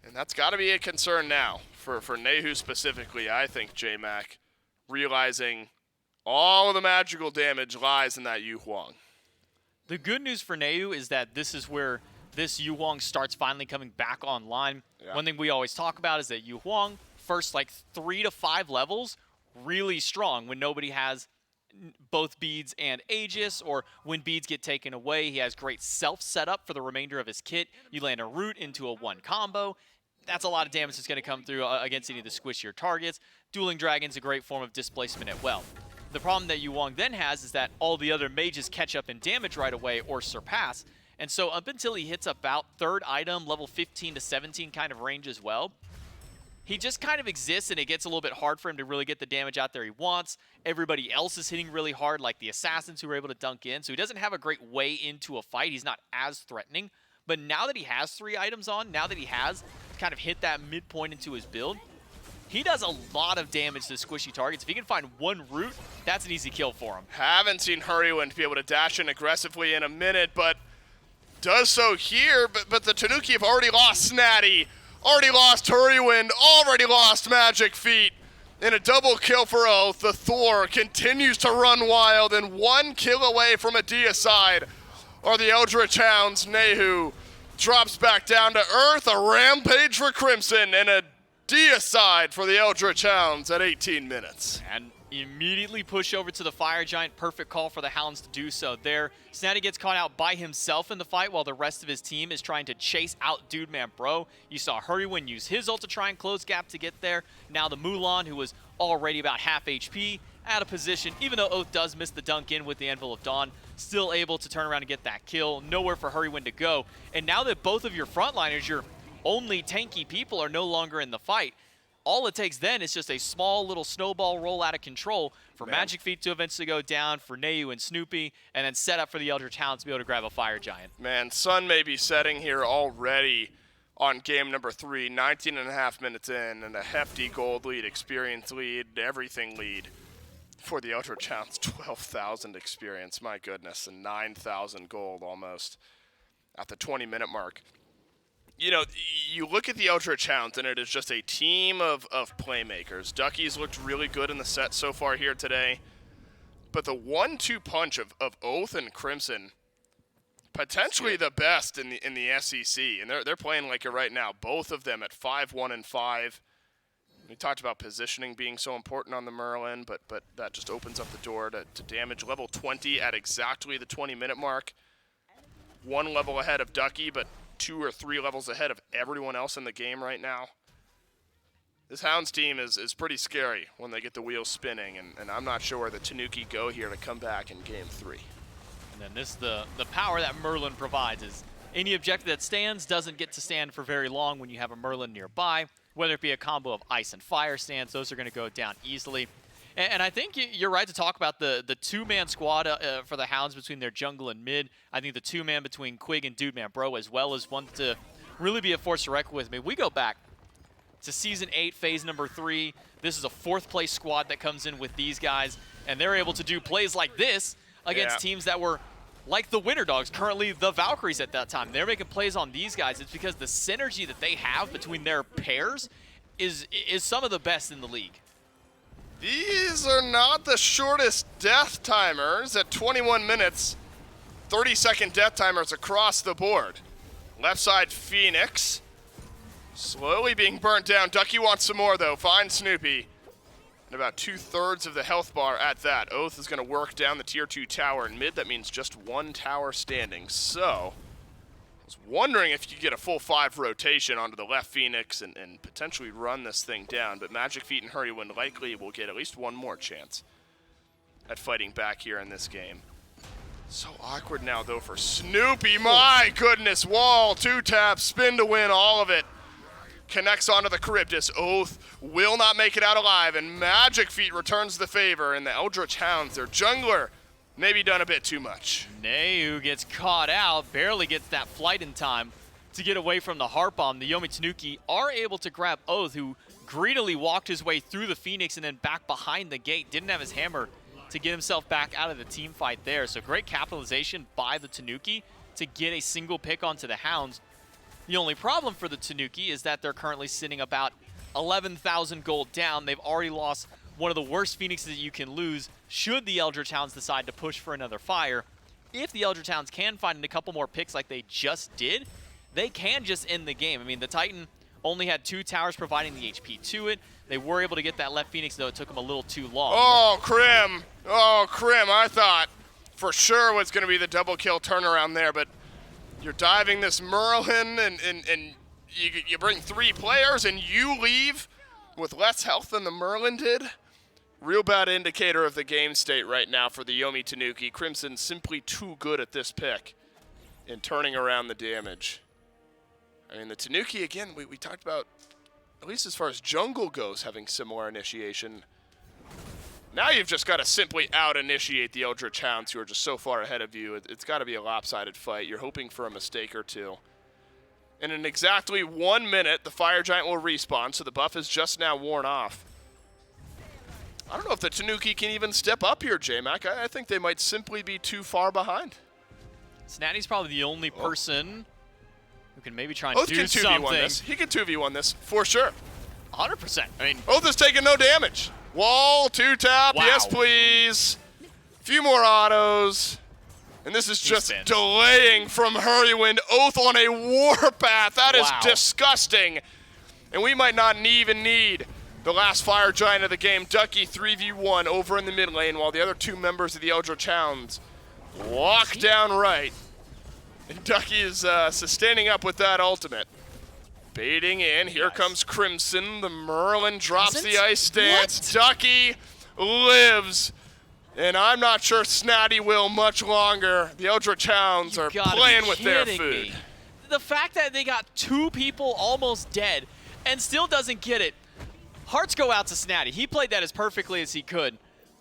And that's got to be a concern now for Nehu specifically, I think, J-Mac, realizing all of the magical damage lies in that Yu Huang. The good news for Nehu is that this is where this Yu Huang starts finally coming back online. Yeah. One thing we always talk about is that Yu Huang, first like 3 to 5 levels, really strong when nobody has both beads and Aegis, or when beads get taken away, he has great self setup for the remainder of his kit. You land a root into a 1 combo. That's a lot of damage that's going to come through against any of the squishier targets. Dueling Dragon's a great form of displacement as well. The problem that Yu Huang then has is that all the other mages catch up in damage right away or surpass. And so up until he hits about 3rd item, level 15 to 17 kind of range as well, he just kind of exists, and it gets a little bit hard for him to really get the damage out there he wants. Everybody else is hitting really hard, like the assassins who are able to dunk in. So he doesn't have a great way into a fight. He's not as threatening. But now that he has 3 items on, now that he has kind of hit that midpoint into his build, he does a lot of damage to squishy targets. If he can find 1 root, that's an easy kill for him. Haven't seen Hurrywind be able to dash in aggressively in a minute, but does so here. But the Tanuki have already lost Snatty, already lost Hurrywind, already lost Magic Feet. In a double kill for Oath, the Thor continues to run wild, and 1 kill away from a deicide are the Eldritch Hounds. Nehu drops back down to earth, a rampage for Crimson, and a deicide for the Eldritch Hounds at 18 minutes. And immediately push over to the Fire Giant. Perfect call for the Hounds to do so there. Snatty gets caught out by himself in the fight while the rest of his team is trying to chase out Dude Man Bro. You saw Hurrywind use his ult to try and close gap to get there. Now the Mulan, who was already about half HP, out of position, even though Oath does miss the dunk in with the Anvil of Dawn, still able to turn around and get that kill. Nowhere for Hurrywind to go. And now that both of your frontliners, your only tanky people, are no longer in the fight, all it takes then is just a small little snowball roll out of control for Magic Feet to eventually go down, for Nehu and Snoopy, and then set up for the Eldritch Hounds to be able to grab a Fire Giant. Man, sun may be setting here already on game number 3, 19 and a half minutes in, and a hefty gold lead, experience lead, everything lead for the Eldritch Hounds. 12,000 experience, my goodness, and 9,000 gold almost at the 20-minute mark. You know, you look at the Eldritch Hounds, and it is just a team of playmakers. Ducky's looked really good in the set so far here today. But the 1-2 punch of Oath and Crimson, potentially the best in the SEC. And they're playing like it right now. Both of them at 5-1 and 5. We talked about positioning being so important on the Merlin, but that just opens up the door to damage level 20 at exactly the 20-minute mark. 1 level ahead of Ducky, but 2 or 3 levels ahead of everyone else in the game right now. This Hounds team is pretty scary when they get the wheels spinning, and I'm not sure where the Tanuki go here to come back in game 3. And then this, the power that Merlin provides is any objective that stands doesn't get to stand for very long when you have a Merlin nearby. Whether it be a combo of ice and fire stands, those are going to go down easily. And I think you're right to talk about the 2-man squad for the Hounds between their jungle and mid. I think the 2-man between Quig and Dude Man Bro as well is one to really be a force to reckon with. I mean, we go back to Season 8, Phase number 3. This is a 4th place squad that comes in with these guys, and they're able to do plays like this against teams that were like the Winter Dogs, currently the Valkyries at that time. They're making plays on these guys. It's because the synergy that they have between their pairs is some of the best in the league. These are not the shortest death timers at 21 minutes. 30-second death timers across the board. Left side Phoenix. Slowly being burnt down. Ducky wants some more though. Finds Snoopy. And about 2/3 of the health bar at that. Oath is going to work down the tier 2 tower in mid. That means just 1 tower standing. So, we'll was wondering if you could get a full 5 rotation onto the left Phoenix and potentially run this thing down, but Magic Feet and Hurrywind likely will get at least one more chance at fighting back here in this game. So awkward now, though, for Snoopy. My goodness, wall, 2-tap, spin to win, all of it. Connects onto the Charybdis. Oath will not make it out alive, and Magic Feet returns the favor, and the Eldritch Hounds, their jungler, maybe done a bit too much. Neu gets caught out, barely gets that flight in time to get away from the Heart Bomb. The Yomi Tanuki are able to grab Oath, who greedily walked his way through the Phoenix and then back behind the gate. Didn't have his hammer to get himself back out of the team fight there. So great capitalization by the Tanuki to get a single pick onto the Hounds. The only problem for the Tanuki is that they're currently sitting about 11,000 gold down. They've already lost one of the worst Phoenixes that you can lose should the Eldritch Hounds decide to push for another fire. If the Eldritch Hounds can find a couple more picks like they just did, they can just end the game. I mean, the Titan only had 2 towers providing the HP to it. They were able to get that left Phoenix, though it took them a little too long. Oh, Krim. Oh, Krim, I thought for sure was going to be the double kill turnaround there, but you're diving this Merlin, and you bring 3 players, and you leave with less health than the Merlin did? Real bad indicator of the game state right now for the Yomi Tanuki. Crimson simply too good at this pick in turning around the damage. I mean, the Tanuki, again, we talked about, at least as far as jungle goes, having similar initiation. Now you've just got to simply out-initiate the Eldritch Hounds, who are just so far ahead of you. It's got to be a lopsided fight. You're hoping for a mistake or two. And in exactly 1 minute, the Fire Giant will respawn, so the buff is just now worn off. I don't know if the Tanuki can even step up here, J-Mac. I think they might simply be too far behind. Snatty's probably the only person who can maybe try and Oath do can 2v1 something. this. He can 2v1 this, for sure. 100%. I mean, Oath is taking no damage. Wall, 2-tap, wow. yes please. Few more autos. And this is just spins. delaying from Hurrywind. Oath on a warpath. That is Wow. disgusting. And we might not even need the last Fire Giant of the game. Ducky 3v1 over in the mid lane, while the other 2 members of the Eldritch Hounds walk down right. And Ducky is sustaining up with that ultimate. Baiting in, here comes Crimson. The Merlin drops the ice stance. What? Ducky lives. And I'm not sure Snatty will much longer. The Eldritch Hounds are playing with their food. Me. The fact that they got 2 people almost dead and still doesn't get it. Hearts go out to Snatty. He played that as perfectly as he could.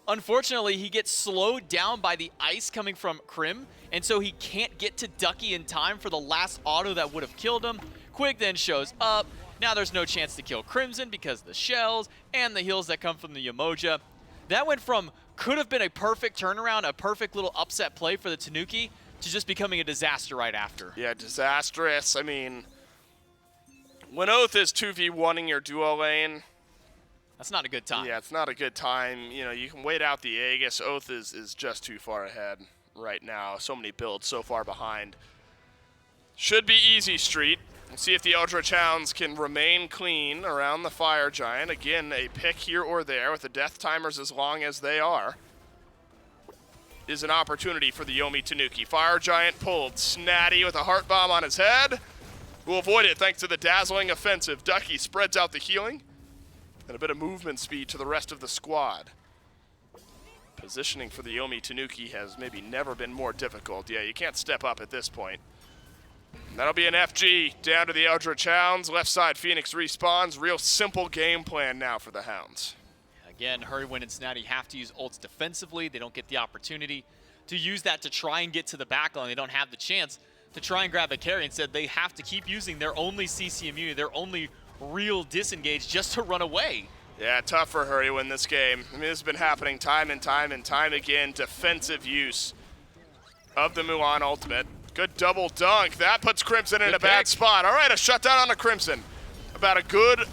Unfortunately, he gets slowed down by the ice coming from Krim, and so he can't get to Ducky in time for the last auto that would have killed him. Quig then shows up. Now there's no chance to kill Crimson because of the shells and the heals that come from the Yamoja. That went from could have been a perfect turnaround, a perfect little upset play for the Tanuki, to just becoming a disaster right after. Yeah, disastrous. I mean, when Oath is 2v1ing your duo lane, that's not a good time. Yeah, it's not a good time. You know, you can wait out the Aegis. Oath is just too far ahead right now. So many builds so far behind. Should be easy street. We'll see if the Eldritch Hounds can remain clean around the Fire Giant. Again, a pick here or there with the death timers as long as they are is an opportunity for the Yomi Tanuki. Fire Giant pulled. Snatty with a heart bomb on his head. Will avoid it thanks to the dazzling offensive. Ducky spreads out the healing and a bit of movement speed to the rest of the squad. Positioning for the Yomi Tanuki has maybe never been more difficult. Yeah, you can't step up at this point. And that'll be an FG down to the Eldritch Hounds. Left side Phoenix respawns. Real simple game plan now for the Hounds. Again, Hurrywind and Snatty have to use ults defensively. They don't get the opportunity to use that to try and get to the back line. They don't have the chance to try and grab a carry. Instead, they have to keep using their only CC immunity, their only real disengage, just to run away. Yeah, tough for Hurrywind this game. I mean, this has been happening time and time again. Defensive use of the Mulan ultimate. Good double dunk. That puts Crimson in a bad spot. All right, a shutdown on the Crimson. About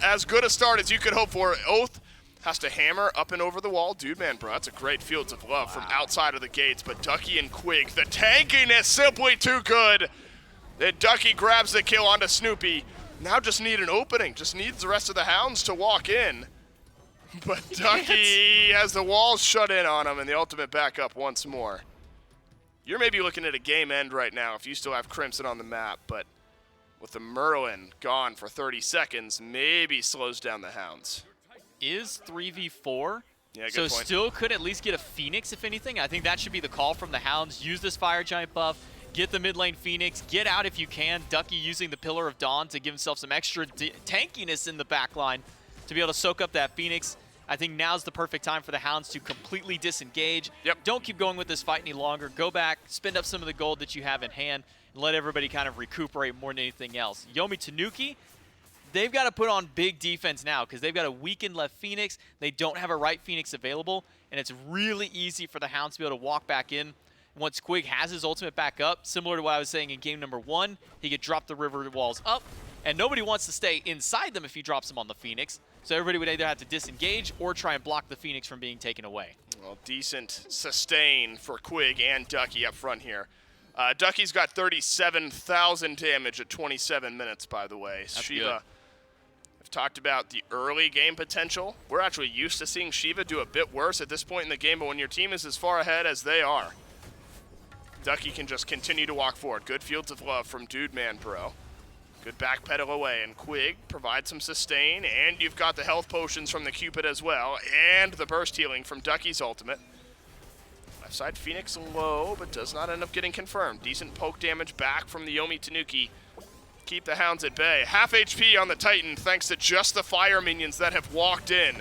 as good a start as you could hope for. Oath has to hammer up and over the wall. Dude, man, bro, that's a great Fields of Love from outside of the gates. But Ducky and Quig, the tankiness simply too good. Then Ducky grabs the kill onto Snoopy. Now just need an opening. Just needs the rest of the Hounds to walk in. But Ducky has the walls shut in on him and the ultimate back up once more. you're maybe looking at a game end right now if you still have Crimson on the map, but with the Merlin gone for 30 seconds, maybe slows down the Hounds. Is 3v4. Yeah, good so point. still could at least get a Phoenix, if anything. I think that should be the call from the Hounds. Use this Fire Giant buff, get the mid lane Phoenix, get out if you can. Ducky using the Pillar of Dawn to give himself some extra tankiness in the back line to be able to soak up that Phoenix. I think now's the perfect time for the Hounds to completely disengage. Yep. Don't keep going with this fight any longer. Go back, spend up some of the gold that you have in hand, and let everybody kind of recuperate more than anything else. Yomi Tanuki, they've got to put on big defense now because they've got a weakened left Phoenix. They don't have a right Phoenix available, and it's really easy for the Hounds to be able to walk back in. Once Quig has his ultimate back up, similar to what I was saying in game number 1, he could drop the river walls up, and nobody wants to stay inside them if he drops them on the Phoenix. So everybody would either have to disengage or try and block the Phoenix from being taken away. Well, decent sustain for Quig and Ducky up front here. Ducky's got 37,000 damage at 27 minutes, by the way. That's Shiva, good. I've talked about the early game potential. We're actually used to seeing Shiva do a bit worse at this point in the game, but when your team is as far ahead as they are, Ducky can just continue to walk forward. Good Fields of Love from Dude Man Pro. Good backpedal away, and Quig provides some sustain, and you've got the health potions from the Cupid as well, and the burst healing from Ducky's ultimate. Left side Phoenix low, but does not end up getting confirmed. Decent poke damage back from the Yomi Tanuki. Keep the Hounds at bay. Half HP on the Titan thanks to just the fire minions that have walked in.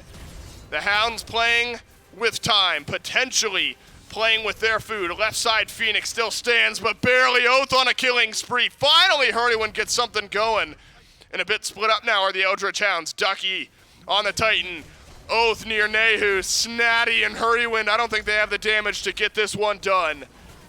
The Hounds playing with time, potentially playing with their food. Left side Phoenix still stands, but barely. Oath on a killing spree. Finally, Hurrywin gets something going. And a bit split up now are the Eldritch Hounds. Ducky on the Titan. Oath near Nehu. Snatty and Hurrywin. I don't think they have the damage to get this one done.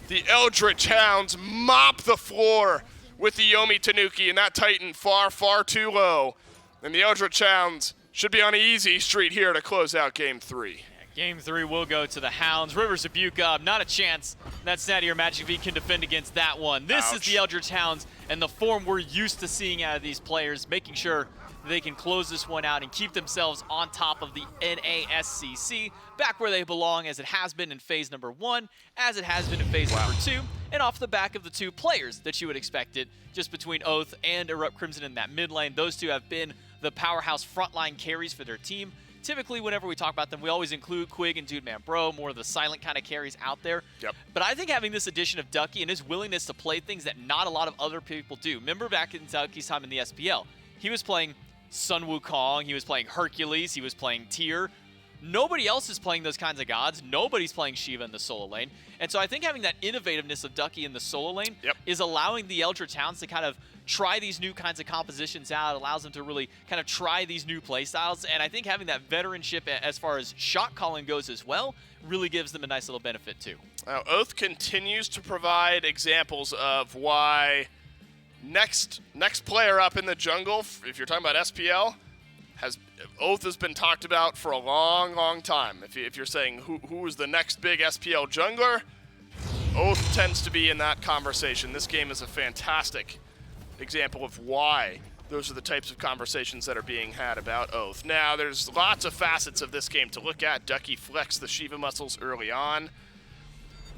The Eldritch Hounds mop the floor with the Yomi Tanuki, and that Titan far, far too low. And the Eldritch Hounds should be on an easy street here to close out Game 3. Game 3 will go to the Hounds. Rivers of Buka, not a chance that Snatty or Magic V can defend against that one. This is the Eldritch Hounds and the form we're used to seeing out of these players, making sure they can close this one out and keep themselves on top of the NASCC, back where they belong, as it has been in phase number 1, as it has been in phase number 2, and off the back of the two players that you would expect it, just between Oath and Erupt Crimson in that mid lane. Those two have been the powerhouse frontline carries for their team. Typically, whenever we talk about them, we always include Quig and Dude Man Bro, more of the silent kind of carries out there. Yep. But I think having this addition of Ducky and his willingness to play things that not a lot of other people do. Remember back in Ducky's time in the SPL, he was playing Sun Wukong, he was playing Hercules, he was playing Tyr. Nobody else is playing those kinds of gods. Nobody's playing Shiva in the solo lane. And so I think having that innovativeness of Ducky in the solo lane is allowing the Eldritch Hounds to kind of try these new kinds of compositions out. It allows them to really kind of try these new playstyles. And I think having that veteranship as far as shot calling goes as well really gives them a nice little benefit too. Now, Oath continues to provide examples of why next player up in the jungle, if you're talking about SPL, Oath has been talked about for a long, long time. If you're saying who is the next big SPL jungler, Oath tends to be in that conversation. This game is a fantastic example of why those are the types of conversations that are being had about Oath. Now, there's lots of facets of this game to look at. Ducky flexed the Shiva muscles early on.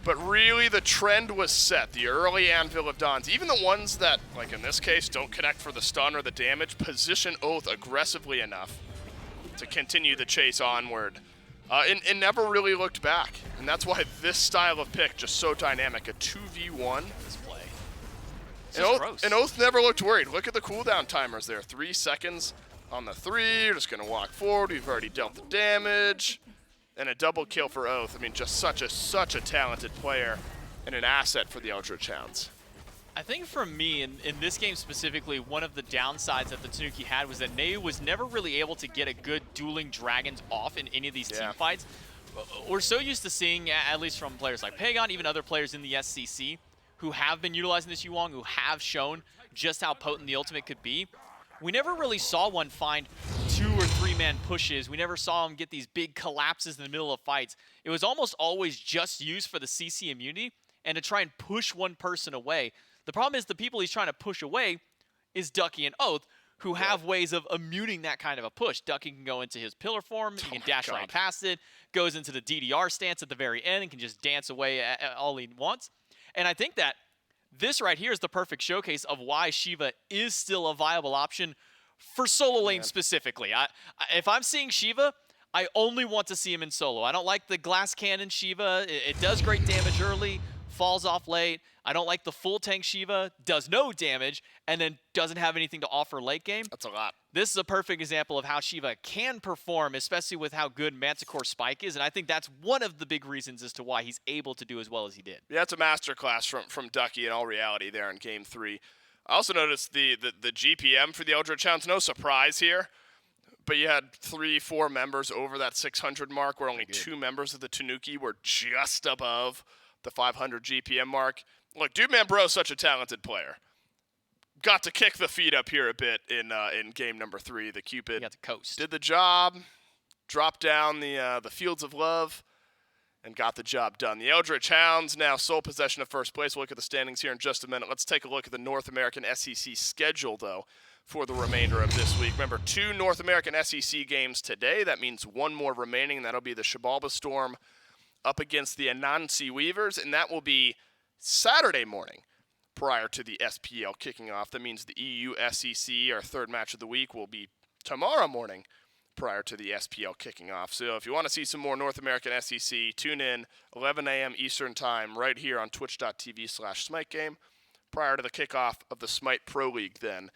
But really, the trend was set. The early Anvil of Dawns, even the ones that, like in this case, don't connect for the stun or the damage, position Oath aggressively enough to continue the chase onward. And never really looked back. And that's why this style of pick just so dynamic. A 2v1. This play. And Oath never looked worried. Look at the cooldown timers there. 3 seconds on the 3. You're just going to walk forward. We've already dealt the damage. And a double kill for Oath. I mean, just such a talented player and an asset for the Eldritch Hounds. I think for me, in this game specifically, one of the downsides that the Tanuki had was that Neu was never really able to get a good dueling dragons off in any of these team fights. We're so used to seeing, at least from players like Pagon, even other players in the SCC, who have been utilizing this Yuwang, who have shown just how potent the ultimate could be. We never really saw one find 2 or 3 man pushes. We never saw him get these big collapses in the middle of fights. It was almost always just used for the CC immunity and to try and push one person away. The problem is the people he's trying to push away is Ducky and Oath, who have ways of immuning that kind of a push. Ducky can go into his pillar form, he can dash right past it, goes into the DDR stance at the very end and can just dance away all he wants. And I think that this right here is the perfect showcase of why Shiva is still a viable option for solo lane specifically. If I'm seeing Shiva, I only want to see him in solo. I don't like the glass cannon Shiva. It does great damage early, falls off late. I don't like the full tank Shiva, does no damage, and then doesn't have anything to offer late game. That's a lot. This is a perfect example of how Shiva can perform, especially with how good Manticore Spike is, and I think that's one of the big reasons as to why he's able to do as well as he did. Yeah, it's a masterclass from Ducky in all reality there in Game 3. I also noticed the GPM for the Eldritch Hounds. No surprise here, but you had 3-4 members over that 600 mark, where only 2 members of the Tanuki were just above the 500 GPM mark. Look, Dude Man Bro is such a talented player. Got to kick the feet up here a bit in game number 3. The Cupid He got to coast. did the job, dropped down the Fields of Love, and got the job done. The Eldritch Hounds now sole possession of first place. We'll look at the standings here in just a minute. Let's take a look at the North American SEC schedule, though, for the remainder of this week. Remember, 2 North American SEC games today. That means 1 more remaining. That'll be the Shibalba Storm up against the Anansi Weavers, and that will be Saturday morning prior to the SPL kicking off. That means the EU SEC, our third match of the week, will be tomorrow morning prior to the SPL kicking off. So if you want to see some more North American SEC, tune in 11 a.m. Eastern Time right here on twitch.tv/SMITE game prior to the kickoff of the SMITE Pro League then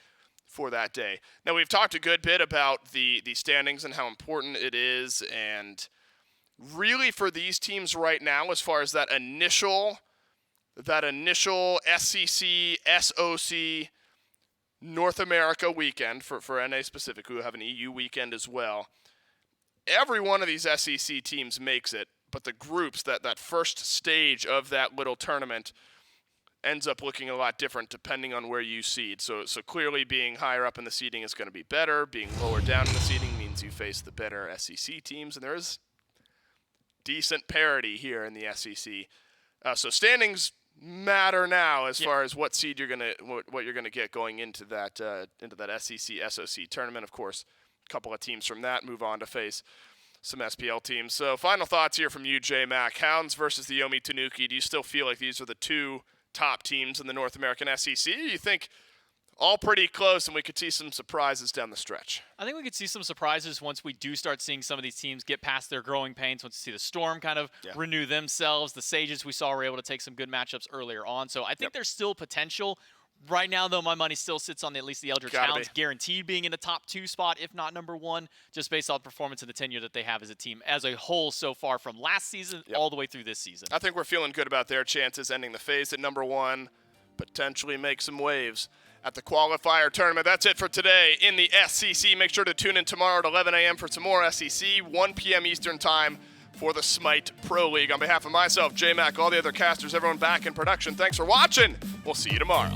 for that day. Now, we've talked a good bit about the standings and how important it is, and really for these teams right now, as far as that initial SEC, SOC, North America weekend for NA specific, who have an EU weekend as well. Every one of these SEC teams makes it, but the groups, that first stage of that little tournament ends up looking a lot different depending on where you seed. So clearly being higher up in the seeding is going to be better. Being lower down in the seeding means you face the better SEC teams, and there is decent parity here in the SEC. So standings matter now as far as what seed you're gonna get going into that SEC SOC tournament. Of course, a couple of teams from that move on to face some SPL teams. So final thoughts here from you, J Mac. Hounds versus the Yomi Tanuki. Do you still feel like these are the 2 top teams in the North American SEC? Or you think all pretty close and we could see some surprises down the stretch? I think we could see some surprises once we do start seeing some of these teams get past their growing pains, once we see the Storm kind of renew themselves. The Sages we saw were able to take some good matchups earlier on. So I think there's still potential. Right now, though, my money still sits on at least the Eldritch Hounds, guaranteed being in the top 2 spot, if not number 1, just based on performance and the tenure that they have as a team as a whole so far from last season all the way through this season. I think we're feeling good about their chances ending the phase at number 1, potentially make some waves at the qualifier tournament. That's it for today in the SEC. Make sure to tune in tomorrow at 11 a.m. for some more SEC, 1 p.m. Eastern Time for the SMITE Pro League. On behalf of myself, J Mac, all the other casters, everyone back in production, thanks for watching. We'll see you tomorrow.